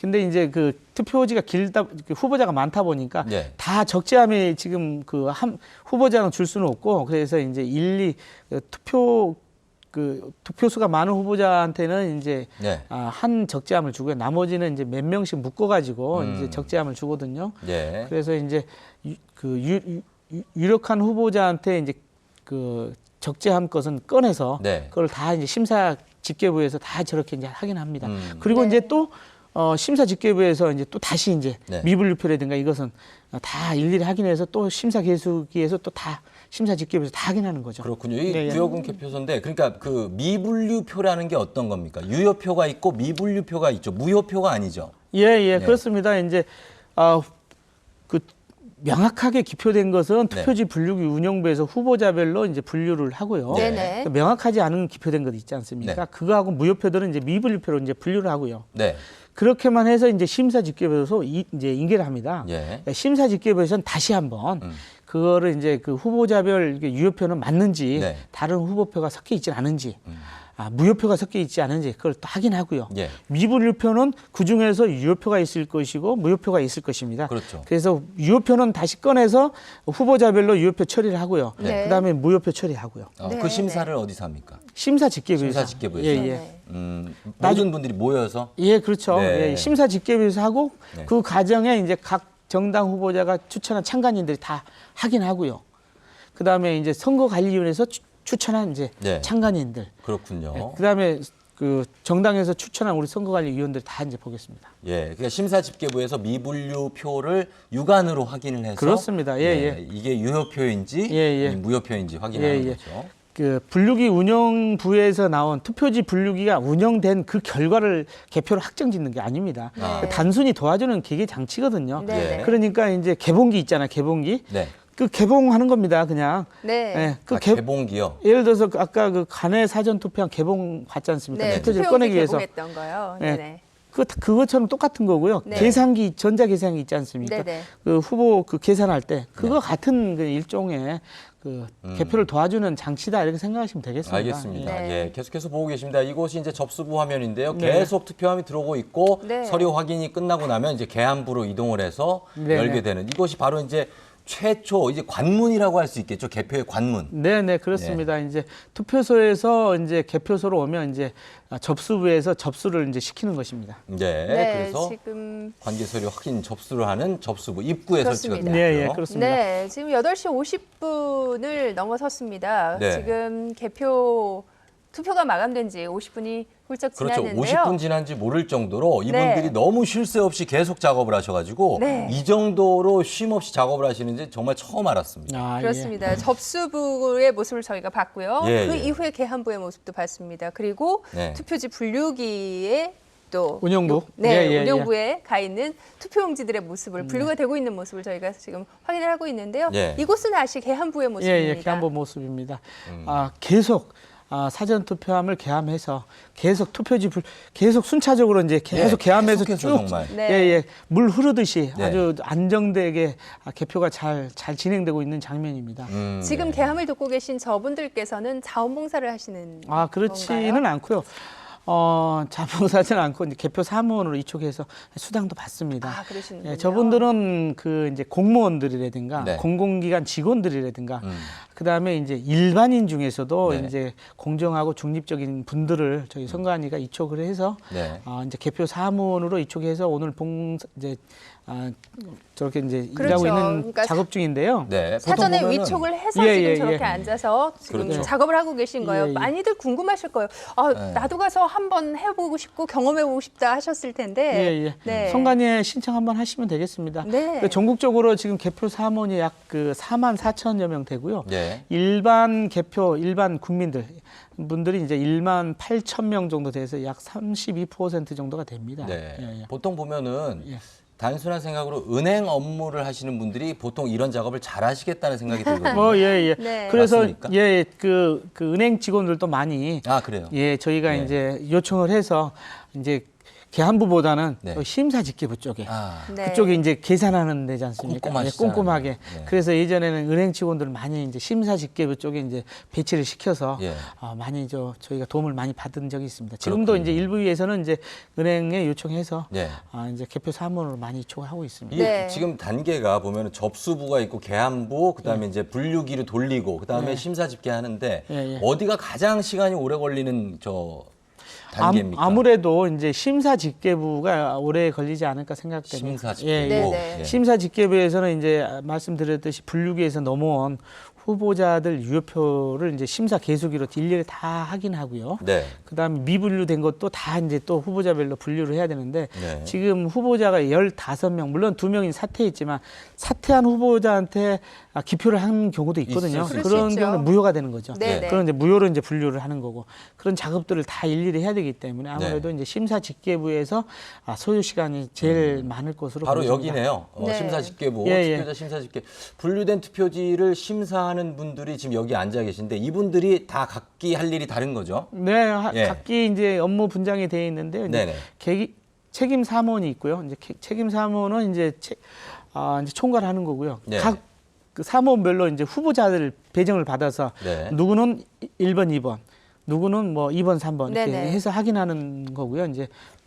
근데 이제 그 투표지가 길다, 그 후보자가 많다 보니까 네. 다 적재함에 지금 그 한 후보자는 줄 수는 없고 그래서 이제 투표수가 많은 후보자한테는 이제 네. 한 적재함을 주고요. 나머지는 이제 몇 명씩 묶어가지고 이제 적재함을 주거든요. 예. 그래서 이제 유력한 후보자한테 이제 그 적재함 것은 꺼내서 네. 그걸 다 이제 심사 집계부에서 다 저렇게 이제 확인합니다. 그리고 네. 이제 또 심사 집계부에서 이제 또 다시 이제 네. 미분류표라든가 이것은 다 일일이 확인해서 또 심사 계수기에서 또 다 심사 집계부에서 다 확인하는 거죠. 그렇군요. 이 네, 예. 구역은 개표소인데 그러니까 그 미분류표라는 게 어떤 겁니까? 유효표가 있고 미분류표가 있죠. 무효표가 아니죠. 예, 예, 네. 그렇습니다. 이제 그 명확하게 기표된 것은 네. 투표지 분류기 운영부에서 후보자별로 이제 분류를 하고요. 네네. 그러니까 명확하지 않은 기표된 것 있지 않습니까? 네. 그거하고 무효표들은 이제 미분류표로 이제 분류를 하고요. 네. 그렇게만 해서 이제 심사 집계부에서 이제 인계를 합니다. 예. 심사 집계부에서는 다시 한번 그거를 이제 그 후보자별 이게 유효표는 맞는지 네. 다른 후보표가 섞여 있지 않은지 무효표가 섞여 있지 않은지 그걸 또 확인하고요. 예. 미분류표는 그 중에서 유효표가 있을 것이고 무효표가 있을 것입니다. 그렇죠. 그래서 유효표는 다시 꺼내서 후보자별로 유효표 처리를 하고요. 네. 그다음에 무효표 처리하고요. 네, 그 심사를 어디서 합니까? 심사 집계부에서. 심사 집계부에서. 예, 네. 예. 모든 분들이 모여서 예, 그렇죠. 네. 예, 심사 집계부에서 하고 네. 그 과정에 이제 각 정당 후보자가 추천한 참관인들이 다 확인하고요. 그다음에 이제 선거관리위원회에서 추천한 이제 네. 참관인들. 그렇군요. 그다음에 그 정당에서 추천한 우리 선거관리위원들 다 이제 보겠습니다. 예, 그러니까 심사 집계부에서 미분류표를 육안으로 확인을 해서 그렇습니다. 예, 예. 이게 유효표인지 예, 예. 아니면 무효표인지 확인하는 예, 예. 거죠. 그 분류기 운영부에서 나온 투표지 분류기가 운영된 그 결과를 개표로 확정짓는 게 아닙니다. 네. 단순히 도와주는 기계 장치거든요. 네. 그러니까 이제 개봉기 있잖아요. 개봉기. 네. 그 개봉하는 겁니다. 그냥. 네. 예, 그 개봉기요. 예를 들어서 아까 그 간의 사전 투표한 개봉 봤지 않습니까? 네, 투표지를 투표용지 꺼내기 위해서. 개봉했던 거요. 예. 네네. 그것처럼 똑같은 거고요. 네. 계산기, 전자 계산기 있지 않습니까? 네네. 그 후보 그 계산할 때 그거 네. 같은 그 일종의 그 개표를 도와주는 장치다 이렇게 생각하시면 되겠습니다. 알겠습니다. 네. 예, 계속해서 보고 계십니다. 이곳이 이제 접수부 화면인데요. 네. 계속 투표함이 들어오고 있고 네. 서류 확인이 끝나고 나면 이제 개함부로 이동을 해서 네, 열게 네. 되는 이곳이 바로 이제 최초 이제 관문이라고 할 수 있겠죠. 개표의 관문. 네, 그렇습니다. 이제 투표소에서 이제 개표소로 오면 이제 접수부에서 접수를 이제 시키는 것입니다. 네, 네, 그래서 지금 관계 서류 확인 접수를 하는 접수부 입구에 설치가 그렇습니다. 되고요. 네, 그렇습니다. 네, 지금 8시 50분을 넘어섰습니다. 네. 지금 투표가 마감된 지 50분이 훌쩍 그렇죠. 지났는데요. 50분 지난지 모를 정도로 이분들이 네. 너무 쉴 새 없이 계속 작업을 하셔가지고 네. 이 정도로 쉼 없이 작업을 하시는지 정말 처음 알았습니다. 아, 그렇습니다. 접수부의 모습을 저희가 봤고요. 예, 그 예. 이후에 개함부의 모습도 봤습니다. 그리고 네. 투표지 분류기에 또 운영부. 네, 예. 운영부에 가 있는 투표용지들의 모습을 분류가 되고 있는 모습을 저희가 지금 확인을 하고 있는데요. 예. 이곳은 다시 개함부의 모습입니다. 예, 개함부 모습입니다. 계속 사전 투표함을 개함해서 계속 계속 순차적으로 이제 계속 예, 개함해서 계속해서 쭉 정말. 네. 물 흐르듯이 네. 아주 안정되게 개표가 잘 진행되고 있는 장면입니다. 지금 네. 개함을 돕고 계신 저분들께서는 자원봉사를 하시는 그렇지는 건가요? 않고요. 자봉사지는 않고 이제 개표 사무원으로 이쪽에서 수당도 받습니다. 그러시는군요. 저분들은 그 이제 공무원들이라든가 네. 공공기관 직원들이라든가 그다음에 이제 일반인 중에서도 네. 이제 공정하고 중립적인 분들을 저희 선관위가 이촉을 해서 네. 이제 개표 사무원으로 이촉해서 오늘 이제 저렇게 이제 그렇죠. 일하고 있는 그러니까 작업 중인데요. 네. 보통 사전에 보면은 위촉을 해서 예, 지금 예, 저렇게 예. 앉아서 지금 그렇죠. 작업을 하고 계신 거예요. 예, 예. 많이들 궁금하실 거예요. 네. 나도 가서 한번 해보고 싶고 경험해보고 싶다 하셨을 텐데. 예, 예. 네. 선관위에 신청 한번 하시면 되겠습니다. 네. 그 전국적으로 지금 개표 사무원이 약 그 4만 4천여 명 되고요. 네. 일반 개표, 일반 분들이 이제 1만 8천 명 정도 돼서 약 32% 정도가 됩니다. 네. 예, 예. 보통 보면은 예. 단순한 생각으로 은행 업무를 하시는 분들이 보통 이런 작업을 잘 하시겠다는 생각이 들거든요. 예, 예. 네. 그래서 맞습니까? 예, 그 은행 직원들도 많이 아, 그래요? 예, 저희가 네. 이제 요청을 해서 이제 계안부보다는 네. 또 심사집계부 쪽에 아, 네. 그쪽에 이제 계산하는 데지 않습니까? 꼼꼼하시잖아요. 꼼꼼하게. 네. 그래서 예전에는 은행 직원들 많이 이제 심사집계부 쪽에 이제 배치를 시켜서 예. 많이 저희가 도움을 많이 받은 적이 있습니다. 지금도 그렇군요. 이제 일부 위에서는 이제 은행에 요청해서 네. 이제 개표 사무원으로 많이 요청하고 있습니다. 이게 네. 지금 단계가 보면 접수부가 있고 계안부, 그다음에 이제 분류기를 돌리고 그다음에 심사 집계하는데 예, 예. 어디가 가장 시간이 오래 걸리는 단계입니까? 아무래도 이제 심사집계부가 오래 걸리지 않을까 생각됩니다. 심사집계부. 예, 예. 네네. 예. 심사집계부에서는 이제 말씀드렸듯이 분류기에서 넘어온 후보자들 유효표를 이제 심사 계수기로 일일이 다 확인하고요. 네. 그다음에 미분류된 것도 다 이제 또 후보자별로 분류를 해야 되는데 네. 지금 후보자가 15명, 물론 2명이 사퇴했지만 사퇴한 후보자한테 기표를 한 경우도 있거든요. 있을 수 그런 있죠. 경우는 무효가 되는 거죠. 네네. 그런 이제 무효로 이제 분류를 하는 거고 그런 작업들을 다 일일이 해야 되기 때문에 아무래도 이제 심사집계부에서 소요 시간이 제일 많을 것으로 바로 보입니다. 여기네요. 네. 심사집계부, 예, 예. 투표자 심사집계. 분류된 투표지를 심사하는 분들이 지금 여기 앉아 계신데 이분들이 다 각기 할 일이 다른 거죠? 네, 예. 각기 이제 업무 분장이 되어 있는데요. 이제 네네. 책임 사무원이 있고요. 이제 책임 사무원은 이제 이제 총괄하는 거고요. 네. 각 그 사무원별로 이제 후보자들 배정을 받아서 네. 누구는 1번, 2번, 누구는 뭐 2번, 3번 이렇게 네네. 해서 확인하는 거고요. 이제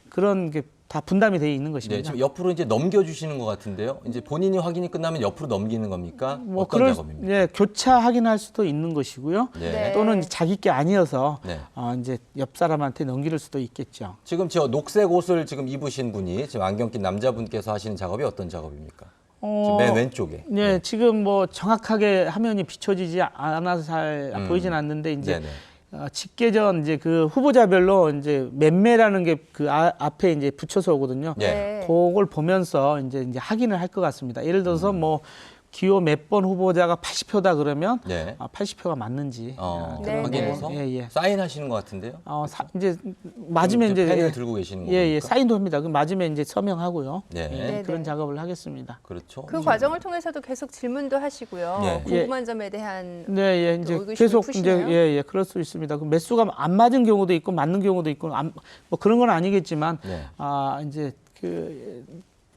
그런 게 다 분담이 되어 있는 네, 것입니다. 지금 옆으로 이제 넘겨주시는 것 같은데요. 이제 본인이 확인이 끝나면 옆으로 넘기는 겁니까? 뭐 어떤 작업입니까? 예, 교차 확인할 수도 있는 것이고요. 네. 또는 자기 게 아니어서 네. 이제 옆 사람한테 넘길 수도 있겠죠. 지금 저 녹색 옷을 지금 입으신 분이 지금 안경 낀 남자분께서 하시는 작업이 어떤 작업입니까? 지금 맨 왼쪽에. 네, 지금 뭐 정확하게 화면이 비춰지지 않아서 잘 보이진 않는데 이제 네네. 집계 전 이제 그 후보자별로 이제 맴매라는 게 그 앞에 이제 붙여서 오거든요. 네. 그걸 보면서 이제 확인을 할 것 같습니다. 예를 들어서 뭐 기호 몇 번 후보자가 80표다 그러면 네. 80표가 맞는지 네, 확인해서 예, 예. 사인하시는 것 같은데요. 이제 맞으면 이제 펜을 들고 계시는 거니까. 예, 사인도 합니다. 그럼 맞으면 이제 서명하고요. 네. 네, 그런 네. 작업을 하겠습니다. 그렇죠. 그 과정을 통해서도 계속 질문도 하시고요. 네. 궁금한 점에 대한 네, 예, 또 이제 의구심을 계속 푸시네요. 이제 예, 그럴 수 있습니다. 그 매수가 안 맞은 경우도 있고 맞는 경우도 있고 뭐 그런 건 아니겠지만 네. 이제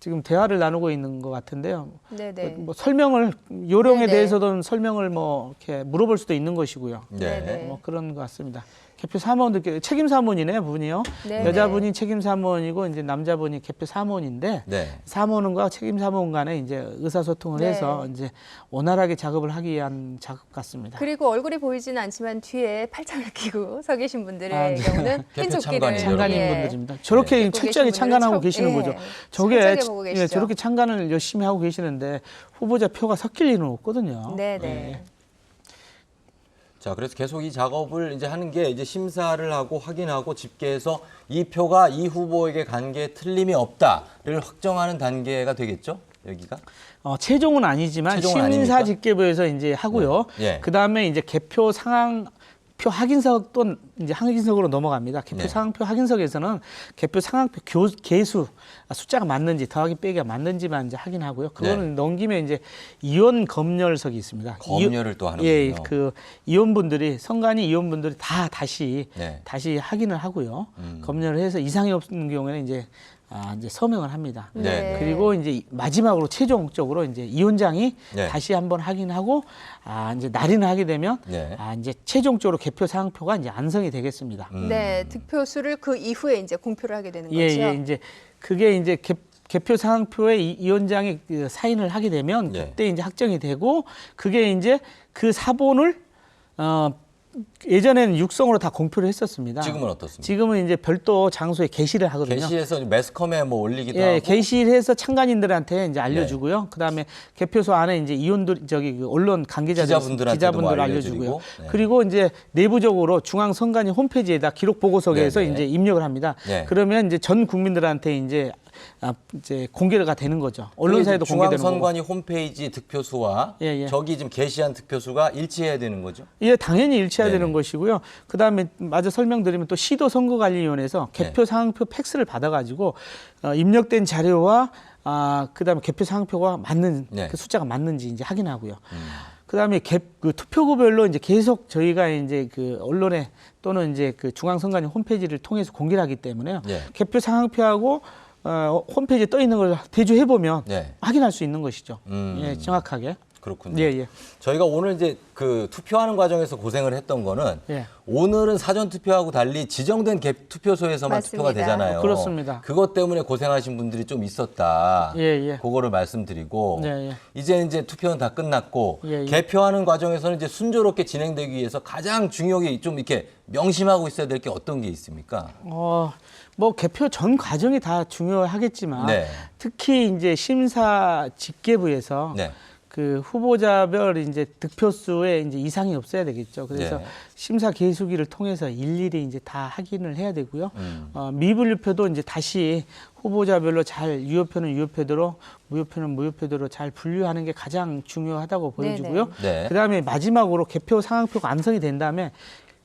지금 대화를 나누고 있는 것 같은데요. 네네. 뭐 설명을 요령에 네네. 대해서도 설명을 뭐 이렇게 물어볼 수도 있는 것이고요. 네. 네네. 뭐 그런 것 같습니다. 개표 사무원들께 책임 사무원이네요, 분이요. 네네. 여자분이 책임 사무원이고 이제 남자분이 개표 사무원인데 네. 사무원과 책임 사무원 간에 이제 의사소통을 네. 해서 이제 원활하게 작업을 하기 위한 작업 같습니다. 그리고 얼굴이 보이지는 않지만 뒤에 팔짱을 끼고 서 계신 분들의 네. 경우는 개표 흰 조끼를 참관인 참관인 예. 분들입니다. 저렇게 듣고 철저하게 계신 참관하고 분들은 계시는 예. 거죠. 철저하게 보고 계시죠. 저렇게 참관을 열심히 하고 계시는데 후보자 표가 섞일 일은 없거든요. 네네. 자, 그래서 계속 이 작업을 이제 하는 게 이제 심사를 하고 확인하고 집계해서 이 표가 이 후보에게 간 게 틀림이 없다를 확정하는 단계가 되겠죠? 여기가? 최종은 아니지만 최종은 아닙니까? 심사집계부에서 이제 하고요. 네. 예. 그다음에 이제 개표 상황표 확인석도 이제 확인석으로 넘어갑니다. 개표 네. 상황표 확인석에서는 개표 상황표 개수 숫자가 맞는지 더하기 빼기가 맞는지만 이제 확인하고요. 그거는 네. 넘기면 이제 이원 검열석이 있습니다. 검열을 또 하는군요. 예, 그 의원분들이 선관위 의원분들이 다 다시 네. 확인을 하고요. 검열을 해서 이상이 없는 경우에는 이제 서명을 합니다. 네. 그리고 이제 마지막으로 최종적으로 이제 위원장이 네. 다시 한번 확인하고 이제 날인을 하게 되면 네. 이제 최종적으로 개표 상표가 이제 안성이 되겠습니다. 네, 득표수를 그 이후에 이제 공표를 하게 되는 예, 거죠. 예, 이제 그게 이제 개표 상표에 이 위원장이 그 사인을 하게 되면 예. 그때 이제 확정이 되고 그게 이제 그 사본을 예전에는 육성으로 다 공표를 했었습니다. 지금은 어떻습니까? 지금은 이제 별도 장소에 게시를 하거든요. 게시해서 매스컴에 뭐 올리기도 예, 하고. 게시해서 참관인들한테 이제 알려주고요. 네. 그다음에 개표소 안에 이제 의원들 그 언론 관계자들 기자분들한테도 뭐 알려주고요. 알려드리고. 네. 그리고 이제 내부적으로 중앙선관위 홈페이지에다 기록 보고서에서 네, 네. 이제 입력을 합니다. 네. 그러면 이제 전 국민들한테 이제 공개가 되는 거죠. 언론사에도 공개되는 거고. 중앙선관위 홈페이지 득표수와 예, 예. 저기 지금 게시한 득표수가 일치해야 되는 거죠? 예, 당연히 일치해야 네네. 되는 것이고요. 그다음에 마저 설명드리면 또 시도 선거관리위원회에서 개표 상황표 팩스를 받아가지고 입력된 자료와 그다음에 개표 상황표가 맞는 네. 그 숫자가 맞는지 이제 확인하고요. 그다음에 그 투표구별로 이제 계속 저희가 이제 그 언론에 또는 이제 그 중앙선관위 홈페이지를 통해서 공개를 하기 때문에요. 네. 개표 상황표하고 홈페이지에 떠 있는 걸 대조해 보면 네. 확인할 수 있는 것이죠. 예, 정확하게. 그렇군요. 예, 예. 저희가 오늘 이제 그 투표하는 과정에서 고생을 했던 거는 예. 오늘은 사전 투표하고 달리 지정된 투표소에서만 맞습니다. 투표가 되잖아요. 그렇습니다. 그것 때문에 고생하신 분들이 좀 있었다. 예, 예. 그거를 말씀드리고 네, 예. 이제 투표는 다 끝났고 예, 예. 개표하는 과정에서는 이제 순조롭게 진행되기 위해서 가장 중요하게 좀 이렇게 명심하고 있어야 될 게 어떤 게 있습니까? 뭐 개표 전 과정이 다 중요하겠지만 네. 특히 이제 심사 집계부에서 네. 그 후보자별 이제 득표수에 이제 이상이 없어야 되겠죠. 그래서 네. 심사 계수기를 통해서 일일이 이제 다 확인을 해야 되고요. 미분류표도 이제 다시 후보자별로 잘 유효표는 유효표대로, 무효표는 무효표대로 잘 분류하는 게 가장 중요하다고 보여지고요. 네. 그다음에 마지막으로 개표 상황표가 완성이 된 다음에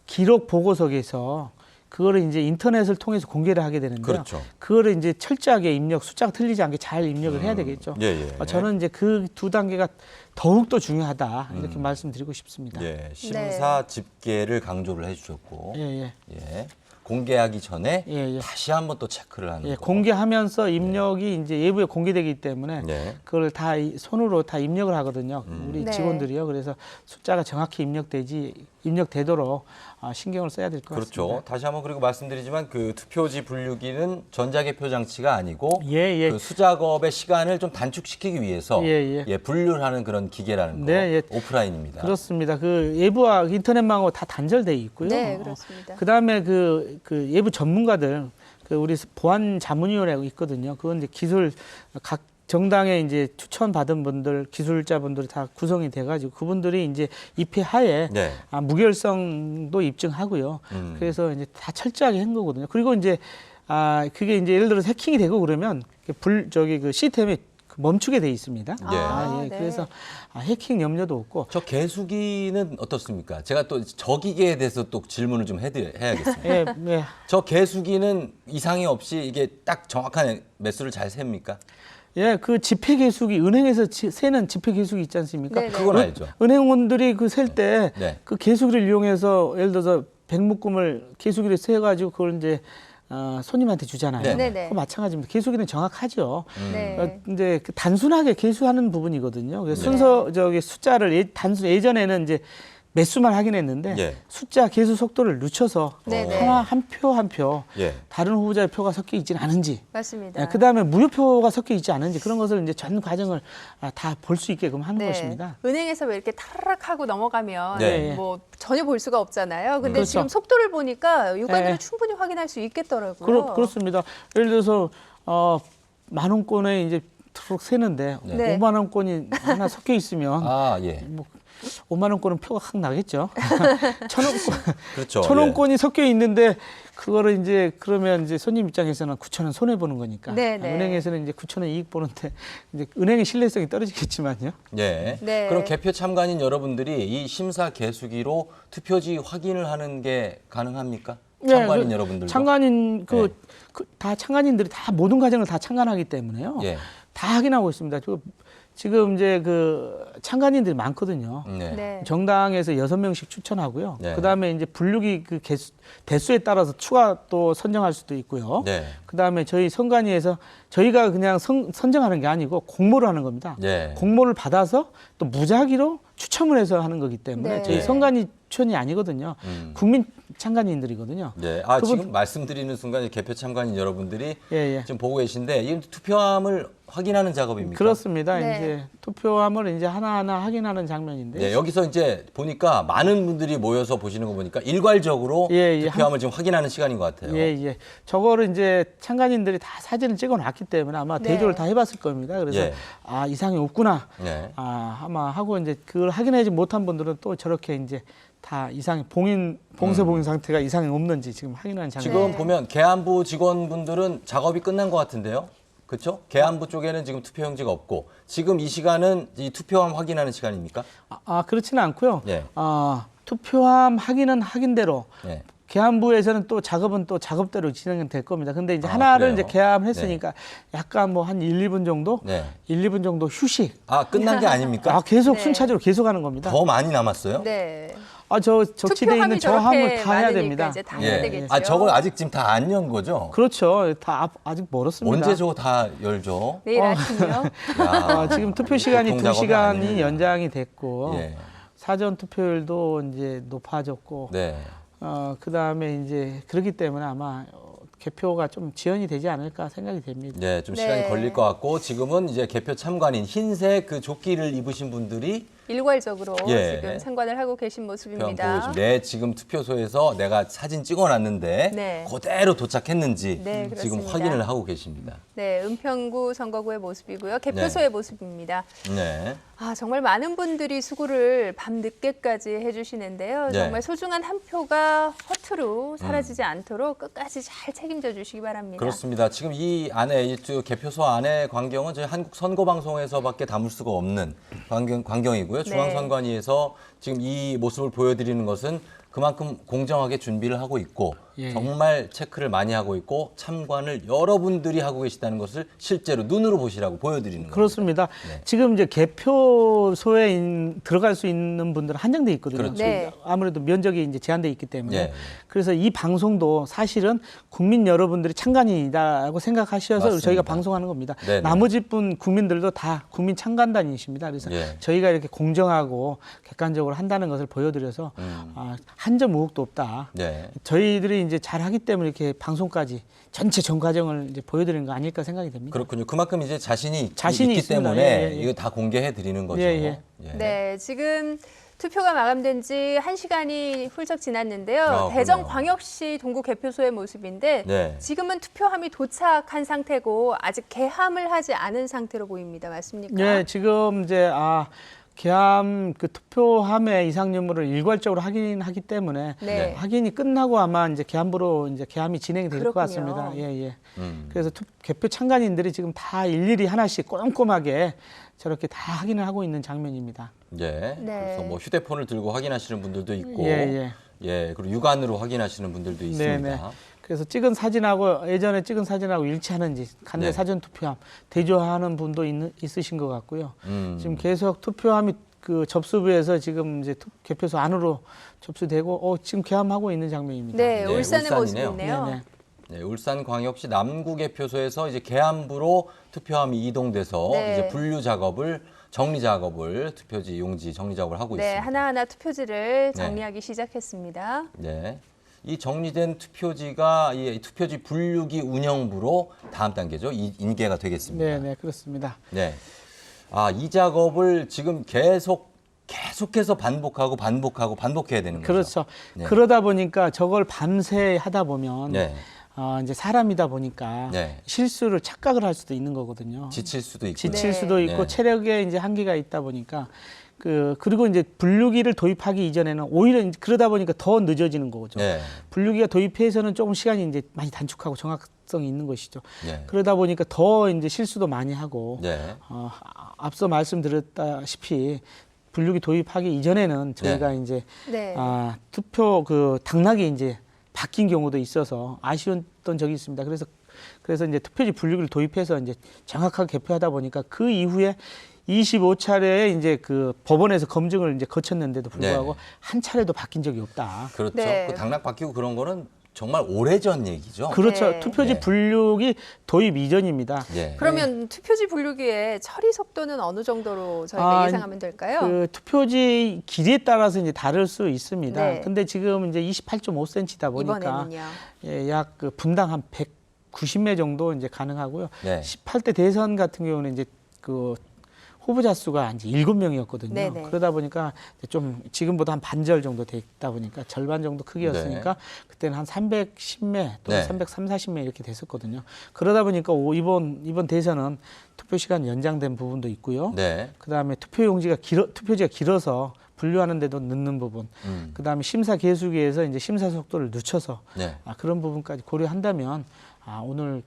기록 보고석에서 그거를 이제 인터넷을 통해서 공개를 하게 되는데요. 그렇죠. 그거를 이제 철저하게 숫자가 틀리지 않게 잘 입력을 해야 되겠죠. 예, 예. 저는 이제 그 두 단계가 더욱더 중요하다 이렇게 말씀드리고 싶습니다. 예, 심사 집계를 강조를 해주셨고, 예, 예. 예, 공개하기 전에 예, 예. 다시 한번 또 체크를 하는 예, 거. 입력이 입력이 이제 외부에 공개되기 때문에 네. 그걸 다 손으로 다 입력을 하거든요. 우리 네. 직원들이요. 그래서 숫자가 정확히 입력되도록 신경을 써야 될 것 그렇죠. 같습니다. 다시 한번 그리고 말씀드리지만 그 투표지 분류기는 전자개표 장치가 아니고 예, 예. 그 수작업의 시간을 좀 단축시키기 위해서 예, 예. 분류를 하는 그런 기계라는 거. 네, 예. 오프라인입니다. 그렇습니다. 그 외부와 인터넷망하고 다 단절돼 있고요. 네, 그렇습니다. 그다음에 그 외부 전문가들 그 우리 보안 자문위원회가 있거든요. 그건 이제 각 정당에 이제 추천받은 분들, 기술자분들이 다 구성이 돼가지고 그분들이 이제 입회하에 네. 무결성도 입증하고요. 그래서 이제 다 철저하게 한 거거든요. 그리고 이제 그게 이제 예를 들어서 해킹이 되고 그러면 그 시스템이 멈추게 돼 있습니다. 예. 네. 그래서 해킹 염려도 없고. 저 개수기는 어떻습니까? 제가 또 저 기계에 대해서 또 질문을 좀 해야겠습니다. 예, 예. 저 개수기는 이상이 없이 이게 딱 정확한 매수를 잘 셉니까? 예, 그 지폐 계수기 은행에서 세는 지폐 계수기 있지 않습니까? 네, 네. 그건 알죠. 은행원들이 그 셀 때 그 네. 계수기를 이용해서 예를 들어서 백묶음을 계수기를 세 가지고 그걸 이제 손님한테 주잖아요. 네. 네, 네. 그거 마찬가지입니다. 계수기는 정확하죠. 네. 근데 단순하게 계수하는 부분이거든요. 그래서 네. 순서 숫자를 예전에는 이제 매수만 확인했는데 예. 숫자 계수 속도를 늦춰서 네, 네. 하나 한 표 예. 다른 후보자의 표가 섞여 있지는 않은지 맞습니다. 그다음에 무효표가 섞여 있지 않은지 그런 것을 이제 전 과정을 다 볼 수 있게끔 하는 것입니다. 은행에서 왜 이렇게 타르락 하고 넘어가면 네. 뭐 전혀 볼 수가 없잖아요. 근데 그렇죠. 지금 속도를 보니까 육안으로 네. 충분히 확인할 수 있겠더라고요. 그렇습니다. 예를 들어서 10,000원권에 이제 트럭 세는데 네. 5만 원권이 하나 섞여 있으면 아, 예. 5만 원권은 표가 확 나겠죠. 1,000원권 그렇죠. 1,000원권이 섞여 있는데 그거를 이제 그러면 이제 손님 입장에서는 9,000원 손해 보는 거니까. 네, 네. 은행에서는 이제 9,000원 이익 보는데 이제 은행의 신뢰성이 떨어지겠지만요. 예. 네. 그럼 개표 참관인 여러분들이 이 심사 개수기로 투표지 확인을 하는 게 가능합니까? 참관인 여러분들도. 참관인 다 참관인들이 다 모든 과정을 다 참관하기 때문에요. 예. 다 확인하고 있습니다. 지금 이제 그 참관인들이 많거든요. 네. 네. 정당에서 6명씩 추천하고요. 네. 그다음에 이제 분류기 그 대수에 따라서 추가 또 선정할 수도 있고요. 네. 그다음에 저희 선관위에서 저희가 그냥 선정하는 게 아니고 공모를 하는 겁니다. 네. 공모를 받아서 또 무작위로 추첨을 해서 하는 거기 때문에 네. 저희 선관위촌이 아니거든요. 국민 참관인들이거든요. 네. 아, 그분- 지금 말씀드리는 순간 이제 개표 참관인 여러분들이 예, 예. 지금 보고 계신데 이 투표함을 확인하는 작업입니까? 그렇습니다. 네. 이제 투표함을 이제 하나하나 확인하는 장면인데. 네, 여기서 이제 보니까 많은 분들이 모여서 보시는 거 보니까 일괄적으로 예, 예. 투표함을 지금 확인하는 시간인 것 같아요. 예, 예. 저거를 이제 참관인들이 다 사진을 찍어 놨기 때문에 아마 네. 대조를 다 해봤을 겁니다. 그래서 예. 아, 이상이 없구나. 네. 아, 아마 하고 이제 그걸 확인하지 못한 분들은 또 저렇게 이제 다 이상이 봉쇄 봉인 상태가 이상이 없는지 지금 확인하는 장면. 지금 네. 보면 계안부 직원분들은 작업이 끝난 것 같은데요. 그렇죠? 계안부 쪽에는 지금 투표용지가 없고 지금 이 시간은 이 투표함 확인하는 시간입니까? 그렇지는 않고요. 예. 투표함 확인은 확인대로 네. 계안부에서는 또 작업은 또 작업대로 진행될 겁니다. 근데 이제 아, 하나를 그래요? 이제 계암했으니까 약간 뭐 한 1, 2분 정도? 네. 1, 2분 정도 휴식. 아, 끝난 게 아닙니까? 계속 네. 순차적으로 계속하는 겁니다. 더 많이 남았어요? 네. 저 적치돼 있는 저 함을 다 해야 많으니까 됩니다. 이제 다 해야 예. 되겠죠. 아, 저걸 아직 지금 다 안 연 거죠? 그렇죠. 다 아직 멀었습니다. 언제 저거 다 열죠? 내일 아침이요. 야, 지금 투표 시간이 보통 작업이 2시간이 아닙니다. 연장이 됐고 예. 사전 투표율도 이제 높아졌고 네. 그다음에 이제 그렇기 때문에 아마 개표가 좀 지연이 되지 않을까 생각이 됩니다. 네, 좀 네. 시간이 걸릴 것 같고 지금은 이제 개표 참관인 흰색 그 조끼를 입으신 분들이 일괄적으로 예. 지금 참관을 하고 계신 투표함 보고 모습입니다. 계시면 내 지금 투표소에서 내가 사진 찍어놨는데 네. 그대로 도착했는지 네, 지금 그렇습니다. 확인을 하고 계십니다. 네, 은평구 선거구의 모습이고요. 개표소의 네. 모습입니다. 네. 정말 많은 분들이 수고를 밤 늦게까지 해주시는데요. 네. 정말 소중한 한 표가 허투루 사라지지 않도록 끝까지 잘 책임져 주시기 바랍니다. 그렇습니다. 지금 이 안에 이 개표소 안에 광경은 저희 한국 선거방송에서밖에 담을 수가 없는 광경이고요. 중앙선관위에서 지금 이 모습을 보여드리는 것은 그만큼 공정하게 준비를 하고 있고 예. 정말 체크를 많이 하고 있고 참관을 여러분들이 하고 계시다는 것을 실제로 눈으로 보시라고 보여드리는 거죠. 그렇습니다. 네. 지금 이제 개표소에 들어갈 수 있는 분들은 한정돼 있거든요. 그렇죠. 네. 아무래도 면적이 이제 제한돼 있기 때문에 예. 그래서 이 방송도 사실은 국민 여러분들이 참관인이다라고 생각하셔서 맞습니다. 저희가 방송하는 겁니다. 네네. 나머지 분 국민들도 다 국민 참관단이십니다. 그래서 예. 저희가 이렇게 공정하고 객관적으로 한다는 것을 보여드려서 한 점 의혹도 없다. 네. 저희들이 이제 잘하기 때문에 이렇게 방송까지 전체 전 과정을 이제 보여드리는 거 아닐까 생각이 됩니다. 그렇군요. 그만큼 이제 자신이 자신이 있기 있습니다. 때문에 예, 예. 이거 다 공개해 드리는 거죠. 예, 예. 예. 네, 지금 투표가 마감된 지 1시간이 훌쩍 지났는데요. 그래요. 대전광역시 동구 개표소의 모습인데 네. 지금은 투표함이 도착한 상태고 아직 개함을 하지 않은 상태로 보입니다. 맞습니까? 네, 지금 이제 계함 그 투표함의 이상 유무를 일괄적으로 확인하기 때문에 네. 확인이 끝나고 아마 이제 계함부로 이제 계함이 진행이 될 것 그렇군요. 같습니다. 예, 예. 그래서 개표 참관인들이 지금 다 일일이 하나씩 꼼꼼하게 저렇게 다 확인을 하고 있는 장면입니다. 예. 네. 그래서 뭐 휴대폰을 들고 확인하시는 분들도 있고, 예, 예, 그리고 육안으로 확인하시는 분들도 있습니다. 네. 그래서 찍은 사진하고 예전에 찍은 사진하고 일치하는지 간대 네. 사전 투표함 대조하는 분도 있으신 것 같고요. 지금 계속 투표함이 그 접수부에서 지금 이제 개표소 안으로 접수되고 지금 개함하고 있는 장면입니다. 네, 네, 울산의 울산이네요. 모습이네요. 네, 네. 네, 울산광역시 남구개표소에서 이제 계안부로 투표함이 이동돼서 네. 이제 분류 작업을 정리 작업을 투표지 용지 정리 작업을 하고 네, 있습니다. 하나하나 투표지를 네. 정리하기 시작했습니다. 네. 이 정리된 투표지가 이 투표지 분류기 운영부로 다음 단계죠. 인계가 되겠습니다. 네, 네, 그렇습니다. 네. 이 작업을 지금 계속해서 반복해야 되는 거죠. 그렇죠. 네. 그러다 보니까 저걸 밤새 하다 보면 네. 이제 사람이다 보니까 네. 실수를 착각을 할 수도 있는 거거든요. 지칠 수도 있고. 지칠 네. 수도 있고 네. 체력에 이제 한계가 있다 보니까 그리고 이제 분류기를 도입하기 이전에는 오히려 이제 그러다 보니까 더 늦어지는 거죠. 네. 분류기가 도입해서는 조금 시간이 이제 많이 단축하고 정확성이 있는 것이죠. 네. 그러다 보니까 더 이제 실수도 많이 하고 네. 앞서 말씀드렸다시피 분류기 도입하기 이전에는 저희가 이제 네. 투표 당락이 이제 바뀐 경우도 있어서 아쉬웠던 적이 있습니다. 그래서 이제 투표지 분류기를 도입해서 이제 정확하게 개표하다 보니까 그 이후에 25차례의 이제 그 법원에서 검증을 이제 거쳤는데도 불구하고 네. 한 차례도 바뀐 적이 없다. 그렇죠. 네. 그 당락 바뀌고 그런 거는 정말 오래전 얘기죠. 그렇죠. 네. 투표지 네. 분류기 도입 이전입니다. 예. 그러면 투표지 분류기의 처리 속도는 어느 정도로 저희가 아, 예상하면 될까요? 그 투표지 길이에 따라서 이제 다를 수 있습니다. 네. 근데 지금 이제 28.5cm다 보니까 이번에는요. 예, 약 그 분당 한 190매 정도 이제 가능하고요. 네. 18대 대선 같은 경우는 이제 그 후보자 수가 이제 7명이었거든요. 네네. 그러다 보니까 좀 지금보다 한 반절 정도 됐다 보니까 절반 정도 크기였으니까 그때는 한 310매 또는 네. 340매 이렇게 됐었거든요. 그러다 보니까 이번 대선은 투표 시간 연장된 부분도 있고요. 네. 그다음에 투표지가 길어서 분류하는데도 늦는 부분. 그다음에 심사 계수기에서 이제 심사 속도를 늦춰서 네. 그런 부분까지 고려한다면 오늘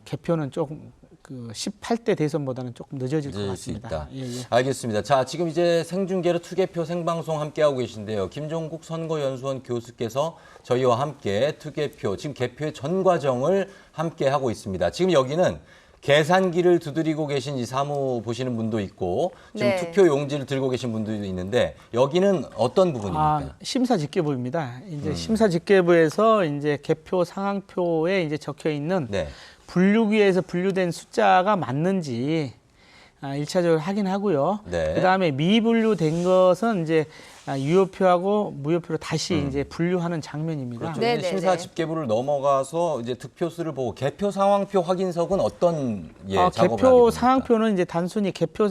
개표는 조금 그 18대 대선보다는 조금 늦어질 것 늦을 수 같습니다. 있다. 예, 예. 알겠습니다. 자, 지금 이제 생중계로 투개표 생방송 함께하고 계신데요. 김종국 선거연수원 교수께서 저희와 함께 투개표, 지금 개표의 전 과정을 함께하고 있습니다. 지금 여기는 계산기를 두드리고 계신 이 사무 보시는 분도 있고 지금 네. 투표 용지를 들고 계신 분들도 있는데 여기는 어떤 부분입니까? 심사 집계부입니다. 이제 심사 집계부에서 이제 개표 상황표에 이제 적혀 있는 네. 분류기에서 분류된 숫자가 맞는지 1차적으로 확인하고요. 네. 그다음에 미분류된 것은 이제 유효표하고 무효표로 다시 이제 분류하는 장면입니다. 그렇죠. 네, 이제 네, 심사 네. 집계부를 넘어가서 이제 득표수를 보고 개표 상황표 확인석은 어떤 작업을 하게 개표 됩니까? 상황표는 이제 단순히 개표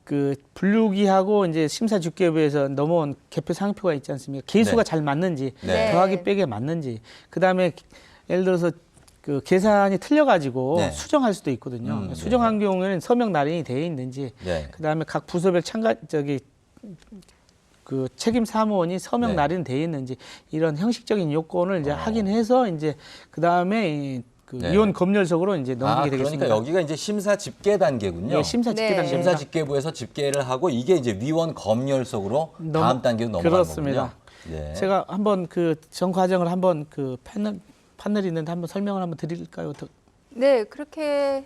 그 분류기하고 이제 심사 집계부에서 넘어온 개표 상황표가 있지 않습니까? 개수가 네. 잘 맞는지 네. 더하기 빼기 맞는지 그다음에 예를 들어서 그 계산이 틀려가지고 네. 수정할 수도 있거든요. 네. 수정한 경우에는 서명 날인이 되어 있는지, 네. 그다음에 각 부서별 그 책임 사무원이 서명 네. 날인 되어 있는지 이런 형식적인 요건을 이제 확인해서 이제 그다음에 그 네. 위원 검열석으로 이제 넘기게 되겠습니다. 그러니까 여기가 이제 심사 집계 단계군요. 예, 심사 집계 네. 단계입니다. 심사 집계부에서 집계를 하고 이게 이제 위원 검열석으로 다음 단계로 넘어가는 그렇습니다. 거군요. 네. 제가 한번 그 전 과정을 한번 그 판넬이 있는데 한번 설명을 한번 드릴까요? 네, 그렇게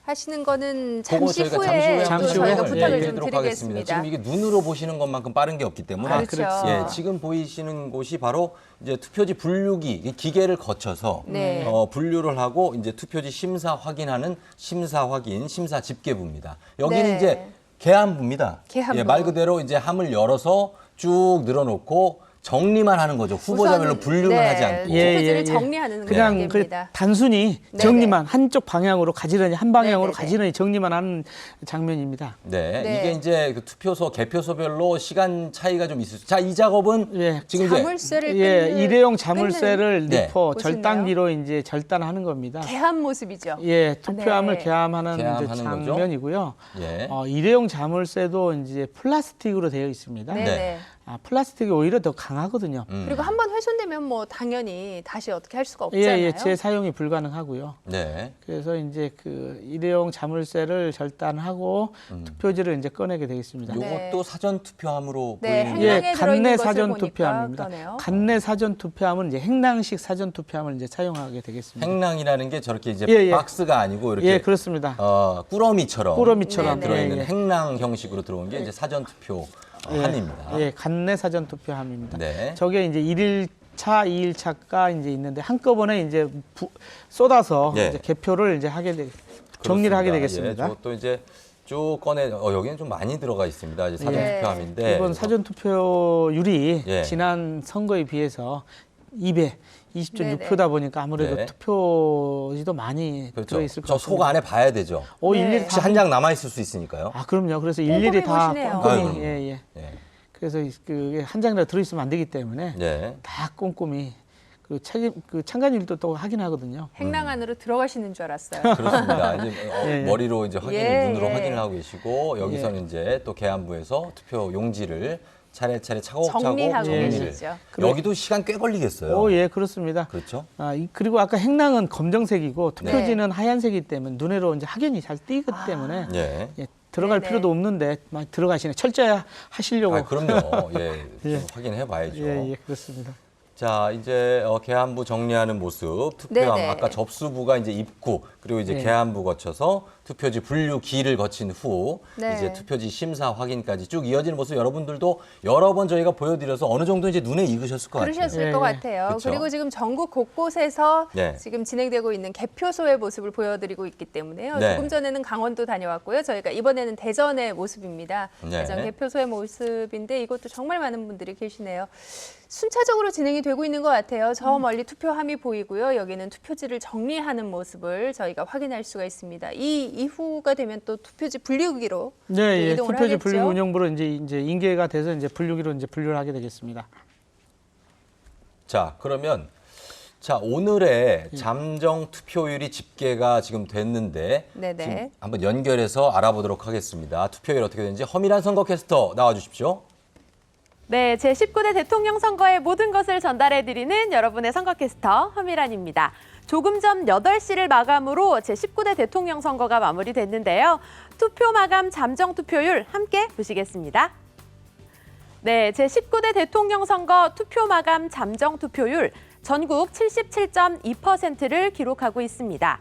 하시는 거는 그거 잠시 저희가 후에 또 잠시 저희가 후에 부탁을 좀 드리도록 하겠습니다. 드리겠습니다. 지금 이게 눈으로 보시는 것만큼 빠른 게 없기 때문에 그렇죠. 예, 지금 보이시는 곳이 바로 이제 투표지 분류기 이 기계를 거쳐서 네. 분류를 하고 이제 투표지 심사 확인하는 심사 확인 심사 집계부입니다. 여기는 네. 이제 계함부입니다. 계함부. 예, 말 그대로 이제 함을 열어서 쭉 늘어놓고 정리만 하는 거죠. 후보자별로 우선, 분류는 네, 하지 않고. 투표지를 정리하는 그냥 그 단계입니다. 단순히 네네. 정리만 한쪽 방향으로 가지런히 한 방향으로 네네네. 가지런히 정리만 하는 장면입니다. 네, 네. 이게 이제 그 투표소 개표소별로 시간 차이가 좀 있을 수. 자, 이 작업은 예. 지금 이제 자물쇠를 예, 끊는 일회용 자물쇠를 네. 넣고 보시네요. 절단기로 이제 절단하는 겁니다. 개함 모습이죠. 예, 투표함을 네. 개함하는 이제 개함하는 거죠? 장면이고요. 예. 일회용 자물쇠도 이제 플라스틱으로 되어 있습니다. 네. 네. 네. 플라스틱이 오히려 더 강하거든요. 그리고 한 번 훼손되면 뭐 당연히 다시 어떻게 할 수가 예, 없잖아요. 예, 재사용이 불가능하고요. 네. 그래서 이제 그 일회용 자물쇠를 절단하고 투표지를 이제 꺼내게 되겠습니다. 네. 요것도 사전 투표함으로 네, 보이는 행랑에 예, 들어있는 간내 것을 사전 보니까 투표함입니다. 그러네요. 간내 사전 투표함은 이제 행랑식 사전 투표함을 이제 사용하게 되겠습니다. 행랑이라는 게 저렇게 이제 예, 예. 박스가 아니고 이렇게 예, 그렇습니다. 꾸러미처럼 꾸러미처럼. 들어있는 예, 예. 행랑 형식으로 들어온 게 이제 사전 투표 함입니다. 예, 간내 사전 투표함입니다. 네. 저게 이제 1일차, 2일차가 이제 있는데 한꺼번에 이제 쏟아서 네. 이제 개표를 이제 정리를 하게 되겠습니다. 예, 저것도 이제 쭉 꺼내 여기는 좀 많이 들어가 있습니다. 이제 사전 네. 투표함인데 이번 사전 투표율이 예. 지난 선거에 비해서 220.6표다 보니까 아무래도 네. 투표지도 많이 그렇죠. 들어있을 것 저 같습니다. 속 안에 봐야 되죠. 네. 일일이 혹시 한 장 남아 있을 수 있으니까요. 그럼요. 그래서 일일이 다 보시네요. 꼼꼼히 아유, 예. 예. 그래서 그게 한 장이라도 들어있으면 안 되기 때문에 네. 다 꼼꼼히 그 참관율도 또 확인하거든요. 행랑 안으로 들어가시는 줄 알았어요. 그렇습니다. 이제 예, 예. 머리로 이제 확인, 예, 눈으로 예. 확인을 하고 계시고 여기서는 이제 또 계안부에서 투표 용지를 차례차례 차곡차곡 정리하고 정리를. 계시죠. 여기도 시간 꽤 걸리겠어요. 예, 그렇습니다. 그렇죠. 그리고 아까 행랑은 검정색이고 네. 투표지는 하얀색이기 때문에 눈으로 이제 확연히 잘 띄기 때문에 예. 예, 들어갈 네네. 필요도 없는데 막 들어가시네. 철저히 하시려고. 아, 그럼요. 예. 예. 좀 확인해 봐야죠. 예, 예, 그렇습니다. 자, 이제 계안부 정리하는 모습, 투표함, 네네. 아까 접수부가 이제 입구, 그리고 이제 네. 계안부 거쳐서 투표지 분류기를 거친 후 네. 이제 투표지 심사 확인까지 쭉 이어지는 모습 여러분들도 여러 번 저희가 보여드려서 어느 정도 이제 눈에 익으셨을 것 같아요. 그러셨을 예, 것 예. 같아요. 그쵸? 그리고 지금 전국 곳곳에서 네. 지금 진행되고 있는 개표소의 모습을 보여드리고 있기 때문에요. 네. 조금 전에는 강원도 다녀왔고요. 저희가 이번에는 대전의 모습입니다. 네. 대전 개표소의 모습인데 이것도 정말 많은 분들이 계시네요. 순차적으로 진행이 되고 있는 것 같아요. 저 멀리 투표함이 보이고요. 여기는 투표지를 정리하는 모습을 저희가 확인할 수가 있습니다. 이 이후가 되면 또 투표지 분류기로 네, 예. 이동을 투표지 하겠죠. 분류 운영부로 이제 인계가 돼서 이제 분류기로 이제 분류를 하게 되겠습니다. 자, 그러면 자, 오늘의 잠정 투표율이 집계가 지금 됐는데 네네. 지금 한번 연결해서 알아보도록 하겠습니다. 투표율 어떻게 되는지 허미란 선거 캐스터 나와 주십시오. 네, 제19대 대통령 선거의 모든 것을 전달해드리는 여러분의 선거캐스터 허미란입니다. 조금 전 8시를 마감으로 제19대 대통령 선거가 마무리됐는데요. 투표 마감 잠정 투표율 함께 보시겠습니다. 네, 제19대 대통령 선거 투표 마감 잠정 투표율 전국 77.2%를 기록하고 있습니다.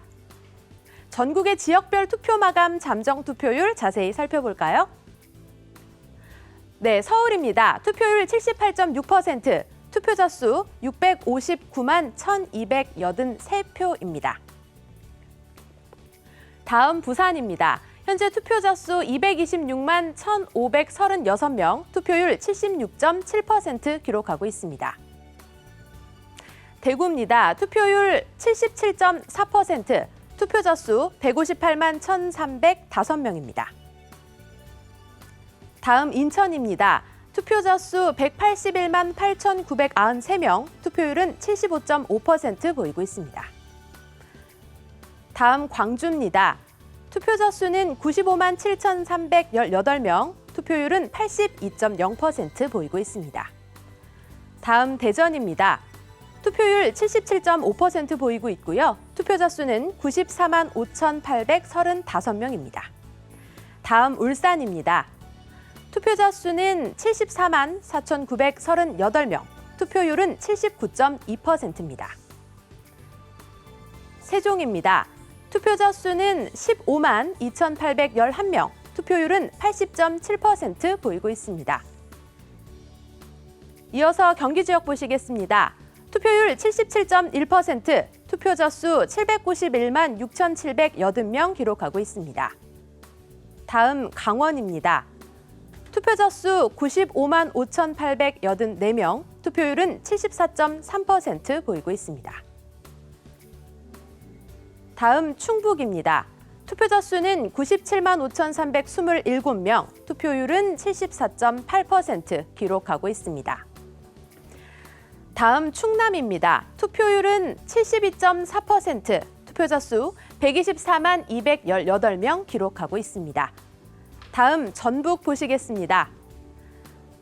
전국의 지역별 투표 마감 잠정 투표율 자세히 살펴볼까요? 네, 서울입니다. 투표율 78.6%, 투표자 수 659만 1,283표입니다. 다음 부산입니다. 현재 투표자 수 226만 1,536명, 투표율 76.7% 기록하고 있습니다. 대구입니다. 투표율 77.4%, 투표자 수 158만 1,305명입니다. 다음 인천입니다. 투표자 수 181만 8,993명, 투표율은 75.5% 보이고 있습니다. 다음 광주입니다. 투표자 수는 95만 7,318명, 투표율은 82.0% 보이고 있습니다. 다음 대전입니다. 투표율 77.5% 보이고 있고요. 투표자 수는 94만 5,835명입니다. 다음 울산입니다. 투표자 수는 74만 4,938명, 투표율은 79.2%입니다. 세종입니다. 투표자 수는 15만 2,811명, 투표율은 80.7% 보이고 있습니다. 이어서 경기 지역 보시겠습니다. 투표율 77.1%, 투표자 수 791만 6,780명 기록하고 있습니다. 다음 강원입니다. 투표자 수 95만 5,884명, 투표율은 74.3% 보이고 있습니다. 다음 충북입니다. 투표자 수는 97만 5,327명, 투표율은 74.8% 기록하고 있습니다. 다음 충남입니다. 투표율은 72.4%, 투표자 수 124만 218명 기록하고 있습니다. 다음 전북 보시겠습니다.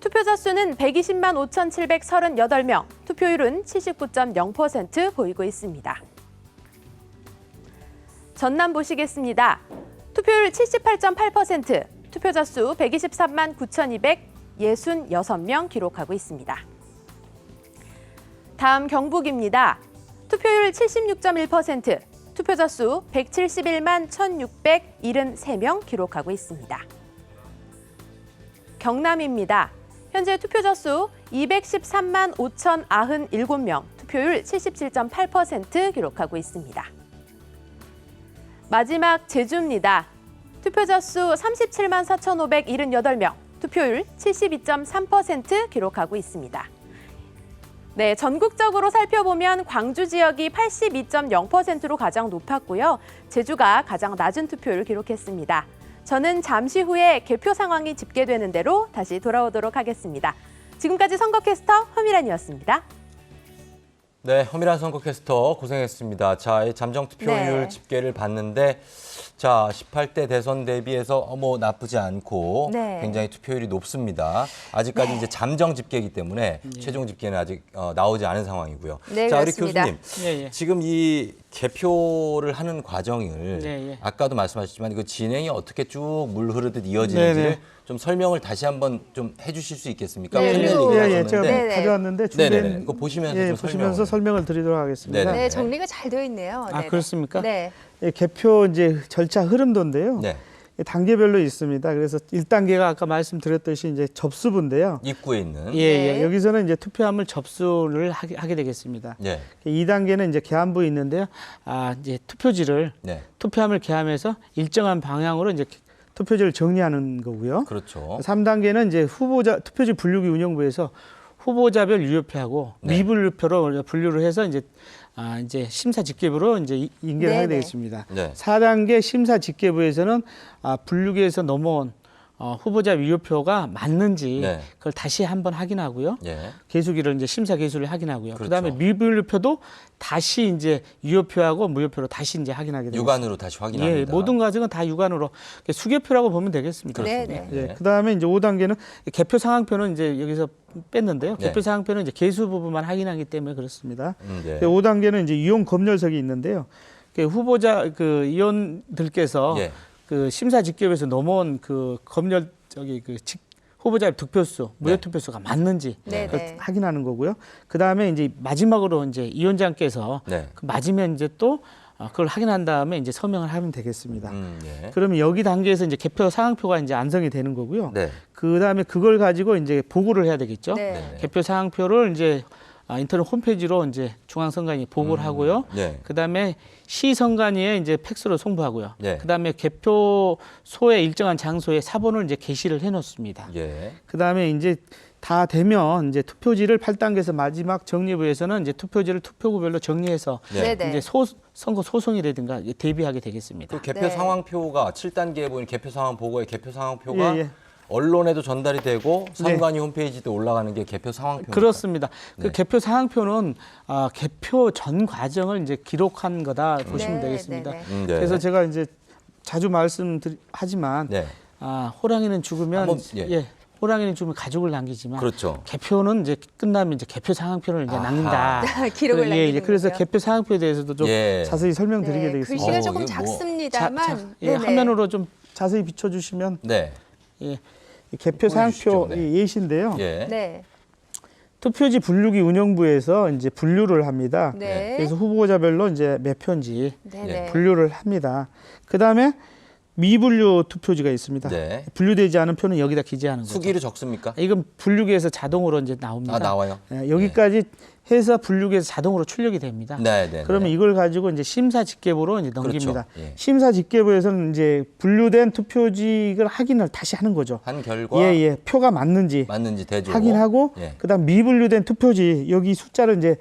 투표자 수는 120만 5,738명, 투표율은 79.0% 보이고 있습니다. 전남 보시겠습니다. 투표율 78.8%, 투표자 수 123만 9,266명 기록하고 있습니다. 다음 경북입니다. 투표율 76.1%, 투표자 수 171만 1,673명 기록하고 있습니다. 경남입니다. 현재 투표자 수 213만 5,097명, 투표율 77.8% 기록하고 있습니다. 마지막 제주입니다. 투표자 수 37만 4,578명, 투표율 72.3% 기록하고 있습니다. 네, 전국적으로 살펴보면 광주 지역이 82.0%로 가장 높았고요. 제주가 가장 낮은 투표율을 기록했습니다. 저는 잠시 후에 개표 상황이 집계되는 대로 다시 돌아오도록 하겠습니다. 지금까지 선거캐스터 허미란이었습니다. 네, 허미란 선거 캐스터 고생했습니다. 자, 이 잠정 투표율 네. 집계를 봤는데 자, 18대 대선 대비해서 나쁘지 않고 네. 굉장히 투표율이 높습니다. 아직까지 이제 잠정 집계이기 때문에 최종 집계는 아직 나오지 않은 상황이고요. 네, 자, 그렇습니다. 우리 교수님, 예, 예. 지금 이 개표를 하는 과정을 네, 예. 아까도 말씀하셨지만 그 진행이 어떻게 쭉 물 흐르듯 이어지는지를 네, 네. 좀 설명을 다시 한번 좀 해주실 수 있겠습니까? 네, 팬넬 그리고- 얘기를 예, 예, 제가 하셨는데 네네. 가져왔는데 네네네. 준비된 그거 보시면서 예, 좀 보시면서 설명을 드리도록 하겠습니다. 네네. 네, 정리가 잘 되어 있네요. 아, 네네. 그렇습니까? 네. 예, 개표 이제 절차 흐름도인데요. 네. 단계별로 있습니다. 그래서 1단계가 아까 말씀드렸듯이 이제 접수부인데요. 입구에 있는 예, 네. 예. 여기서는 이제 투표함을 접수를 하게 되겠습니다. 네. 2단계는 이제 개함부에 있는데요. 이제 투표지를 네. 투표함을 개함해서 일정한 방향으로 이제 투표지를 정리하는 거고요. 그렇죠. 3단계는 이제 투표지 분류기 운영부에서 후보자별 유효표하고 네. 미분류표로 분류를 해서 이제 심사 집계부로 이제 인계를 하게 네네. 되겠습니다. 네. 4단계 심사 집계부에서는 분류기에서 넘어온 후보자 유효표가 맞는지 네. 그걸 다시 한번 확인하고요. 예. 개수기를 이제 심사 개수를 확인하고요. 그렇죠. 그다음에 미분류표도 다시 이제 유효표하고 무효표로 다시 이제 확인하게 되겠습니다. 육안으로 다시 확인합니다. 예, 모든 과정은 다 육안으로 수개표라고 보면 되겠습니다. 그렇습니다. 네네. 예, 그다음에 이제 5단계는 개표 상황표는 이제 여기서 뺐는데요. 네. 개표 상황표는 이제 개수 부분만 확인하기 때문에 그렇습니다. 네. 5단계는 이제 이용 검열석이 있는데요. 후보자 의원들께서 예. 그 심사 직계에서 넘어온 그 검열 후보자 득표수, 무효 네. 투표수가 맞는지 네, 그걸 네. 확인하는 거고요. 그다음에 이제 마지막으로 이제 위원장께서 네. 그 맞으면 이제 또 그걸 확인한 다음에 이제 서명을 하면 되겠습니다. 예. 그러면 여기 단계에서 이제 개표 상황표가 이제 완성이 되는 거고요. 네. 그다음에 그걸 가지고 이제 보고를 해야 되겠죠. 네. 개표 상황표를 이제 인터넷 홈페이지로 이제 중앙선관위 보고를 하고요. 네. 그다음에 시선관위에 이제 팩스로 송부하고요. 네. 그다음에 개표소의 일정한 장소에 사본을 이제 게시를 해놓습니다. 예. 그다음에 이제 다 되면 이제 투표지를 8단계에서 마지막 정리부에서는 이제 투표지를 투표구별로 정리해서 네. 네네. 이제 선거 소송이라든가 대비하게 되겠습니다. 그 개표 네. 상황표가 7단계에 보이는 개표 상황 보고의 개표 상황표가 예, 예. 언론에도 전달이 되고 선관위 홈페이지도 올라가는 게 개표 상황표. 그렇습니다. 네. 그 개표 상황표는 개표 전 과정을 이제 기록한 거다 보시면 네, 되겠습니다. 네, 네. 그래서 제가 이제 자주 말씀하지만 네. 호랑이는 죽으면 한번, 예. 호랑이는 죽으면 가족을 남기지만 그렇죠. 개표는 이제 끝나면 이제 개표 상황표를 이제 아하. 남긴다. 기록을 남기는 그래서 거죠. 개표 상황표에 대해서도 좀 예. 자세히 설명드리게 네, 되겠습니다. 글씨가 어, 조금 이게 뭐- 작습니다만 예, 네네. 화면으로 좀 자세히 비춰주시면 네. 예, 이 개표 보여주시죠. 상황표 네. 예시인데요. 예. 네. 투표지 분류기 운영부에서 이제 분류를 합니다. 네. 그래서 후보자별로 이제 몇 표인지 네네. 분류를 합니다. 그 다음에 미분류 투표지가 있습니다. 네. 분류되지 않은 표는 여기다 기재하는 거죠. 수기로 적습니까? 이건 분류기에서 자동으로 이제 나옵니다. 나와요. 예, 여기까지 해서 분류기에서 자동으로 출력이 됩니다. 네, 네. 그러면 이걸 가지고 이제 심사 집계부로 이제 넘깁니다. 그렇죠. 예. 심사 집계부에서는 이제 분류된 투표지를 확인을 다시 하는 거죠. 한 결과 예, 표가 맞는지 맞는지 대조 확인하고 예. 그다음 미분류된 투표지 여기 숫자를 이제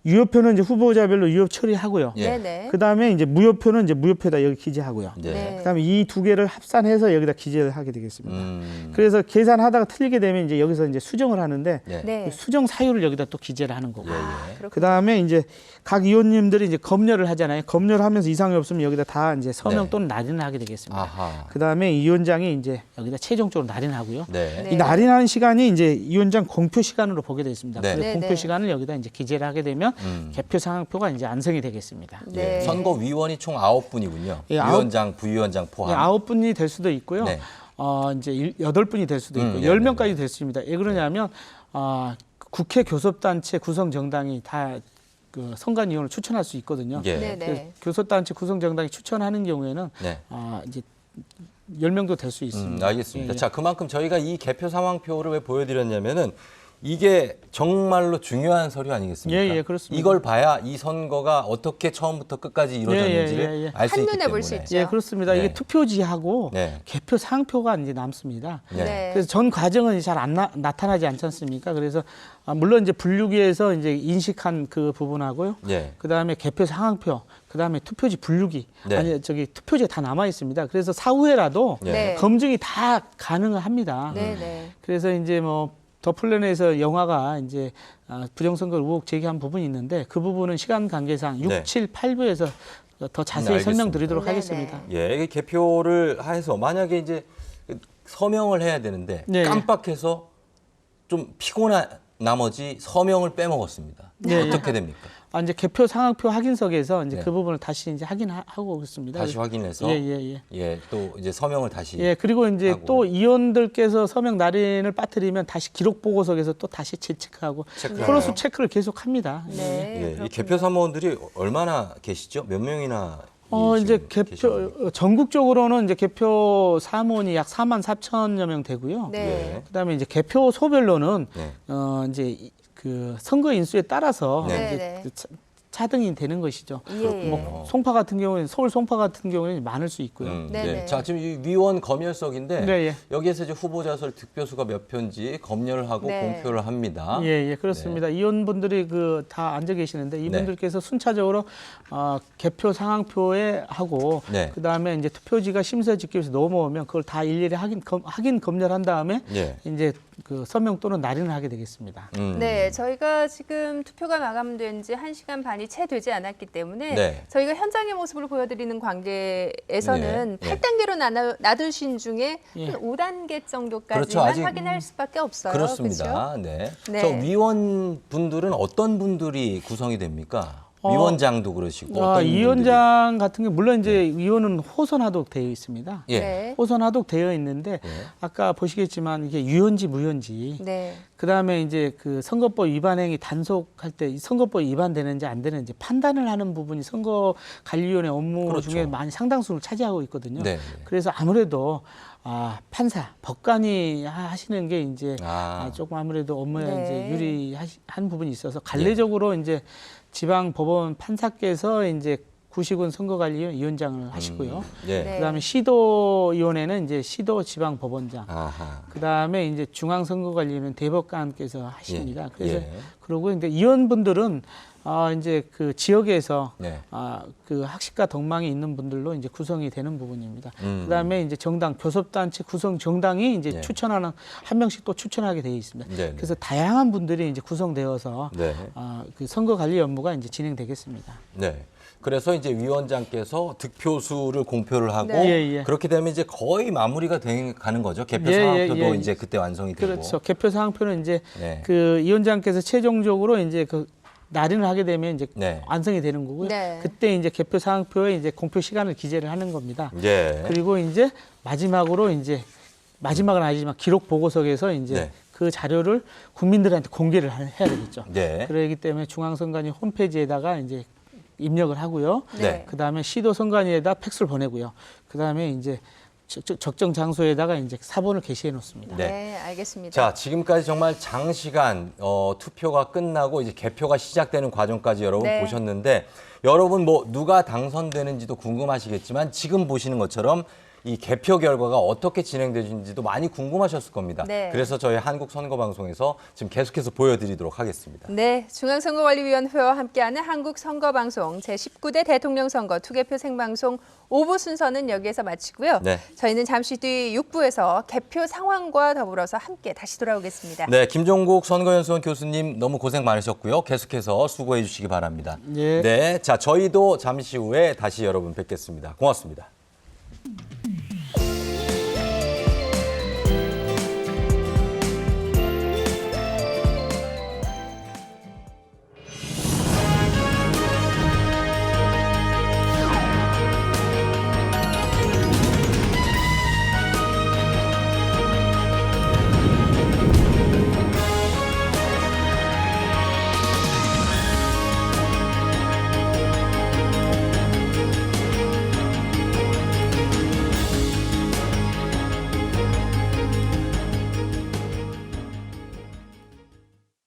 유효표는 이제 후보자별로 유효 처리하고요. 예. 네네. 그다음에 이제 무효표는 이제 무효표에다 여기 기재하고요. 네. 네. 그다음에 이 두 개를 합산해서 여기다 기재를 하게 되겠습니다. 그래서 계산하다가 틀리게 되면 이제 여기서 이제 수정을 하는데 예. 네. 그 수정 사유를 여기다 또 기재를 하는 거고. 예. 그다음에 이제 각 의원님들이 이제 검열을 하잖아요. 검열을 하면서 이상이 없으면 여기다 다 이제 서명 네. 또는 날인을 하게 되겠습니다. 아하. 그다음에 이 위원장이 이제 여기다 최종적으로 날인하고요. 네. 네. 이 날인하는 시간이 이제 위원장 공표 시간으로 보게 되어 있습니다. 네. 그래서 네, 공표 네. 시간을 여기다 이제 기재를 하게 되면 개표 상황표가 이제 완성이 되겠습니다. 네. 예. 선거위원이 총 9분이군요. 예, 위원장, 부위원장 포함. 9분이 될 수도 있고요. 네. 이제 8분이 될 수도 있고 네, 10명까지 될 수 있습니다. 왜 그러냐면 국회 교섭단체 구성정당이 다 그 선관위원을 추천할 수 있거든요. 예. 네네. 그래서 교섭단체 구성정당이 추천하는 경우에는 네. 이제 10명도 될 수 있습니다. 알겠습니다. 예, 예. 자, 그만큼 저희가 이 개표 상황표를 왜 보여드렸냐면은 이게 정말로 중요한 서류 아니겠습니까? 예, 예, 그렇습니다. 이걸 봐야 이 선거가 어떻게 처음부터 끝까지 이루어졌는지를 예, 예. 알 수 있기 한눈에 때문에. 볼수 있죠. 예, 그렇습니다. 네. 이게 투표지하고 네. 개표 상표가 이제 남습니다. 네. 네. 그래서 전 과정은 잘 안 나타나지 않지 않습니까? 그래서 물론 이제 분류기에서 이제 인식한 그 부분하고요. 예. 그 다음에 개표 상황표, 그 다음에 투표지 분류기, 네. 투표지가 다 남아 있습니다. 그래서 사후에라도 예. 네. 검증이 다 가능합니다. 네네. 그래서 이제 뭐 더 플랜에서 영화가 이제 부정선거 의혹 제기한 부분이 있는데 그 부분은 시간 관계상 6, 네. 7, 8부에서 더 자세히 알겠습니다. 설명드리도록 네네. 하겠습니다. 예, 이게 개표를 해서 만약에 이제 서명을 해야 되는데 네. 깜빡해서 좀 피곤한 나머지 서명을 빼먹었습니다. 네. 어떻게 됩니까? 이제 개표 상황표 확인석에서 이제 네. 그 부분을 다시 이제 확인하고 있습니다. 다시 확인해서 또 이제 서명을 다시 그리고 이제 하고. 또 의원들께서 서명 날인을 빠뜨리면 다시 기록 보고석에서 또 다시 재체크하고 체크하나요? 크로스 체크를 계속 합니다. 네. 예, 이 그렇군요. 개표 사무원들이 얼마나 계시죠? 몇 명이나 이제 지금 계시는 개표 전국적으로는 이제 개표 사무원이 약 44,000여 명 되고요. 네. 그다음에 이제 개표소별로는 네. 이제 그 선거 인수에 따라서 네. 이제 네. 차등이 되는 것이죠. 예. 뭐 송파 같은 경우에는 서울 송파 같은 경우에는 많을 수 있고요. 네네. 네. 자, 지금 이 위원 검열석인데 네, 예. 여기에서 이제 후보자설 득표수가 몇 표인지 검열을 하고 네. 공표를 합니다. 예, 그렇습니다. 의원분들이 그 다 앉아 계시는데 이분들께서 순차적으로 개표 상황표에 하고 네. 그다음에 이제 투표지가 심사 집계에서 넘어오면 그걸 다 일일이 확인 검열한 다음에 예. 이제 그 서명 또는 날인을 하게 되겠습니다. 네, 저희가 지금 투표가 마감된 지 1시간 반이 채 되지 않았기 때문에 네. 저희가 현장의 모습을 보여드리는 관계에서는 네. 8단계로 나누신 중에 예. 한 5단계 정도까지만 그렇죠. 아직 확인할 수밖에 없어요. 그렇습니다. 그렇죠? 네. 네. 저 위원분들은 어떤 분들이 구성이 됩니까? 위원장도 그러시고 어떤 분들이? 위원장 같은 경우 물론 이제 위원은 호선하도록 되어 있습니다. 예. 네. 호선하도록 되어 있는데 아까 보시겠지만 이게 유연지 무연지 네. 그다음에 이제 그 선거법 위반 행위 단속할 때 이 선거법 위반되는지 안 되는지 판단을 하는 부분이 선거관리위원회 업무 그렇죠. 중에 많이 상당수를 차지하고 있거든요. 네. 그래서 아무래도 판사, 법관이 하시는 게 이제 조금 아무래도 업무에 네. 이제 유리한 부분이 있어서 관례적으로 이제 지방 법원 판사께서 이제 구시군 선거관리위원장을 하시고요. 예. 네. 그다음에 시도위원회는 이제 시도 지방 법원장. 아하. 그다음에 이제 중앙선거관리위원회 대법관께서 하십니다. 그래서 예. 그리고 이제 의원분들은 이제 그 지역에서 네. 그 학식과 덕망이 있는 분들로 이제 구성이 되는 부분입니다. 음. 그다음에 이제 정당 교섭단체 구성 정당이 이제 네. 추천하는 한 명씩 또 추천하게 되어 있습니다. 네, 네. 그래서 다양한 분들이 이제 구성되어서 네. 그 선거 관리 업무가 이제 진행되겠습니다. 네. 그래서 이제 위원장께서 득표수를 공표를 하고 네. 예. 그렇게 되면 이제 거의 마무리가 가는 거죠. 개표 예, 상황표도 예. 이제 그때 완성이 되고. 그렇죠. 개표 상황표는 이제 네. 그 위원장께서 최종적으로 이제 그 날인을 하게 되면 이제 네. 완성이 되는 거고요. 네. 그때 이제 개표 상황표에 이제 공표 시간을 기재를 하는 겁니다. 예. 그리고 이제 마지막은 아니지만 기록 보고석에서 이제 네. 그 자료를 국민들한테 공개를 해야 되겠죠. 네. 그렇기 때문에 중앙선관위 홈페이지에다가 이제 입력을 하고요. 네. 그다음에 시도선관위에다 팩스를 보내고요. 그다음에 이제 적정 장소에다가 이제 사본을 게시해 놓습니다. 네. 네, 알겠습니다. 자, 지금까지 정말 장시간 투표가 끝나고 이제 개표가 시작되는 과정까지 여러분 네. 보셨는데 여러분 뭐 누가 당선되는지도 궁금하시겠지만 지금 보시는 것처럼 이 개표 결과가 어떻게 진행되는지도 많이 궁금하셨을 겁니다. 네. 그래서 저희 한국선거방송에서 지금 계속해서 보여드리도록 하겠습니다. 네, 중앙선거관리위원회와 함께하는 한국선거방송 제19대 대통령 선거 투개표 생방송 5부 순서는 여기에서 마치고요. 네. 저희는 잠시 뒤 6부에서 개표 상황과 더불어서 함께 다시 돌아오겠습니다. 네, 김종국 선거연수원 교수님 너무 고생 많으셨고요. 계속해서 수고해 주시기 바랍니다. 예. 네, 자 저희도 잠시 후에 다시 여러분 뵙겠습니다. 고맙습니다.